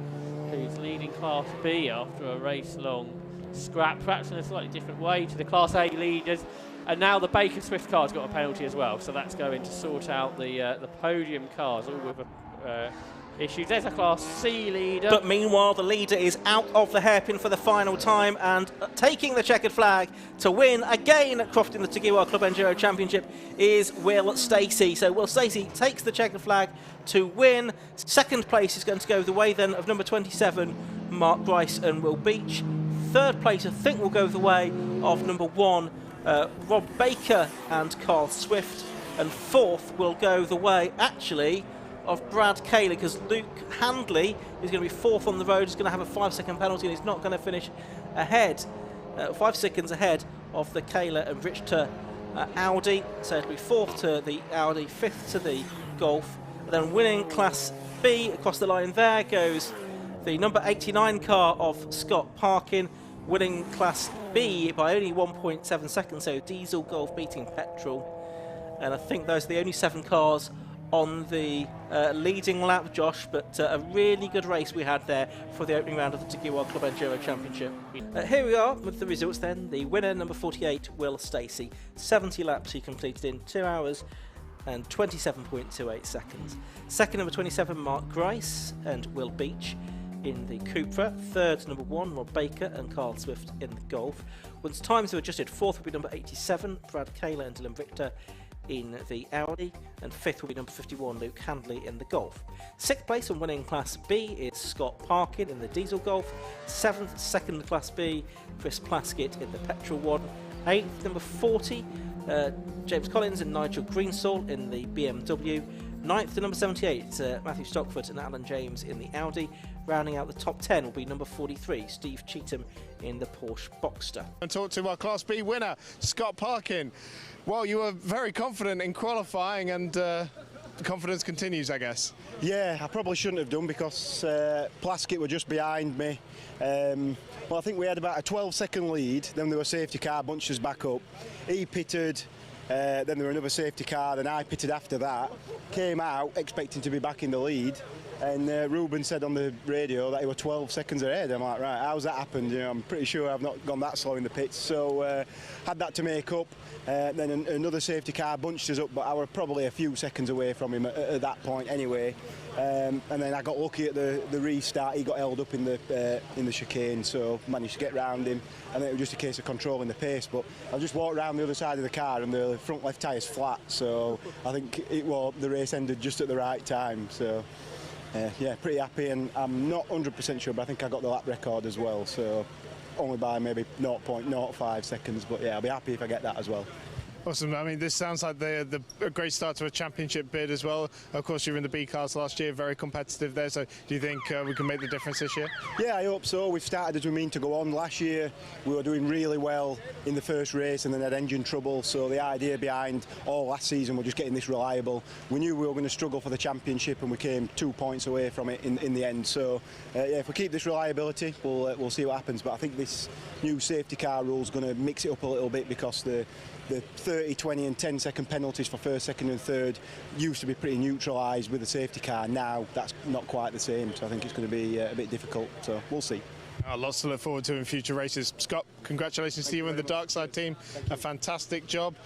who's leading Class B after a race-long scrap, perhaps in a slightly different way to the Class A leaders. And now the Baker Swift car's got a penalty as well, so that's going to sort out the podium cars, all with issues. There's a Class C leader. But meanwhile, the leader is out of the hairpin for the final time, and taking the checkered flag to win again at Croft in the Tiguan Club Enduro Championship is Will Stacey. So Will Stacey takes the checkered flag to win. Second place is going to go the way then of number 27, Mark Grice and Will Beach. Third place, I think, will go the way of number 1, Rob Baker and Carl Swift, and 4th will go the way, actually, of Brad Kaler, because Luke Handley is going to be 4th on the road, is going to have a 5-second penalty, and he's not going to finish ahead, 5 seconds ahead of the Kaler and Richter Audi. So it'll be 4th to the Audi, 5th to the Golf. And then winning Class B across the line there goes the number 89 car of Scott Parkin, winning Class B by only 1.7 seconds, so Diesel Golf beating Petrol. And I think those are the only 7 cars on the leading lap, Josh, but a really good race we had there for the opening round of the Tiguan Club Enduro Championship. Here we are with the results then. The winner, number 48, Will Stacey. 70 laps he completed in 2 hours and 27.28 seconds. Second, number 27, Mark Grice and Will Beach in the Cupra. Third, number 1, Rob Baker and Carl Swift in the Golf. Once times are adjusted, 4th will be number 87, Brad Kaler and Dylan Richter in the Audi, and 5th will be number 51, Luke Handley in the Golf. 6th place and winning Class B is Scott Parkin in the Diesel Golf. 7th, second Class B, Chris Plaskett in the Petrol one. 8th, number 40, James Collins and Nigel Greensall in the BMW. 9th to number 78, Matthew Stockford and Alan James in the Audi. Rounding out the top 10 will be number 43, Steve Cheetham in the Porsche Boxster. And talk to our Class B winner, Scott Parkin. Well, you were very confident in qualifying, and the confidence continues, I guess. Yeah, I probably shouldn't have done, because Plaskett were just behind me. Well, I think we had about a 12-second lead, then there were safety car bunched us back up. He pitted, then there were another safety car, then I pitted after that. Came out expecting to be back in the lead, and Ruben said on the radio that he was 12 seconds ahead. I'm like, right, how's that happened? You know, I'm pretty sure I've not gone that slow in the pits. So had that to make up. Then another safety car bunched us up, but I were probably a few seconds away from him at that point anyway. And then I got lucky at the restart. He got held up in the chicane, so managed to get round him. And then it was just a case of controlling the pace. But I just walked around the other side of the car, and the front left tyre's flat. So I think the race ended just at the right time. So. yeah, pretty happy, and I'm not 100% sure, but I think I got the lap record as well, so only by maybe 0.05 seconds, but yeah, I'll be happy if I get that as well. Awesome. I mean, this sounds like a great start to a championship bid as well. Of course, you were in the B cars last year, very competitive there. So do you think we can make the difference this year? Yeah, I hope so. We've started as we mean to go on. Last year, we were doing really well in the first race and then had engine trouble. So the idea behind all last season was just getting this reliable. We knew we were going to struggle for the championship, and we came 2 points away from it in the end. So yeah, if we keep this reliability, we'll see what happens. But I think this new safety car rule is going to mix it up a little bit, because the 30, 20 and 10-second penalties for first, second and third used to be pretty neutralised with the safety car. Now that's not quite the same, so I think it's going to be a bit difficult, so we'll see. Lots to look forward to in future races. Scott, congratulations to you and the Darkside team. A fantastic job.